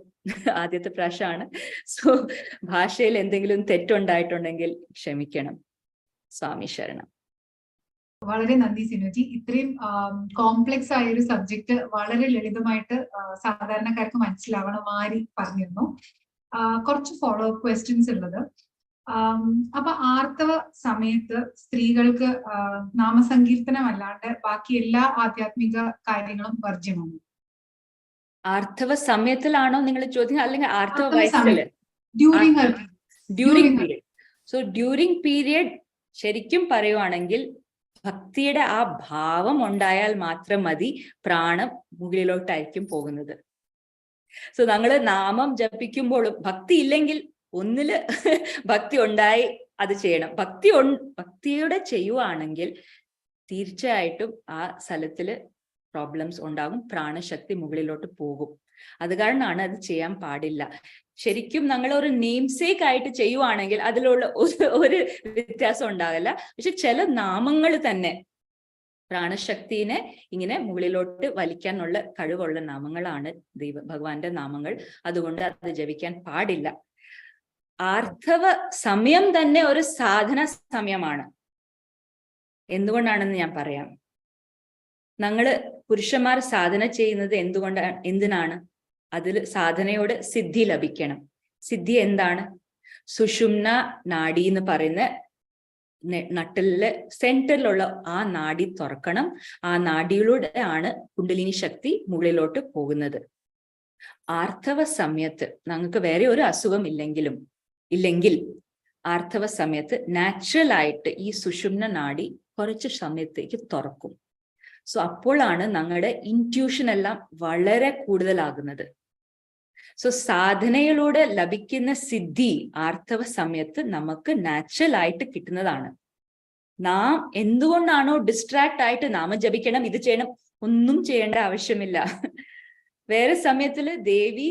Speaker 1: ആദ്യത്തെ പ്രാവശ്യമാണ്. സോ ഭാഷയിൽ എന്തെങ്കിലും തെറ്റുണ്ടായിട്ടുണ്ടെങ്കിൽ ക്ഷമിക്കണം. സ്വാമി ശരണം.
Speaker 2: വളരെ നന്ദി സിനുജി. ഇത്രയും കോംപ്ലക്സ് ആയ ഒരു സബ്ജക്ട് വളരെ ലളിതമായിട്ട് സാധാരണക്കാർക്ക് മനസ്സിലാവണമാരി പറഞ്ഞിരുന്നു. കുറച്ച് ഫോളോ അപ്പ് ക്വസ്റ്റ്യൻസ് ഉള്ളത്. അപ്പൊ ആർത്തവ സമയത്ത് സ്ത്രീകൾക്ക് നാമസങ്കീർത്തനം അല്ലാണ്ട് ബാക്കി എല്ലാ ആധ്യാത്മിക കാര്യങ്ങളും വർജ്യമാണ്.
Speaker 1: ആർത്തവ സമയത്തിലാണോ നിങ്ങൾ ചോദ്യം, അല്ലെങ്കിൽ ആർത്തവ വയസ്സില്? During period. So during period ശരിക്കും പറയുവാണെങ്കിൽ ഭക്തിയുടെ ആ ഭാവം ഉണ്ടായാൽ മാത്രം മതി, പ്രാണം മുകളിലോട്ടായിരിക്കും പോകുന്നത്. സോ ഞങ്ങള് നാമം ജപിക്കുമ്പോഴും ഭക്തി ഇല്ലെങ്കിൽ ഒന്നില് ഭക്തി ഉണ്ടായി അത് ചെയ്യണം. ഭക്തിയോടെ ചെയ്യുവാണെങ്കിൽ തീർച്ചയായിട്ടും ആ സ്ഥലത്തില് പ്രോബ്ലംസ് ഉണ്ടാകും, പ്രാണശക്തി മുകളിലോട്ട് പോകും. അത് കാരണമാണ് അത് ചെയ്യാൻ പാടില്ല. ശരിക്കും ഞങ്ങൾ ഒരു നെയിംസേക്ക് ആയിട്ട് ചെയ്യുവാണെങ്കിൽ അതിലുള്ള ഒരു വ്യത്യാസം ഉണ്ടാകില്ല. പക്ഷെ ചില നാമങ്ങൾ തന്നെ പ്രാണശക്തിനെ ഇങ്ങനെ മുകളിലോട്ട് വലിക്കാനുള്ള കഴിവുള്ള നാമങ്ങളാണ് ഭഗവാന്റെ നാമങ്ങൾ. അതുകൊണ്ട് അത് ജപിക്കാൻ പാടില്ല. ആർത്തവ സമയം തന്നെ ഒരു സാധന സമയമാണ്. എന്തുകൊണ്ടാണെന്ന് ഞാൻ പറയാം. ഞങ്ങള് പുരുഷന്മാർ സാധന ചെയ്യുന്നത് എന്തിനാണ്? അതിൽ സാധനയോട് സിദ്ധി ലഭിക്കണം. സിദ്ധി എന്താണ്? സുഷുമ്ന നാഡി എന്ന് പറയുന്ന നട്ടിലെ സെന്ററിലുള്ള ആ നാഡി തുറക്കണം. ആ നാഡിയിലൂടെ ആണ് കുണ്ടലിനി ശക്തി മുകളിലോട്ട് പോകുന്നത്. ആർത്തവ സമയത്ത് ഞങ്ങൾക്ക് വേറെ ഒരു അസുഖം ഇല്ലെങ്കിൽ ആർത്തവ സമയത്ത് നാച്ചുറൽ ആയിട്ട് ഈ സുഷുമ്ന നാഡി കുറച്ച് സമയത്തേക്ക് തുറക്കും. സോ അപ്പോഴാണ് ഞങ്ങളുടെ ഇൻറ്റ്യൂഷൻ എല്ലാം വളരെ കൂടുതലാകുന്നത്. സോ സാധനയിലൂടെ ലഭിക്കുന്ന സിദ്ധി ആർത്തവ സമയത്ത് നമുക്ക് നാച്ചുറൽ ആയിട്ട് കിട്ടുന്നതാണ്. നാം എന്തുകൊണ്ടാണോ ഡിസ്ട്രാക്ട് ആയിട്ട് നാമം ജപിക്കണം, ഇത് ചെയ്യണം, ഒന്നും ചെയ്യേണ്ട ആവശ്യമില്ല. വേറെ സമയത്തില് ദേവി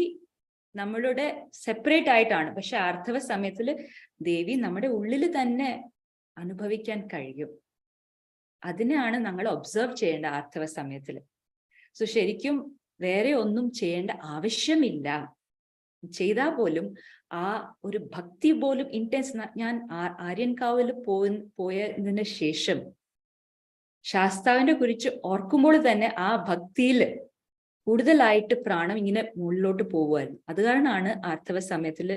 Speaker 1: നമ്മളുടെ സെപ്പറേറ്റ് ആയിട്ടാണ്. പക്ഷെ ആർത്തവ സമയത്തില് ദേവി നമ്മുടെ ഉള്ളിൽ തന്നെ അനുഭവിക്കാൻ കഴിയും. അതിനെയാണ് നമ്മൾ ഒബ്സർവ് ചെയ്യേണ്ട ആർത്തവ സമയത്തിൽ. സോ ശരിക്കും വേറെ ഒന്നും ചെയ്യേണ്ട ആവശ്യമില്ല. ചെയ്താൽ പോലും ആ ഒരു ഭക്തി പോലും ഇന്റൻസ്. ഞാൻ ആര്യൻകാവിൽ പോയതിന് ശേഷം ശാസ്താവിനെ കുറിച്ച് ഓർക്കുമ്പോൾ തന്നെ ആ ഭക്തിയിൽ കൂടുതലായിട്ട് പ്രാണം ഇങ്ങനെ മുകളിലോട്ട് പോകുമായിരുന്നു. അത് കാരണമാണ് ആർത്തവ സമയത്തിൽ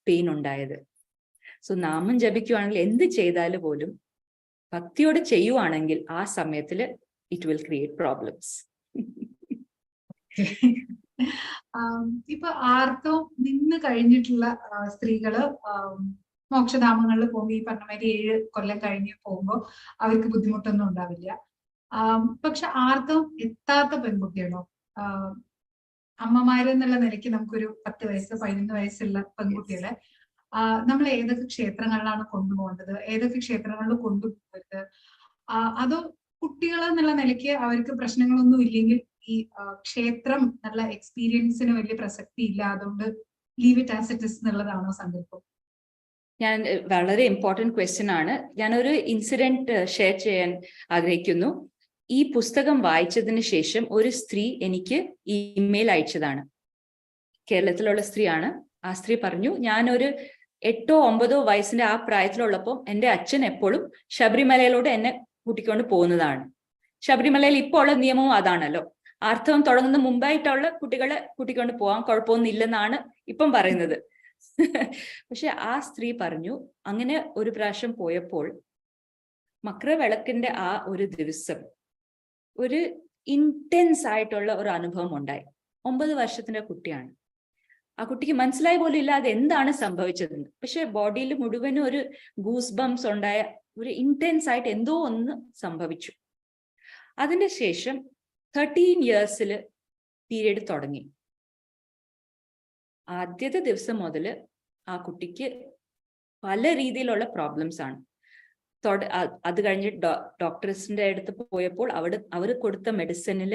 Speaker 1: പെയിൻ ഉണ്ടായത്. സോ നാമം ജപിക്കുവാണെങ്കിൽ എന്ത് ചെയ്താലും പോലും ഭക്തിയോട് ചെയ്യുവാണെങ്കിൽ ആ സമയത്തില് ഇറ്റ് വിൽ ക്രിയേറ്റ് പ്രോബ്ലംസ്.
Speaker 2: ഇപ്പൊ ആർത്തവം നിന്ന് കഴിഞ്ഞിട്ടുള്ള സ്ത്രീകള് മോക്ഷധാമങ്ങളിൽ പോകുമ്പോൾ ഈ പറഞ്ഞ മാതിരി 7 കൊല്ലം കഴിഞ്ഞ് പോകുമ്പോൾ അവർക്ക് ബുദ്ധിമുട്ടൊന്നും ഉണ്ടാവില്ല. പക്ഷെ ആർത്തവം എത്താത്ത പെൺകുട്ടികളോ, അമ്മമാരെന്നുള്ള നിലയ്ക്ക് നമുക്കൊരു 10 വയസ്സ് 11 വയസ്സുള്ള പെൺകുട്ടികളെ നമ്മൾ ഏതൊക്കെ ക്ഷേത്രങ്ങളിലാണ് കൊണ്ടുപോകേണ്ടത്, ഏതൊക്കെ ക്ഷേത്രങ്ങളിൽ കൊണ്ടുപോകരുത്? അതോ കുട്ടികൾ എന്നുള്ള നിലയ്ക്ക് അവർക്ക് പ്രശ്നങ്ങളൊന്നും ഇല്ലെങ്കിൽ ഈ ക്ഷേത്രം എന്നുള്ള എക്സ്പീരിയൻസിന് വലിയ പ്രസക്തി ഇല്ല, അതുകൊണ്ട് leave it as it is എന്നുള്ളതാണോ സങ്കല്പം?
Speaker 1: ഞാൻ വളരെ ഇമ്പോർട്ടന്റ് ക്വസ്റ്റ്യൻ ആണ്. ഞാനൊരു ഇൻസിഡന്റ് ഷെയർ ചെയ്യാൻ ആഗ്രഹിക്കുന്നു. ഈ പുസ്തകം വായിച്ചതിന് ശേഷം ഒരു സ്ത്രീ എനിക്ക് ഇമെയിൽ അയച്ചതാണ്. കേരളത്തിലുള്ള സ്ത്രീയാണ്. ആ സ്ത്രീ പറഞ്ഞു, ഞാനൊരു 8 or 9 വയസ്സിന്റെ ആ പ്രായത്തിലുള്ളപ്പോൾ എൻ്റെ അച്ഛൻ എപ്പോഴും ശബരിമലയിലോട്ട് എന്നെ കൂട്ടിക്കൊണ്ട് പോകുന്നതാണ്. ശബരിമലയിൽ ഇപ്പോൾ ഉള്ള നിയമവും അതാണല്ലോ. ആർത്തവം തുടങ്ങുന്ന മുമ്പായിട്ടുള്ള കുട്ടികളെ കൂട്ടിക്കൊണ്ട് പോകാൻ കുഴപ്പമൊന്നുമില്ലെന്നാണ് ഇപ്പം പറയുന്നത്. പക്ഷെ ആ സ്ത്രീ പറഞ്ഞു, അങ്ങനെ ഒരു പ്രാവശ്യം പോയപ്പോൾ മകരവിളക്കിന്റെ ആ ഒരു ദിവസം ഒരു ഇന്റൻസ് ആയിട്ടുള്ള ഒരു അനുഭവം ഉണ്ടായി. 9 വർഷത്തിന്റെ കുട്ടിയാണ്. ആ കുട്ടിക്ക് മനസ്സിലായി പോലും ഇല്ല അത് എന്താണ് സംഭവിച്ചതെന്ന്. പക്ഷെ ബോഡിയിൽ മുഴുവനും ഒരു ഗൂസ് ബംസ് ഉണ്ടായ ഒരു ഇന്റൻസ് ആയിട്ട് എന്തോ ഒന്ന് സംഭവിച്ചു. അതിന്റെ ശേഷം 13 ഇയേഴ്സിൽ പീരീഡ് തുടങ്ങി. ആദ്യത്തെ ദിവസം മുതൽ ആ കുട്ടിക്ക് പല രീതിയിലുള്ള പ്രോബ്ലംസ് ആണ്. അത് കഴിഞ്ഞ് ഡോക്ടേഴ്സിന്റെ അടുത്ത് പോയപ്പോൾ അവർ കൊടുത്ത മെഡിസിനിൽ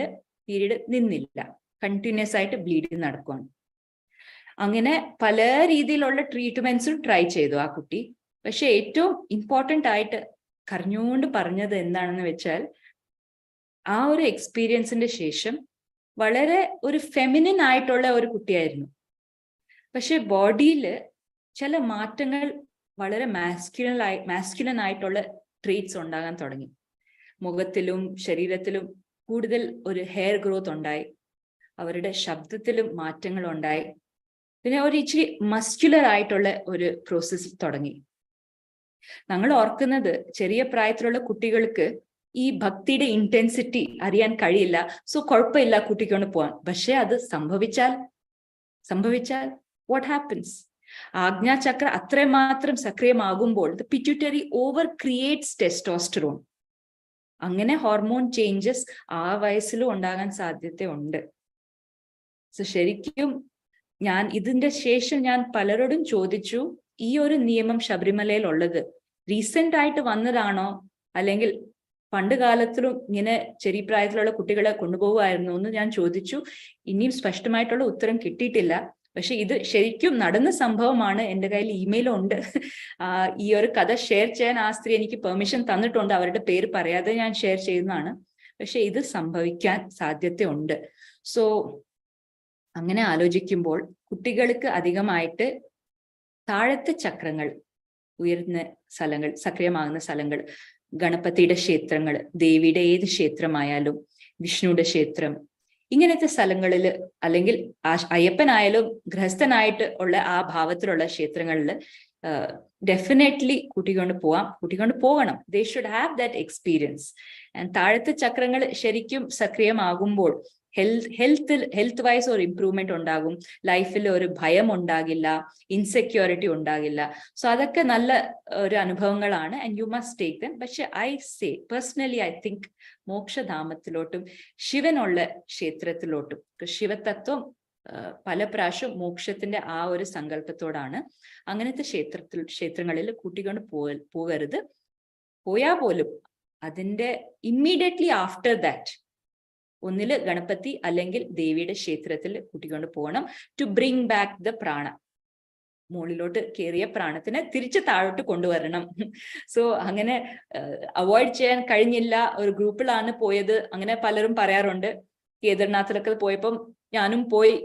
Speaker 1: പീരീഡ് നിന്നില്ല, കണ്ടിന്യൂസ് ആയിട്ട് ബ്ലീഡിങ് നടക്കുവാണ്. അങ്ങനെ പല രീതിയിലുള്ള ട്രീറ്റ്മെന്റ്സും ട്രൈ ചെയ്തു ആ കുട്ടി. പക്ഷെ ഏറ്റവും ഇമ്പോർട്ടൻ്റ് ആയിട്ട് കരഞ്ഞുകൊണ്ട് പറഞ്ഞത് എന്താണെന്ന് വെച്ചാൽ, ആ ഒരു എക്സ്പീരിയൻസിന്റെ ശേഷം വളരെ ഒരു ഫെമിനിൻ ആയിട്ടുള്ള ഒരു കുട്ടിയായിരുന്നു. പക്ഷെ ബോഡിയിൽ ചില മാറ്റങ്ങൾ, വളരെ മാസ്കുലൻ ആയിട്ടുള്ള ട്രീറ്റ്സ് ഉണ്ടാകാൻ തുടങ്ങി. മുഖത്തിലും ശരീരത്തിലും കൂടുതൽ ഒരു ഹെയർ ഗ്രോത്ത് ഉണ്ടായി. അവരുടെ ശബ്ദത്തിലും മാറ്റങ്ങൾ ഉണ്ടായി. പിന്നെ ഒരു ഇച്ചിരി മസ്കുലർ ആയിട്ടുള്ള ഒരു പ്രോസസ്സ് തുടങ്ങി. ഞങ്ങൾ ഓർക്കുന്നത്, ചെറിയ പ്രായത്തിലുള്ള കുട്ടികൾക്ക് ഈ ഭക്തിയുടെ ഇന്റൻസിറ്റി അറിയാൻ കഴിയില്ല, സോ കുഴപ്പമില്ല കുട്ടിക്കൊണ്ട് പോവാൻ. പക്ഷെ അത് സംഭവിച്ചാൽ വാട്ട് ഹാപ്പൻസ്? ആജ്ഞാചക്ര അത്രമാത്രം സക്രിയമാകുമ്പോൾ പിറ്റ്യൂട്ടറി ഓവർ ക്രിയേറ്റ്സ് ടെസ്റ്റോസ്റ്ററോൺ. അങ്ങനെ ഹോർമോൺ ചേഞ്ചസ് ആ വയസ്സിലും ഉണ്ടാകാൻ സാധ്യതയുണ്ട്. സോ ശരിക്കും ഇതിന്റെ ശേഷം ഞാൻ പലരോടും ചോദിച്ചു, ഈ ഒരു നിയമം ശബരിമലയിൽ ഉള്ളത് റീസെന്റ് ആയിട്ട് വന്നതാണോ, അല്ലെങ്കിൽ പണ്ട് കാലത്തിലും ഇങ്ങനെ ചെറിയ പ്രായത്തിലുള്ള കുട്ടികളെ കൊണ്ടുപോകുമായിരുന്നു എന്ന് ഞാൻ ചോദിച്ചു. ഇനിയും സ്പഷ്ടമായിട്ടുള്ള ഉത്തരം കിട്ടിയിട്ടില്ല. പക്ഷെ ഇത് ശരിക്കും നടന്ന സംഭവമാണ്. എൻ്റെ കയ്യിൽ ഇമെയിലും ഉണ്ട്. ഈ ഒരു കഥ ഷെയർ ചെയ്യാൻ ആ സ്ത്രീ എനിക്ക് പെർമിഷൻ തന്നിട്ടുണ്ട്. അവരുടെ പേര് പറയാതെ ഞാൻ ഷെയർ ചെയ്യുന്നതാണ്. പക്ഷെ ഇത് സംഭവിക്കാൻ സാധ്യതയുണ്ട്. സോ അങ്ങനെ ആലോചിക്കുമ്പോൾ കുട്ടികൾക്ക് അധികമായിട്ട് താഴത്തെ ചക്രങ്ങൾ, ഉയർന്ന സ്ഥലങ്ങൾ, സക്രിയമാകുന്ന സ്ഥലങ്ങൾ, ഗണപതിയുടെ ക്ഷേത്രങ്ങൾ, ദേവിയുടെ ഏത് ക്ഷേത്രമായാലും, വിഷ്ണുയുടെ ക്ഷേത്രം, ഇങ്ങനത്തെ സ്ഥലങ്ങളിൽ, അല്ലെങ്കിൽ അയ്യപ്പനായാലും ഗൃഹസ്ഥനായിട്ട് ഉള്ള ആ ഭാവത്തിലുള്ള ക്ഷേത്രങ്ങളിൽ ഡെഫിനറ്റ്ലി കൂട്ടിക്കൊണ്ട് പോകണം. They should have that experience. And താഴത്തെ ചക്രങ്ങൾ ശരിക്കും സക്രിയമാകുമ്പോൾ ഹെൽത്ത് വൈസ് ഒരു ഇംപ്രൂവ്മെന്റ് ഉണ്ടാകും. ലൈഫിൽ ഒരു ഭയം ഉണ്ടാകില്ല, ഇൻസെക്യൂരിറ്റി ഉണ്ടാകില്ല. സോ അതൊക്കെ നല്ല ഒരു അനുഭവങ്ങളാണ്. And you must take them. പക്ഷെ പേഴ്സണലി ഐ തിങ്ക് മോക്ഷധാമത്തിലോട്ടും ശിവനുള്ള ക്ഷേത്രത്തിലോട്ടും, ശിവതത്വം പല പ്രാവശ്യം മോക്ഷത്തിന്റെ ആ ഒരു സങ്കല്പത്തോടാണ്. അങ്ങനത്തെ ക്ഷേത്രങ്ങളിൽ കൂട്ടിക്കൊണ്ട് പോകരുത്. പോയാൽ പോലും അതിന്റെ ഇമ്മീഡിയറ്റ്ലി ആഫ്റ്റർ ദാറ്റ് ഒന്നില് ഗണപതി അല്ലെങ്കിൽ ദേവിയുടെ ക്ഷേത്രത്തിൽ കൂട്ടിക്കൊണ്ട് പോകണം. ടു ബ്രിങ് ബാക്ക് ദ പ്രാണ. മുകളിലോട്ട് കയറിയ പ്രാണത്തിനെ തിരിച്ച് താഴോട്ട് കൊണ്ടുവരണം. സോ അങ്ങനെ അവോയ്ഡ് ചെയ്യാൻ കഴിഞ്ഞില്ല. ഒരു ഗ്രൂപ്പിലാണ് പോയത്. അങ്ങനെ പലരും പറയാറുണ്ട്. കേദർനാഥിലൊക്കെ പോയപ്പം ഞാനും പോയി.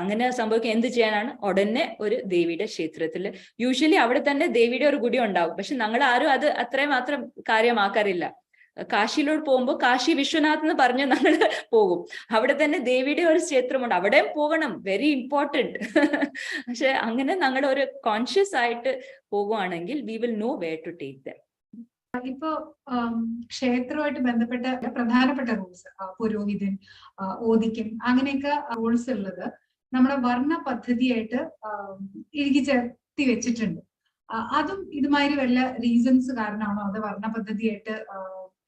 Speaker 1: അങ്ങനെ സംഭവിക്കാൻ എന്ത് ചെയ്യാനാണ്? ഉടനെ ഒരു ദേവിയുടെ ക്ഷേത്രത്തിൽ, യൂഷ്വലി അവിടെ തന്നെ ദേവിയുടെ ഒരു ഗുടി ഉണ്ടാവും. പക്ഷെ ഞങ്ങൾ ആരും അത് അത്രയും മാത്രം കാര്യമാക്കാറില്ല. കാശിയിലോട്ട് പോകുമ്പോൾ കാശി വിശ്വനാഥ് എന്ന് പറഞ്ഞ് നമ്മൾ പോകും. അവിടെ തന്നെ ദേവിയുടെ ഒരു ക്ഷേത്രമുണ്ട്, അവിടെയും പോകണം. Very important. പക്ഷെ അങ്ങനെ ഞങ്ങൾ ഒരു കോൺഷ്യസ് ആയിട്ട് പോകുവാണെങ്കിൽ we will know where to take them.
Speaker 2: ഇപ്പോ ക്ഷേത്രവുമായിട്ട് ബന്ധപ്പെട്ട പ്രധാനപ്പെട്ട റൂൾസ്, പുരോഹിതൻ, ഓദിക്കൻ, അങ്ങനെയൊക്കെ റൂൾസ് ഉള്ളത് നമ്മുടെ വർണ്ണ പദ്ധതിയായിട്ട് ഇഴുകി ചേർത്തി വെച്ചിട്ടുണ്ട്. അതും ഇതുമാതിരി വല്ല റീസൺസ് കാരണമാണോ അത് വർണ്ണ പദ്ധതിയായിട്ട്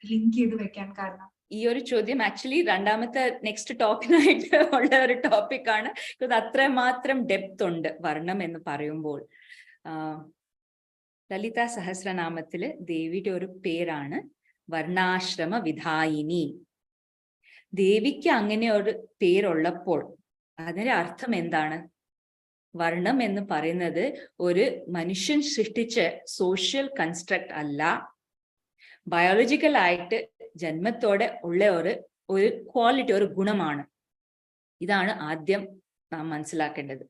Speaker 2: ലിങ്ക് ചെയ്ത് വെക്കാൻ കാരണം?
Speaker 1: ഈ ഒരു ചോദ്യം ആക്ച്വലി രണ്ടാമത്തെ നെക്സ്റ്റ് ടോക്കിനായിട്ട് ഉള്ള ഒരു ടോപ്പിക്കാണ്. അത്രമാത്രം ഡെപ്ത് ഉണ്ട് വർണ്ണം എന്ന് പറയുമ്പോൾ. ലളിതാ സഹസ്രനാമത്തില് ദേവിയുടെ ഒരു പേരാണ് വർണ്ണാശ്രമ വിധായിനി. ദേവിക്ക് അങ്ങനെ ഒരു പേരുള്ളപ്പോൾ അതിന്റെ അർത്ഥം എന്താണ്? വർണ്ണം എന്ന് പറയുന്നത് ഒരു മനുഷ്യൻ സൃഷ്ടിച്ച സോഷ്യൽ കൺസ്ട്രക്ട് അല്ല, ബയോളജിക്കൽ ആയിട്ട് ജന്മത്തോടെ ഉള്ള ഒരു ക്വാളിറ്റി, ഒരു ഗുണമാണ്. ഇതാണ് ആദ്യം നാം മനസ്സിലാക്കേണ്ടത്.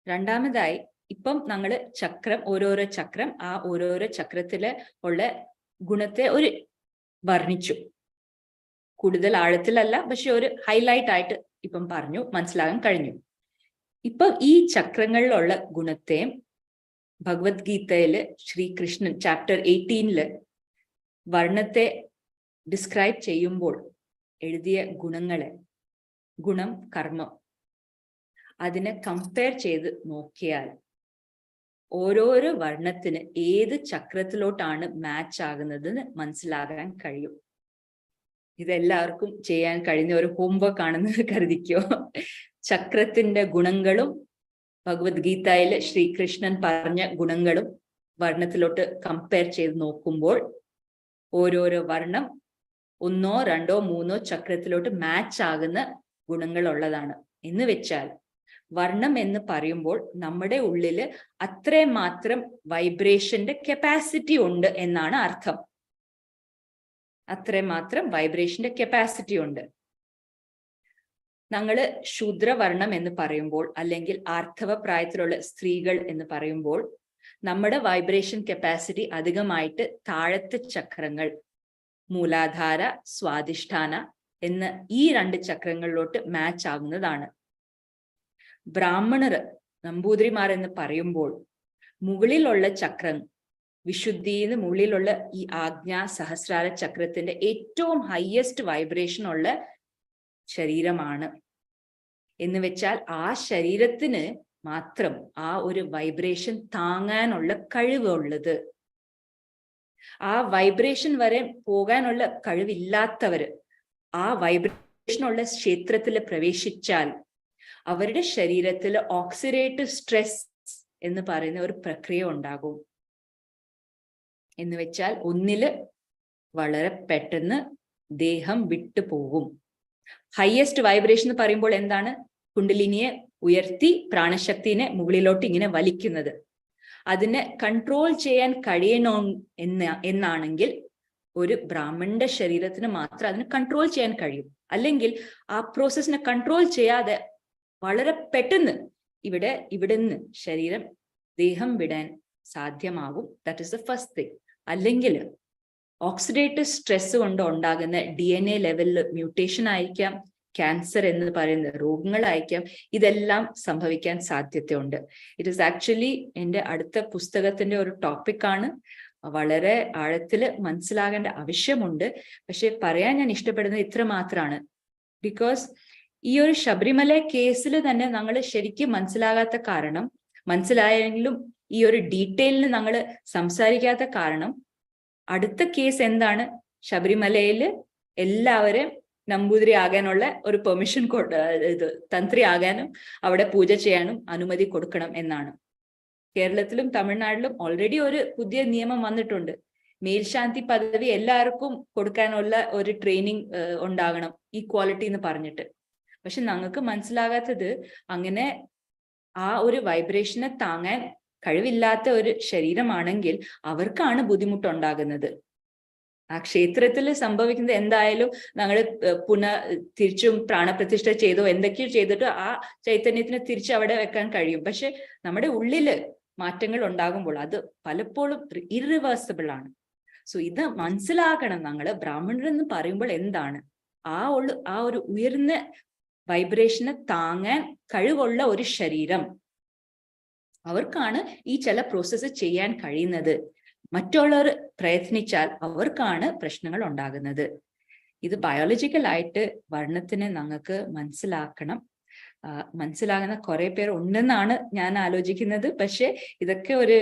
Speaker 1: രണ്ടാമതായി, ഇപ്പം ഞങ്ങള് ചക്രം, ഓരോരോ ചക്രം, ആ ഓരോരോ ചക്രത്തില് ഉള്ള ഗുണത്തെ ഒരു വർണ്ണിച്ചു. കൂടുതൽ ആഴത്തിലല്ല, പക്ഷെ ഒരു ഹൈലൈറ്റ് ആയിട്ട് ഇപ്പം പറഞ്ഞു, മനസ്സിലാകാൻ കഴിഞ്ഞു. ഇപ്പം ഈ ചക്രങ്ങളിലുള്ള ഗുണത്തെ ഭഗവത്ഗീതയില് ശ്രീകൃഷ്ണൻ ചാപ്റ്റർ 18 വർണ്ണത്തെ ഡിസ്ക്രൈബ് ചെയ്യുമ്പോൾ എഴുതിയ ഗുണങ്ങളെ, ഗുണം കർമ്മം, അതിനെ കമ്പയർ ചെയ്ത് നോക്കിയാൽ ഓരോരോ വർണ്ണത്തിന് ഏത് ചക്രത്തിലോട്ടാണ് മാച്ച് ആകുന്നതെന്ന് മനസ്സിലാകാൻ കഴിയും. ഇതെല്ലാവർക്കും ചെയ്യാൻ കഴിയുന്ന ഒരു ഹോംവർക്ക് ആണെന്ന് കരുതിക്കോ. ചക്രത്തിന്റെ ഗുണങ്ങളും ഭഗവത്ഗീതയിൽ ശ്രീകൃഷ്ണൻ പറഞ്ഞ ഗുണങ്ങളും വർണ്ണത്തിലോട്ട് കമ്പയർ ചെയ്ത് നോക്കുമ്പോൾ ഓരോരോ വർണ്ണം 1, 2, 3 ചക്രത്തിലോട്ട് മാച്ച് ആകുന്ന ഗുണങ്ങളുള്ളതാണ്. എന്ന് വെച്ചാൽ വർണ്ണം എന്ന് പറയുമ്പോൾ നമ്മുടെ ഉള്ളില് അത്രയും മാത്രം വൈബ്രേഷന്റെ കപ്പാസിറ്റി ഉണ്ട് എന്നാണ് അർത്ഥം. അത്രയും മാത്രം വൈബ്രേഷന്റെ കപ്പാസിറ്റി ഉണ്ട്. ഞങ്ങള് ശൂദ്രവർണ്ണം എന്ന് പറയുമ്പോൾ, അല്ലെങ്കിൽ ആർത്തവ പ്രായത്തിലുള്ള സ്ത്രീകൾ എന്ന് പറയുമ്പോൾ, നമ്മുടെ വൈബ്രേഷൻ കപ്പാസിറ്റി അധികമായിട്ട് താഴത്തെ ചക്രങ്ങൾ, മൂലാധാര, സ്വാധിഷ്ഠാന എന്ന ഈ 2 ചക്രങ്ങളിലോട്ട് മാച്ച് ആകുന്നതാണ്. ബ്രാഹ്മണർ, നമ്പൂതിരിമാർ എന്ന് പറയുമ്പോൾ മുകളിലുള്ള ചക്രം, വിശുദ്ധിന്ന് മുകളിലുള്ള ഈ ആജ്ഞാ സഹസ്രാര ചക്രത്തിന്റെ ഏറ്റവും ഹയസ്റ്റ് വൈബ്രേഷൻ ഉള്ള ശരീരമാണ്. എന്ന് വെച്ചാൽ ആ ശരീരത്തിന് മാത്രം ആ ഒരു വൈബ്രേഷൻ താങ്ങാനുള്ള കഴിവുള്ളത്. ആ വൈബ്രേഷൻ വരെ പോകാനുള്ള കഴിവില്ലാത്തവര് ആ വൈബ്രേഷനുള്ള ക്ഷേത്രത്തിൽ പ്രവേശിച്ചാൽ അവരുടെ ശരീരത്തിൽ ഓക്സിഡേറ്റീവ് സ്ട്രെസ് എന്ന് പറയുന്ന ഒരു പ്രക്രിയ ഉണ്ടാകും. എന്ന് വെച്ചാൽ ഒന്നില് വളരെ പെട്ടെന്ന് ദേഹം വിട്ടു പോകും. ഹയസ്റ്റ് വൈബ്രേഷൻ എന്ന് പറയുമ്പോൾ എന്താണ്? കുണ്ടലിനിയെ ഉയർത്തി പ്രാണശക്തിനെ മുകളിലോട്ട് ഇങ്ങനെ വലിക്കുന്നത്. അതിനെ കൺട്രോൾ ചെയ്യാൻ കഴിയണോ എന്നാണെങ്കിൽ ഒരു ബ്രാഹ്മണന്റെ ശരീരത്തിന് മാത്രം അതിനെ കൺട്രോൾ ചെയ്യാൻ കഴിയും. അല്ലെങ്കിൽ ആ പ്രോസസ്സിനെ കൺട്രോൾ ചെയ്യാതെ വളരെ പെട്ടെന്ന് ഇവിടുന്ന് ശരീരം ദേഹം വിടാൻ സാധ്യമാകും. That is the first thing. അല്ലെങ്കിൽ ഓക്സിഡേറ്റീവ് സ്ട്രെസ് കൊണ്ട് ഉണ്ടാകുന്ന DNA ലെവലിൽ മ്യൂട്ടേഷൻ ആയിരിക്കാം, ക്യാൻസർ എന്ന് പറയുന്ന രോഗങ്ങളായിരിക്കാം, ഇതെല്ലാം സംഭവിക്കാൻ സാധ്യതയുണ്ട്. ഇറ്റ് ഈസ് ആക്ച്വലി എൻ്റെ അടുത്ത പുസ്തകത്തിന്റെ ഒരു ടോപ്പിക്കാണ്. വളരെ ആഴത്തിൽ മനസ്സിലാകേണ്ട ആവശ്യമുണ്ട്. പക്ഷെ പറയാൻ ഞാൻ ഇഷ്ടപ്പെടുന്നത് ഇത്ര മാത്രമാണ്. ബിക്കോസ് ഈ ഒരു ശബരിമല കേസിൽ തന്നെ ഞങ്ങൾ ശരിക്കും മനസ്സിലാകാത്ത കാരണം, മനസ്സിലായെങ്കിലും ഈ ഒരു ഡീറ്റെയിലിന് ഞങ്ങൾ സംസാരിക്കാത്ത കാരണം, അടുത്ത കേസ് എന്താണ്? ശബരിമലയിൽ എല്ലാവരും നമ്പൂതിരി ആകാനുള്ള ഒരു പെർമിഷൻ തന്ത്രി ആകാനും അവിടെ പൂജ ചെയ്യാനും അനുമതി കൊടുക്കണം എന്നാണ്. കേരളത്തിലും തമിഴ്നാട്ടിലും ഓൾറെഡി ഒരു പുതിയ നിയമം വന്നിട്ടുണ്ട്. മേൽശാന്തി പദവി എല്ലാവർക്കും കൊടുക്കാനുള്ള ഒരു ട്രെയിനിങ് ഉണ്ടാകണം, ഈക്വാലിറ്റി എന്ന് പറഞ്ഞിട്ട്. പക്ഷെ ഞങ്ങൾക്ക് മനസ്സിലാകാത്തത്, അങ്ങനെ ആ ഒരു വൈബ്രേഷനെ താങ്ങാൻ കഴിവില്ലാത്ത ഒരു ശരീരമാണെങ്കിൽ അവർക്കാണ് ബുദ്ധിമുട്ടുണ്ടാകുന്നത്. ആ ക്ഷേത്രത്തിൽ സംഭവിക്കുന്നത് എന്തായാലും ഞങ്ങൾ തിരിച്ചും പ്രാണപ്രതിഷ്ഠ ചെയ്തോ എന്തൊക്കെയോ ചെയ്തിട്ട് ആ ചൈതന്യത്തിനെ തിരിച്ച് അവിടെ വെക്കാൻ കഴിയും. പക്ഷെ നമ്മുടെ ഉള്ളില് മാറ്റങ്ങൾ ഉണ്ടാകുമ്പോൾ അത് പലപ്പോഴും ഇറിവേഴ്സിബിൾ ആണ്. സോ ഇത് മനസ്സിലാക്കണം. ഞങ്ങള് ബ്രാഹ്മണർ എന്ന് പറയുമ്പോൾ എന്താണ് ആ ഒരു ഉയർന്ന വൈബ്രേഷനെ താങ്ങാൻ കഴിവുള്ള ഒരു ശരീരം. അവർക്കാണ് ഈ ചില പ്രോസസ്സ് ചെയ്യാൻ കഴിയുന്നത്. മറ്റുള്ളവർ പ്രയത്നിച്ചാൽ അവർക്കാണ് പ്രശ്നങ്ങൾ ഉണ്ടാകുന്നത്. ഇത് ബയോളജിക്കൽ ആയിട്ട് വർണ്ണത്തിനെ ഞങ്ങൾക്ക് മനസ്സിലാക്കണം. മനസ്സിലാകുന്ന കുറെ പേർ ഉണ്ടെന്നാണ് ഞാൻ ആലോചിക്കുന്നത്. പക്ഷെ ഇതൊക്കെ ഒരു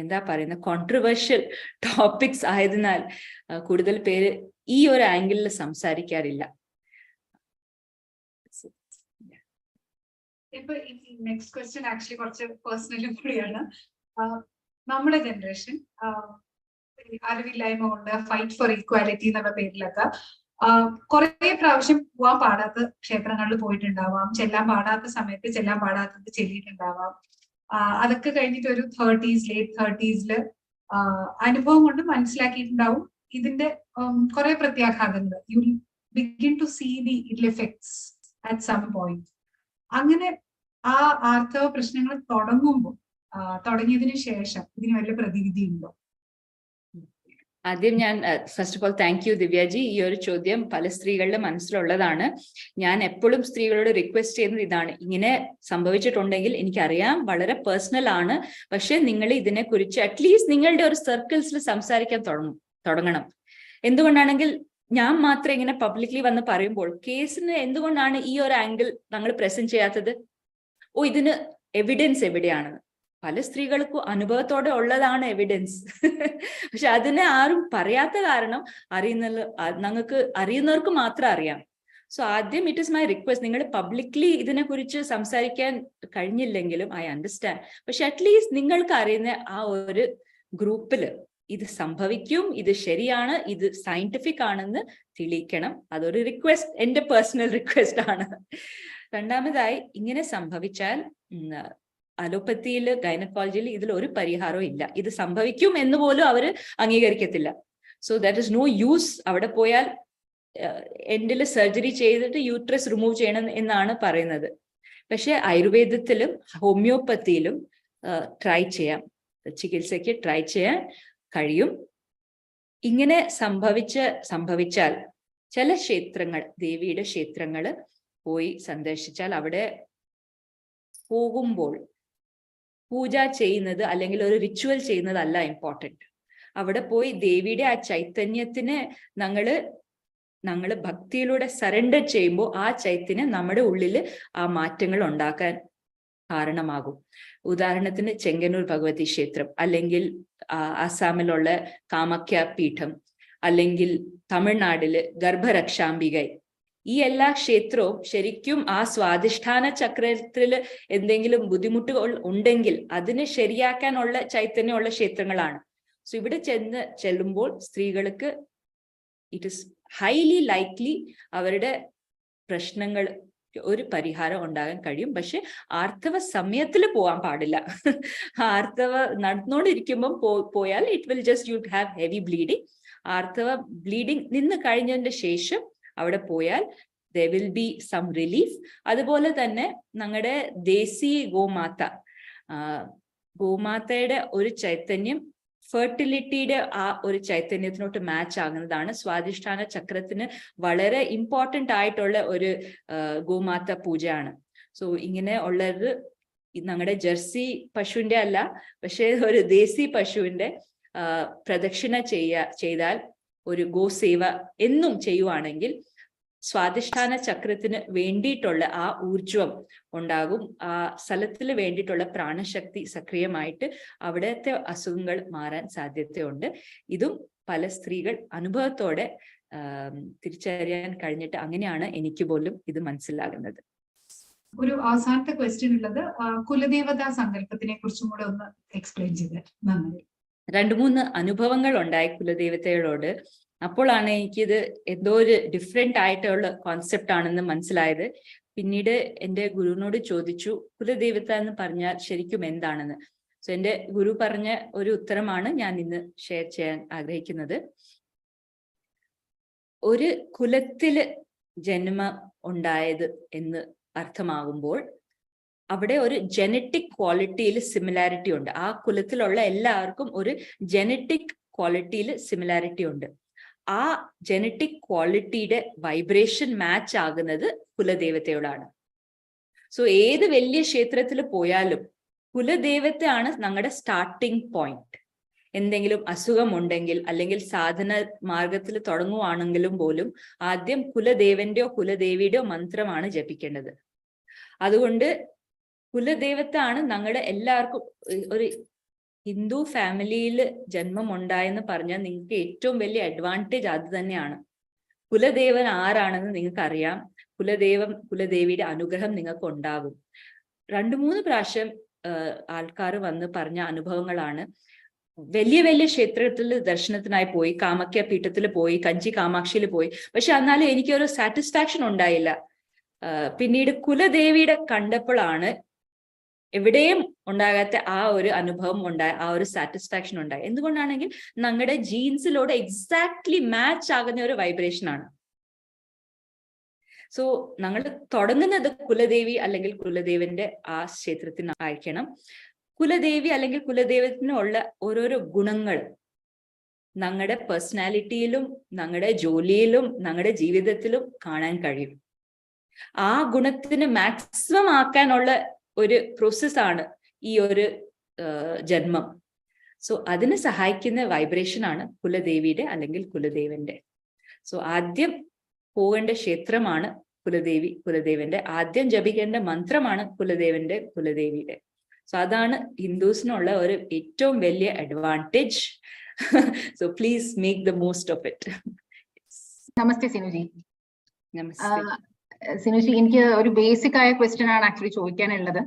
Speaker 1: എന്താ പറയുന്ന കോൺട്രവേഴ്ഷ്യൽ ടോപ്പിക്സ് ആയതിനാൽ കൂടുതൽ പേര് ഈ ഒരു ആംഗിളിൽ സംസാരിക്കാറില്ല.
Speaker 2: ഇപ്പൊ നെക്സ്റ്റ് ക്വസ്റ്റ്യൻ ആക്ച്വലി കുറച്ച് പേഴ്സണലും കൂടിയാണ്. നമ്മുടെ ജനറേഷൻ അറിവില്ലായ്മ കൊണ്ട് ഫൈറ്റ് ഫോർ ഈക്വാലിറ്റി എന്നുള്ള പേരിലൊക്കെ കുറെ പ്രാവശ്യം പോവാൻ പാടാത്ത ക്ഷേത്രങ്ങളിൽ പോയിട്ടുണ്ടാവാം, ചെല്ലാൻ പാടാത്ത സമയത്ത് ചെല്ലാൻ പാടാത്തത് ചെല്ലിയിട്ടുണ്ടാവാം. അതൊക്കെ കഴിഞ്ഞിട്ട് ഒരു ലേറ്റ് 30s അനുഭവം കൊണ്ട് മനസ്സിലാക്കിയിട്ടുണ്ടാവും ഇതിന്റെ കുറെ പ്രത്യാഘാതങ്ങൾ. You begin to see the ill effects at some point. അങ്ങനെ ആ ആർത്തവ പ്രശ്നങ്ങൾ തുടങ്ങിയതിനു ശേഷം ഇതിന് വല്ല പ്രതിവിധി ഉണ്ടോ?
Speaker 1: ആദ്യം ഞാൻ first of all thank you Divyaji. ഈ ഒരു ചോദ്യം പല സ്ത്രീകളുടെ മനസ്സിലുള്ളതാണ്. ഞാൻ എപ്പോഴും സ്ത്രീകളോട് റിക്വസ്റ്റ് ചെയ്യുന്നത് ഇതാണ്: ഇങ്ങനെ സംഭവിച്ചിട്ടുണ്ടെങ്കിൽ എനിക്കറിയാം, വളരെ പേഴ്സണൽ ആണ്, പക്ഷെ നിങ്ങൾ ഇതിനെക്കുറിച്ച് അറ്റ്ലീസ്റ്റ് നിങ്ങളുടെ ഒരു സർക്കിൾസിൽ സംസാരിക്കാൻ തുടങ്ങണം. എന്തുകൊണ്ടാണെങ്കിൽ ഞാൻ മാത്രം ഇങ്ങനെ പബ്ലിക്ലി വന്ന് പറയുമ്പോൾ കേസിന് എന്തുകൊണ്ടാണ് ഈ ഒരു ആംഗിൾ ഞങ്ങൾ പ്രസന്റ് ചെയ്യാത്തത്? ഇതിന് എവിഡൻസ് എവിടെയാണെന്ന്. പല സ്ത്രീകൾക്കും അനുഭവത്തോടെ ഉള്ളതാണ് എവിഡൻസ്. പക്ഷെ അതിനെ ആരും പറയാത്ത കാരണം ഞങ്ങൾക്ക് അറിയുന്നവർക്ക് മാത്രം അറിയാം. സോ ആദ്യം ഇറ്റ് ഇസ് മൈ റിക്വസ്റ്റ്, നിങ്ങൾ പബ്ലിക്ലി ഇതിനെക്കുറിച്ച് സംസാരിക്കാൻ കഴിഞ്ഞില്ലെങ്കിലും ഐ അണ്ടർസ്റ്റാൻഡ്, പക്ഷെ അറ്റ്ലീസ്റ്റ് നിങ്ങൾക്ക് അറിയുന്ന ആ ഒരു ഗ്രൂപ്പില് ഇത് സംഭവിക്കും, ഇത് ശരിയാണ്, ഇത് സയന്റിഫിക് ആണെന്ന് തെളിയിക്കണം. അതൊരു റിക്വസ്റ്റ്, എന്റെ പേഴ്സണൽ റിക്വസ്റ്റ് ആണ്. രണ്ടാമതായി, ഇങ്ങനെ സംഭവിച്ചാൽ അലോപ്പത്തിയിൽ ഗൈനക്കോളജിയിൽ ഇതിൽ ഒരു പരിഹാരവും ഇല്ല. ഇത് സംഭവിക്കും എന്ന് പോലും അവര് അംഗീകരിക്കത്തില്ല. So that is no use. അവിടെ പോയാൽ എൻഡിൽ സർജറി ചെയ്തിട്ട് യൂട്രസ് റിമൂവ് ചെയ്യണം എന്നാണ് പറയുന്നത്. പക്ഷെ ആയുർവേദത്തിലും ഹോമിയോപ്പത്തിയിലും ചികിത്സയ്ക്ക് ട്രൈ ചെയ്യാൻ കഴിയും. ഇങ്ങനെ സംഭവിച്ചാൽ ചില ക്ഷേത്രങ്ങൾ, ദേവിയുടെ ക്ഷേത്രങ്ങൾ പോയി സന്ദർശിച്ചാൽ അവിടെ പോകുമ്പോൾ പൂജ ചെയ്യുന്നത് അല്ലെങ്കിൽ ഒരു റിച്വൽ ചെയ്യുന്നതല്ല ഇമ്പോർട്ടൻറ്റ്. അവിടെ പോയി ദേവിയുടെ ആ ചൈതന്യത്തിന് ഞങ്ങള് ഭക്തിയിലൂടെ സറണ്ടർ ചെയ്യുമ്പോൾ ആ ചൈതന്യം നമ്മുടെ ഉള്ളിൽ ആ മാറ്റങ്ങൾ ഉണ്ടാക്കാൻ കാരണമാകും. ഉദാഹരണത്തിന് ചെങ്ങന്നൂർ ഭഗവതി ക്ഷേത്രം, അല്ലെങ്കിൽ ആസാമിലുള്ള കാമാഖ്യ പീഠം, അല്ലെങ്കിൽ തമിഴ്നാട്ടില് ഗർഭരക്ഷാംബികൈ. ഈ എല്ലാ ക്ഷേത്രവും ശരിക്കും ആ സ്വാധിഷ്ഠാന ചക്രത്തില് എന്തെങ്കിലും ബുദ്ധിമുട്ടുകൾ ഉണ്ടെങ്കിൽ അതിനെ ശരിയാക്കാനുള്ള ചൈതന്യമുള്ള ക്ഷേത്രങ്ങളാണ്. സോ ഇവിടെ ചെല്ലുമ്പോൾ സ്ത്രീകൾക്ക് ഇറ്റ് ഇസ് ഹൈലി ലൈക്ലി അവരുടെ പ്രശ്നങ്ങൾ ഒരു പരിഹാരം ഉണ്ടാകാൻ കഴിയും. പക്ഷെ ആർത്തവ സമയത്തിൽ പോകാൻ പാടില്ല. ആർത്തവ നടന്നുകൊണ്ടിരിക്കുമ്പം പോയാൽ it will just you have heavy bleeding. ആർത്തവ ബ്ലീഡിങ് നിന്ന് കഴിഞ്ഞതിന്റെ ശേഷം അവിടെ പോയാൽ there will be some relief. അതുപോലെ തന്നെ ഞങ്ങളുടെ ദേശീ ഗോമാതയുടെ ഒരു ചൈതന്യം ഫെർട്ടിലിറ്റിയുടെ ആ ഒരു ചൈതന്യത്തിനോട്ട് മാച്ച് ആകുന്നതാണ്. സ്വാധിഷ്ഠാന ചക്രത്തിന് വളരെ ഇമ്പോർട്ടൻ്റ് ആയിട്ടുള്ള ഒരു ഗോമാത പൂജയാണ്. സോ ഇങ്ങനെ ഉള്ളത് ഞങ്ങളുടെ ജെർസി പശുവിന്റെ അല്ല, പക്ഷേ ഒരു ദേശി പശുവിന്റെ പ്രദക്ഷിണ ചെയ്താൽ, ഒരു ഗോസേവ എന്നും ചെയ്യുവാണെങ്കിൽ സ്വാധിഷ്ഠാന ചക്രത്തിന് വേണ്ടിയിട്ടുള്ള ആ ഊർജം ഉണ്ടാകും. ആ സ്ഥലത്തിന് വേണ്ടിയിട്ടുള്ള പ്രാണശക്തി സക്രിയമായിട്ട് അവിടത്തെ അസുഖങ്ങൾ മാറാൻ സാധ്യതയുണ്ട്. ഇതും പല സ്ത്രീകൾ അനുഭവത്തോടെ തിരിച്ചറിയാൻ കഴിഞ്ഞിട്ട് അങ്ങനെയാണ് എനിക്ക് പോലും ഇത് മനസ്സിലാകുന്നത്.
Speaker 2: ഒരു അവസാനത്തെ ക്വസ്റ്റ്യൻ ഉള്ളത്, കുലദേവതാ സങ്കല്പത്തിനെ കുറിച്ചും കൂടെ ഒന്ന് എക്സ്പ്ലെയിൻ ചെയ്ത് നന്നായി.
Speaker 1: 2-3 അനുഭവങ്ങൾ ഉണ്ടായി കുലദേവതയോട്. അപ്പോഴാണ് എനിക്കിത് എന്തോ ഒരു ഡിഫറെന്റ് ആയിട്ടുള്ള കോൺസെപ്റ്റ് ആണെന്ന് മനസ്സിലായത്. പിന്നീട് എൻ്റെ ഗുരുവിനോട് ചോദിച്ചു, കുലദേവത എന്ന് പറഞ്ഞാൽ ശരിക്കും എന്താണെന്ന്. സോ എൻ്റെ ഗുരു പറഞ്ഞ ഒരു ഉത്തരമാണ് ഞാൻ ഇന്ന് ഷെയർ ചെയ്യാൻ ആഗ്രഹിക്കുന്നത്. ഒരു കുലത്തില് ജന്മം ഉണ്ടായത് എന്ന് അർത്ഥമാകുമ്പോൾ അവിടെ ഒരു ജനറ്റിക് ക്വാളിറ്റിയിൽ സിമിലാരിറ്റി ഉണ്ട്. ആ കുലത്തിലുള്ള എല്ലാവർക്കും ഒരു ജനറ്റിക് ക്വാളിറ്റിയിൽ സിമിലാരിറ്റി ഉണ്ട്. ആ ജനറ്റിക് ക്വാളിറ്റിയുടെ വൈബ്രേഷൻ മാച്ച് ആകുന്നത് കുലദേവതയോടാണ്. സോ ഏത് വലിയ ക്ഷേത്രത്തിൽ പോയാലും കുലദേവതയാണ് ഞങ്ങളുടെ സ്റ്റാർട്ടിങ് പോയിന്റ്. എന്തെങ്കിലും അസുഖം ഉണ്ടെങ്കിൽ അല്ലെങ്കിൽ സാധന മാർഗത്തിൽ തുടങ്ങുവാണെങ്കിലും പോലും ആദ്യം കുലദേവന്റെയോ കുലദേവിയുടെയോ മന്ത്രമാണ് ജപിക്കേണ്ടത്. അതുകൊണ്ട് കുലദേവതാണ് ഞങ്ങളുടെ എല്ലാവർക്കും. ഒരു ഹിന്ദു ഫാമിലിയിൽ ജന്മം ഉണ്ടായെന്ന് പറഞ്ഞാൽ നിങ്ങൾക്ക് ഏറ്റവും വലിയ അഡ്വാൻറ്റേജ് അത് തന്നെയാണ്. കുലദേവൻ ആരാണെന്ന് നിങ്ങൾക്ക് അറിയാം. കുലദേവിയുടെ അനുഗ്രഹം നിങ്ങൾക്ക് ഉണ്ടാകും. 2-3 പ്രാവശ്യം ആൾക്കാർ വന്ന് പറഞ്ഞ അനുഭവങ്ങളാണ്. വലിയ വലിയ ക്ഷേത്രത്തിൽ ദർശനത്തിനായി പോയി, കാമാഖ്യ പീഠത്തിൽ പോയി, കഞ്ചി കാമാക്ഷിയിൽ പോയി, പക്ഷെ എന്നാലും എനിക്കൊരു സാറ്റിസ്ഫാക്ഷൻ ഉണ്ടായില്ല. പിന്നീട് കുലദേവിയുടെ കണ്ടപ്പോഴാണ് എവിടെയും ഉണ്ടാകാത്ത ആ ഒരു അനുഭവം ഉണ്ടായി, ആ ഒരു സാറ്റിസ്ഫാക്ഷൻ ഉണ്ടായി. എന്തുകൊണ്ടാണെങ്കിൽ ഞങ്ങളുടെ ജീൻസിലോട് എക്സാക്ട്ലി മാച്ച് ആകുന്ന ഒരു വൈബ്രേഷൻ ആണ്. സോ ഞങ്ങൾ തുടങ്ങുന്നത് കുലദേവി അല്ലെങ്കിൽ കുലദേവന്റെ ആ ക്ഷേത്രത്തിന് ആയിരിക്കണം. കുലദേവി അല്ലെങ്കിൽ കുലദേവത്തിനുള്ള ഓരോരോ ഗുണങ്ങൾ ഞങ്ങളുടെ പേഴ്സണാലിറ്റിയിലും ഞങ്ങളുടെ ജോലിയിലും ഞങ്ങളുടെ ജീവിതത്തിലും കാണാൻ കഴിയും. ആ ഗുണത്തിന് മാക്സിമം ആക്കാനുള്ള ഒരു പ്രോസസ്സാണ് ഈ ഒരു ജന്മം. സോ അതിന് സഹായിക്കുന്ന വൈബ്രേഷൻ ആണ് കുലദേവിയുടെ അല്ലെങ്കിൽ കുലദേവന്റെ. സോ ആദ്യം പോകേണ്ട ക്ഷേത്രമാണ് കുലദേവന്റെ. ആദ്യം ജപിക്കേണ്ട മന്ത്രമാണ് കുലദേവിയുടെ. സോ അതാണ് ഹിന്ദുസിനുള്ള ഒരു ഏറ്റവും വലിയ advantage. So please make the most of it.
Speaker 3: നമസ്തേ സിനുജി.
Speaker 1: നമസ്തേ
Speaker 3: സിനുജി, എനിക്ക് ഒരു ബേസിക് ആയ ക്വസ്റ്റ്യൻ ആണ് ആക്ച്വലി ചോദിക്കാനുള്ളത്.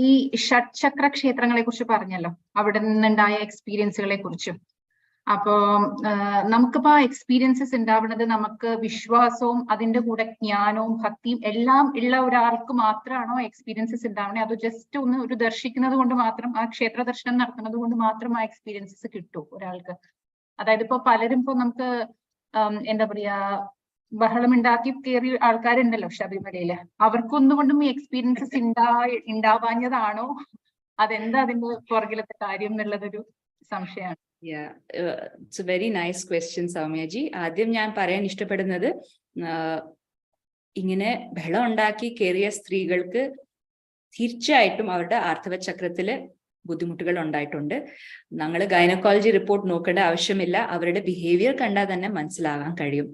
Speaker 3: ഈ ഷഡ്ചക്ര ക്ഷേത്രങ്ങളെ കുറിച്ച് പറഞ്ഞല്ലോ, അവിടെ നിന്നുണ്ടായ എക്സ്പീരിയൻസുകളെ കുറിച്ചും. അപ്പോ നമുക്കിപ്പോ ആ എക്സ്പീരിയൻസസ് ഉണ്ടാവുന്നത് നമുക്ക് വിശ്വാസവും അതിന്റെ കൂടെ ജ്ഞാനവും ഭക്തിയും എല്ലാം ഉള്ള ഒരാൾക്ക് മാത്രമാണോ എക്സ്പീരിയൻസസ് ഉണ്ടാവണേ? അതോ ജസ്റ്റ് ഒരു ദർശിക്കുന്നത് കൊണ്ട് മാത്രം, ആ ക്ഷേത്ര ദർശനം നടത്തുന്നത് കൊണ്ട് മാത്രം ആ എക്സ്പീരിയൻസസ് കിട്ടും ഒരാൾക്ക്? അതായത് ഇപ്പൊ പലരും ഇപ്പൊ നമുക്ക് എന്താ പറയാ ബഹളമുണ്ടാക്കി കയറിയ ആൾക്കാരുണ്ടല്ലോ ശബരിമലയില്, അവർക്കൊന്നുകൊണ്ടും ഈ എക്സ്പീരിയൻസസ് ഉണ്ടാവാഞ്ഞതാണോ? അതെന്താ അതിന്റെ പുറകിലത്തെ കാര്യം എന്നുള്ളതൊരു സംശയമാണ്.
Speaker 1: It's a very nice question Soumyaji. ആദ്യം ഞാൻ പറയാൻ ഇഷ്ടപ്പെടുന്നത്, ഇങ്ങനെ ബഹളം ഉണ്ടാക്കി കയറിയ സ്ത്രീകൾക്ക് തീർച്ചയായിട്ടും അവരുടെ ആർത്തവ ചക്രത്തില് ബുദ്ധിമുട്ടുകൾ ഉണ്ടായിട്ടുണ്ട്. ഞങ്ങൾ ഗൈനക്കോളജി റിപ്പോർട്ട് നോക്കേണ്ട ആവശ്യമില്ല, അവരുടെ ബിഹേവിയർ കണ്ടാൽ തന്നെ മനസ്സിലാകാൻ കഴിയും.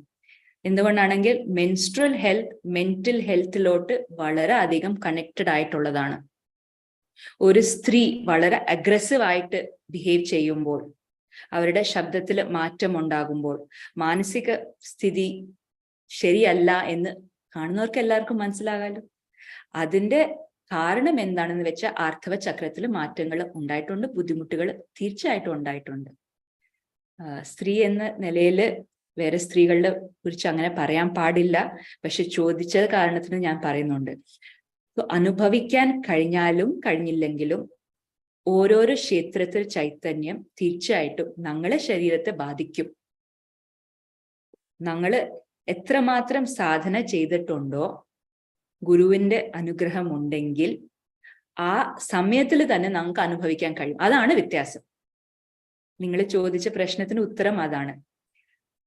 Speaker 1: എന്തുകൊണ്ടാണെങ്കിൽ മെൻസ്ട്രൽ ഹെൽത്ത് മെന്റൽ ഹെൽത്തിലോട്ട് വളരെ അധികം കണക്റ്റഡ് ആയിട്ടുള്ളതാണ്. ഒരു സ്ത്രീ വളരെ അഗ്രസീവ് ആയിട്ട് ബിഹേവ് ചെയ്യുമ്പോൾ, അവരുടെ ശബ്ദത്തിൽ മാറ്റം ഉണ്ടാകുമ്പോൾ, മാനസിക സ്ഥിതി ശരിയല്ല എന്ന് കാണുന്നവർക്ക് എല്ലാവർക്കും മനസ്സിലാകാലോ. അതിന്റെ കാരണം എന്താണെന്ന് വെച്ചാൽ ആർത്തവ ചക്രത്തിൽ മാറ്റങ്ങൾ ഉണ്ടായിട്ടുണ്ട്, ബുദ്ധിമുട്ടുകൾ തീർച്ചയായിട്ടും ഉണ്ടായിട്ടുണ്ട്. സ്ത്രീ എന്ന നിലയിൽ വേറെ സ്ത്രീകളുടെ കുറിച്ച് അങ്ങനെ പറയാൻ പാടില്ല, പക്ഷെ ചോദിച്ച കാരണത്തിന് ഞാൻ പറയുന്നുണ്ട്. അനുഭവിക്കാൻ കഴിഞ്ഞാലും കഴിഞ്ഞില്ലെങ്കിലും ഓരോരോ ക്ഷേത്രത്തിൽ ചൈതന്യം തീർച്ചയായിട്ടും ഞങ്ങളെ ശരീരത്തെ ബാധിക്കും. ഞങ്ങള് എത്രമാത്രം സാധന ചെയ്തിട്ടുണ്ടോ, ഗുരുവിന്റെ അനുഗ്രഹം ഉണ്ടെങ്കിൽ ആ സമയത്തിൽ തന്നെ നമുക്ക് അനുഭവിക്കാൻ കഴിയും. അതാണ് വ്യത്യാസം. നിങ്ങൾ ചോദിച്ച പ്രശ്നത്തിന് ഉത്തരം അതാണ്.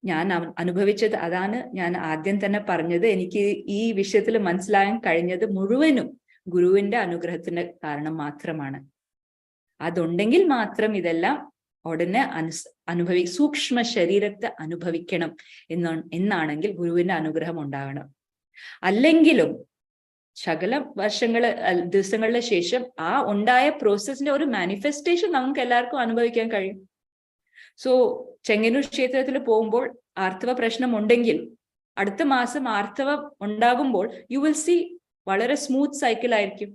Speaker 1: ഞാൻ അനുഭവിച്ചത് അതാണ്. ഞാൻ ആദ്യം തന്നെ പറഞ്ഞത്, എനിക്ക് ഈ വിഷയത്തിൽ മനസ്സിലാകാൻ കഴിഞ്ഞത് മുഴുവനും ഗുരുവിന്റെ അനുഗ്രഹത്തിന്റെ കാരണം മാത്രമാണ്. അതുണ്ടെങ്കിൽ മാത്രം ഇതെല്ലാം ഉടനെ സൂക്ഷ്മ ശരീരത്തെ അനുഭവിക്കണം എന്നാണെങ്കിൽ ഗുരുവിന്റെ അനുഗ്രഹം ഉണ്ടാകണം. അല്ലെങ്കിലും ശകല ദിവസങ്ങളുടെ ശേഷം ആ ഉണ്ടായ പ്രോസസ്സിന്റെ ഒരു മാനിഫെസ്റ്റേഷൻ നമുക്ക് എല്ലാവർക്കും അനുഭവിക്കാൻ കഴിയും. സോ ചെങ്ങന്നൂർ ക്ഷേത്രത്തിൽ പോകുമ്പോൾ ആർത്തവ പ്രശ്നം ഉണ്ടെങ്കിൽ അടുത്ത മാസം ആർത്തവം ഉണ്ടാകുമ്പോൾ യു വിൽ സി വളരെ സ്മൂത്ത് സൈക്കിൾ ആയിരിക്കും.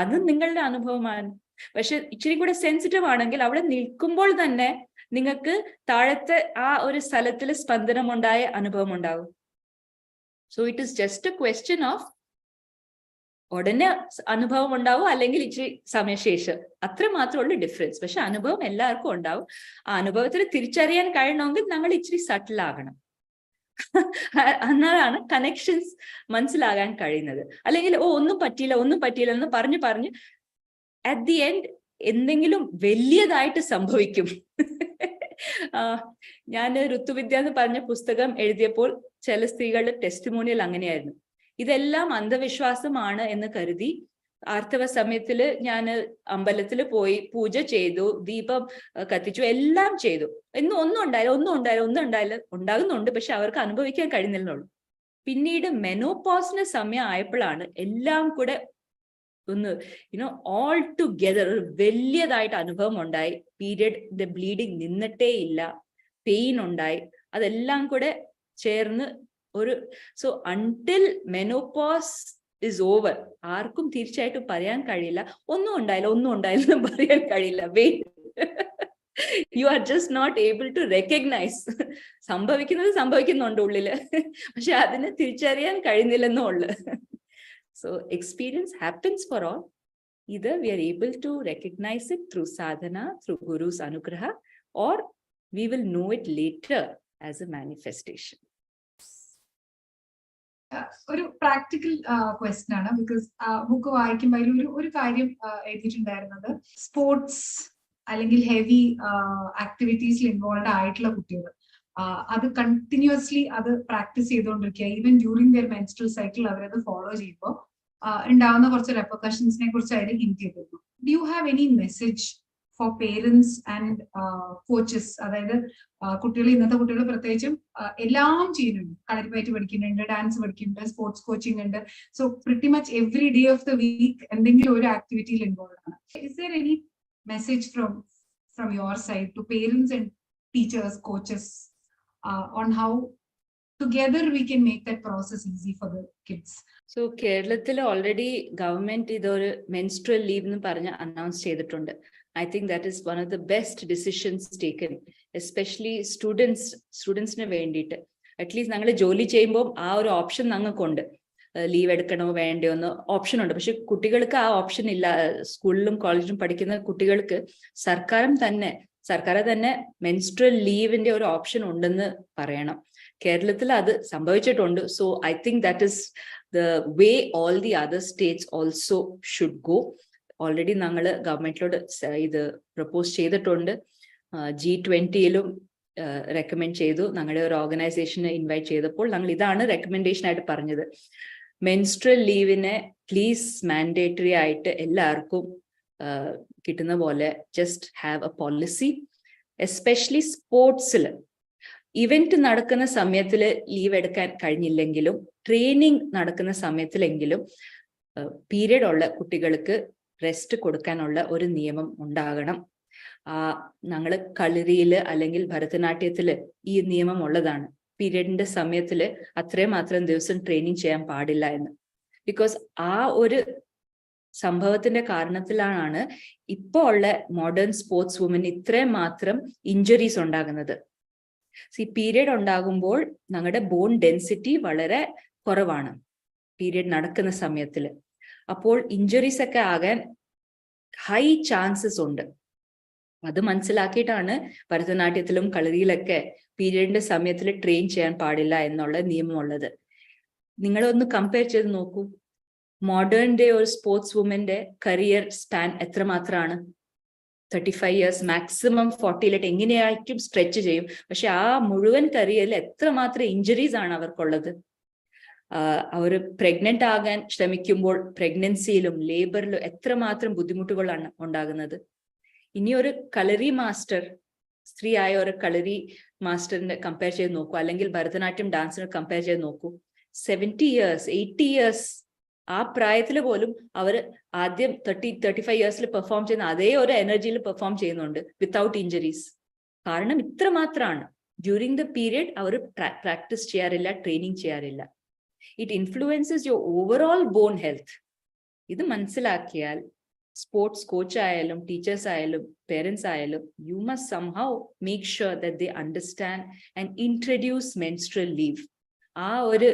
Speaker 1: അത് നിങ്ങളുടെ അനുഭവമാണ്. പക്ഷെ ഇച്ചിരി കൂടെ സെൻസിറ്റീവ് ആണെങ്കിൽ അവിടെ നിൽക്കുമ്പോൾ തന്നെ നിങ്ങൾക്ക് താഴത്തെ ആ ഒരു സ്ഥലത്തിൽ സ്പന്ദനമുണ്ടായ അനുഭവം ഉണ്ടാകും. So it is just A question of ഉടനെ അനുഭവം ഉണ്ടാവും അല്ലെങ്കിൽ ഇച്ചിരി സമയശേഷം, അത്ര മാത്രമുള്ള ഡിഫറൻസ്. പക്ഷെ അനുഭവം എല്ലാവർക്കും ഉണ്ടാവും. ആ അനുഭവത്തിൽ തിരിച്ചറിയാൻ കഴിയണമെങ്കിൽ നമ്മൾ ഇച്ചിരി സട്ടിൽ ആകണം. എന്നാലാണ് കണക്ഷൻസ് മനസ്സിലാകാൻ കഴിയുന്നത്. അല്ലെങ്കിൽ ഒന്നും പറ്റിയില്ല എന്ന് പറഞ്ഞ് അറ്റ് ദി എൻഡ് എന്തെങ്കിലും വലിയതായിട്ട് സംഭവിക്കും. ഞാൻ ഋതുവിദ്യ എന്ന് പറഞ്ഞ പുസ്തകം എഴുതിയപ്പോൾ ചില സ്ത്രീകളുടെ ടെസ്റ്റിമോണിയൽ അങ്ങനെയായിരുന്നു. ഇതെല്ലാം അന്ധവിശ്വാസമാണ് എന്ന് കരുതി ആർത്തവ സമയത്തില് ഞാൻ അമ്പലത്തിൽ പോയി പൂജ ചെയ്തു, ദീപം കത്തിച്ചു, എല്ലാം ചെയ്തു. ഒന്നും ഉണ്ടായില്ല. ഉണ്ടാകുന്നുണ്ട്, പക്ഷെ അവർക്ക് അനുഭവിക്കാൻ കഴിയുന്നില്ലുള്ളൂ. പിന്നീട് മെനോപോസിന് സമയം ആയപ്പോഴാണ് എല്ലാം കൂടെ ഒന്ന് ഓൾ ടുഗെദർ ഒരു വലിയതായിട്ട് അനുഭവം ഉണ്ടായി. പീരിയഡിന്റെ ബ്ലീഡിങ് നിന്നിട്ടേ ഇല്ല, പെയിൻ ഉണ്ടായി. അതെല്ലാം കൂടെ ചേർന്ന് so until menopause is over ആർക്കും തീർച്ചയായിട്ടും പറയാൻ കഴിയില്ല ഒന്നും ഉണ്ടായില്ല പറയാൻ കഴിയില്ല. You are just not able to recognise. സംഭവിക്കുന്നുണ്ട് ഉള്ളില്, പക്ഷെ അതിനെ തിരിച്ചറിയാൻ കഴിയുന്നില്ലെന്നേ ഉള്ളു. So experience happens for all. Either we are able to recognize it through sadhana, through Guru's anugraha, or we will know it later as a manifestation.
Speaker 2: ഒരു practical question ആണ്. Because book വായിക്കുമ്പോൾ ഒരു കാര്യം എഴുതിയിട്ടുണ്ടായിരുന്നത്, സ്പോർട്സ് അല്ലെങ്കിൽ heavy ആക്ടിവിറ്റീസിൽ involve ആയിട്ടുള്ള കുട്ടികൾ അത് കണ്ടിന്യൂസ്ലി അത് പ്രാക്ടീസ് ചെയ്തുകൊണ്ടിരിക്കുക. Even during their menstrual cycle അവരത് ഫോളോ ചെയ്യുമ്പോൾ ഉണ്ടാവുന്ന കുറച്ച് റെപ്പർക്കഷൻസിനെ കുറിച്ച് അതിൽ ഹിന്റ് ചെയ്തിരുന്നു. Do you have any message for parents and coaches? അതായത് ഇന്നത്തെ കുട്ടികൾ പ്രത്യേകിച്ചും എല്ലാം ചെയ്യുന്നുണ്ട്. കളരിപ്പയറ്റ് പഠിക്കുന്നുണ്ട്, ഡാൻസ് പഠിക്കുന്നുണ്ട്, സ്പോർട്സ് കോച്ചിങ് ഉണ്ട്. So pretty much every day of the week എന്തെങ്കിലും ഒരു ആക്ടിവിറ്റിയിൽ ഇൻവോൾവ് ആണ്. Is there any message from your side to parents and teachers, coaches on how together we can make that process easy for the kids?
Speaker 1: So കേരളത്തിൽ already government ഇതൊരു menstrual leave എന്ന് പറഞ്ഞ് announce ചെയ്തിട്ടുണ്ട്. I think that is one of the best decisions taken, especially സ്റ്റുഡൻസിന് വേണ്ടിയിട്ട്. At least ഞങ്ങൾ ജോലി ചെയ്യുമ്പോൾ ആ ഒരു ഓപ്ഷൻ ഞങ്ങൾക്കുണ്ട്, ലീവ് എടുക്കണോ വേണ്ടയോ എന്ന് ഓപ്ഷൻ ഉണ്ട്. പക്ഷെ കുട്ടികൾക്ക് ആ ഓപ്ഷൻ ഇല്ല. സ്കൂളിലും കോളേജിലും പഠിക്കുന്ന കുട്ടികൾക്ക് സർക്കാർ തന്നെ മെൻസ്ട്രൽ ലീവിന്റെ ഒരു ഓപ്ഷൻ ഉണ്ടെന്ന് പറയണം. കേരളത്തിൽ അത് സംഭവിച്ചിട്ടുണ്ട്. So I think that is the way all the other States also should go. Already ഞങ്ങൾ ഗവൺമെന്റിലോട് ഇത് പ്രപ്പോസ് ചെയ്തിട്ടുണ്ട്. G20 റെക്കമെൻഡ് ചെയ്തു. ഞങ്ങളുടെ ഒരു ഓർഗനൈസേഷനെ ഇൻവൈറ്റ് ചെയ്തപ്പോൾ ഞങ്ങൾ ഇതാണ് റെക്കമെൻഡേഷൻ ആയിട്ട് പറഞ്ഞത്. മെൻസ്ട്രൽ ലീവിനെ പ്ലീസ് മാൻഡേറ്ററി ആയിട്ട് എല്ലാവർക്കും കിട്ടുന്ന പോലെ just have A policy. Especially സ്പോർട്സിൽ ഇവന്റ് നടക്കുന്ന സമയത്തിൽ ലീവ് എടുക്കാൻ കഴിഞ്ഞില്ലെങ്കിലും ട്രെയിനിങ് നടക്കുന്ന സമയത്തിലെങ്കിലും പീരിയഡ് ഉള്ള കുട്ടികൾക്ക് റെസ്റ്റ് കൊടുക്കാനുള്ള ഒരു നിയമം ഉണ്ടാകണം. ഞങ്ങൾ കളരിയില് അല്ലെങ്കിൽ ഭരതനാട്യത്തില് ഈ നിയമം ഉള്ളതാണ്. പീരിയഡിന്റെ സമയത്തില് അത്രയും മാത്രം ദിവസം ട്രെയിനിങ് ചെയ്യാൻ പാടില്ല എന്ന്. ബിക്കോസ് ആ ഒരു സംഭവത്തിന്റെ കാരണത്തിലാണ് ഇപ്പോൾ ഉള്ള മോഡേൺ സ്പോർട്സ് വുമൻ ഇത്രയും മാത്രം ഇഞ്ചുറീസ് ഉണ്ടാകുന്നത്. പീരിയഡ് ഉണ്ടാകുമ്പോൾ ഞങ്ങളുടെ ബോൺ ഡെൻസിറ്റി വളരെ കുറവാണ് പീരിയഡ് നടക്കുന്ന സമയത്തില്. അപ്പോൾ ഇഞ്ചുറീസ് ഒക്കെ ആകാൻ ഹൈ ചാൻസസ് ഉണ്ട്. അത് മനസ്സിലാക്കിയിട്ടാണ് ഭരതനാട്യത്തിലും കളരിയിലൊക്കെ പീരിയഡിന്റെ സമയത്തിൽ ട്രെയിൻ ചെയ്യാൻ പാടില്ല എന്നുള്ള നിയമമുള്ളത്. നിങ്ങളൊന്ന് കമ്പയർ ചെയ്ത് നോക്കൂ. മോഡേൺ ഡേ ഒരു സ്പോർട്സ് വുമന്റെ കരിയർ സ്പാൻ എത്രമാത്രമാണ്? 35 years, മാക്സിമം 40 എങ്ങനെയായിട്ടും സ്ട്രെച്ച് ചെയ്യും. പക്ഷെ ആ മുഴുവൻ കരിയറിൽ എത്രമാത്രം ഇഞ്ചുറീസ് ആണ് അവർക്കുള്ളത്. അവർ പ്രഗ്നന്റ് ആകാൻ ശ്രമിക്കുമ്പോൾ പ്രഗ്നൻസിയിലും ലേബറിലും എത്രമാത്രം ബുദ്ധിമുട്ടുകളാണ് ഉണ്ടാകുന്നത്. ഇനി ഒരു കളരി മാസ്റ്റർ, സ്ത്രീ ആയ ഒരു കളരി മാസ്റ്ററിനെ കമ്പയർ ചെയ്ത് നോക്കൂ, അല്ലെങ്കിൽ ഭരതനാട്യം ഡാൻസിനെ കമ്പയർ ചെയ്ത് നോക്കൂ. 70 years, 80 years ആ പ്രായത്തിൽ പോലും അവർ ആദ്യം 35 years പെർഫോം ചെയ്യുന്ന അതേ ഒരു എനർജിയിൽ പെർഫോം ചെയ്യുന്നുണ്ട് വിത്തൗട്ട് ഇഞ്ചുറീസ്. കാരണം ഇത്ര മാത്രമാണ്. ഡ്യൂറിങ് ദ പീരിയഡ് അവർ പ്രാക്ടീസ് ചെയ്യാറില്ല, ട്രെയിനിങ് ചെയ്യാറില്ല. It influences your overall bone health. ഇത് മനസ്സിലാക്കിയാൽ സ്പോർട്സ് കോച്ച് ആയാലും ടീച്ചേഴ്സ് ആയാലും പേരൻസ് ആയാലും you must somehow make sure that they understand and introduce menstrual leave. ആ ഒരു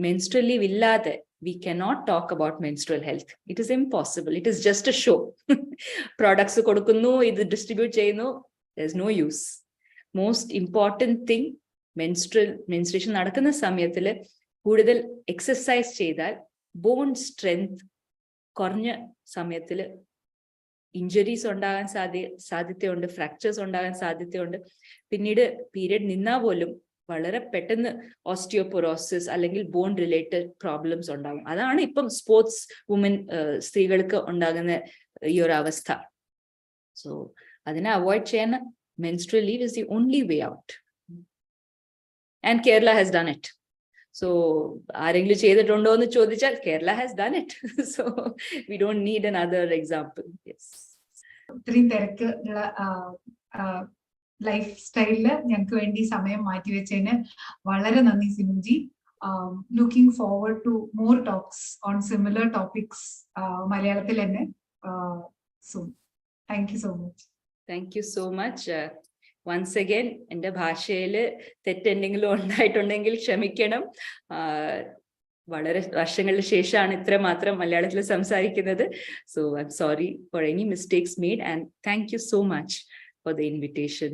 Speaker 1: മെൻസ്ട്രൽ ലീവ് ഇല്ലാതെ we cannot talk about menstrual health. It is impossible. It is just a show. Products കൊടുക്കുന്നു, ഇത് distribute ചെയ്യുന്നു. There's no use. Most important thing, menstruation നടക്കുന്ന സമയത്തിൽ കൂടുതൽ exercise ചെയ്താൽ ബോൺ സ്ട്രെങ്ത് കുറഞ്ഞ സമയത്തിൽ ഇഞ്ചുറീസ് ഉണ്ടാകാൻ സാധ്യതയുണ്ട്, ഫ്രാക്ചേഴ്സ് ഉണ്ടാകാൻ സാധ്യതയുണ്ട്. പിന്നീട് പീരിയഡ് നിന്നാൽ പോലും വളരെ പെട്ടെന്ന് ഓസ്റ്റിയോപൊറോസിസ് അല്ലെങ്കിൽ ബോൺ റിലേറ്റഡ് പ്രോബ്ലംസ് ഉണ്ടാകും. അതാണ് ഇപ്പം സ്പോർട്സ് വുമൻ സ്ത്രീകൾക്ക് ഉണ്ടാകുന്ന ഈ ഒരു അവസ്ഥ. സോ അതിനെ അവോയ്ഡ് ചെയ്യാൻ menstrual leave is the only way out. And Kerala has done it. So ആരെങ്കിലും ചെയ്തിട്ടുണ്ടോ എന്ന് ചോദിച്ചാൽ Kerala has done it. So we don't need another example. Yes,
Speaker 2: ഇത്രയും തിരക്കുള്ള ലൈഫ് സ്റ്റൈലില് ഞങ്ങൾക്ക് വേണ്ടി സമയം മാറ്റിവെച്ചതിന് വളരെ നന്ദി Sinuji. Looking forward to more talks on similar topics മലയാളത്തിൽ തന്നെ. So thank you so much.
Speaker 1: Thank you so much. Once again എൻ്റെ ഭാഷയിൽ തെറ്റെന്തെങ്കിലും ഉണ്ടായിട്ടുണ്ടെങ്കിൽ ക്ഷമിക്കണം. വളരെ വർഷങ്ങൾക്ക് ശേഷമാണ് ഇത്ര മാത്രം മലയാളത്തിൽ സംസാരിക്കുന്നത്. So I am sorry for any mistakes made and thank you so much for the invitation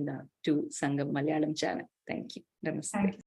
Speaker 1: to Sangam Malayalam channel. Thank you. Namaste.
Speaker 2: Thank you.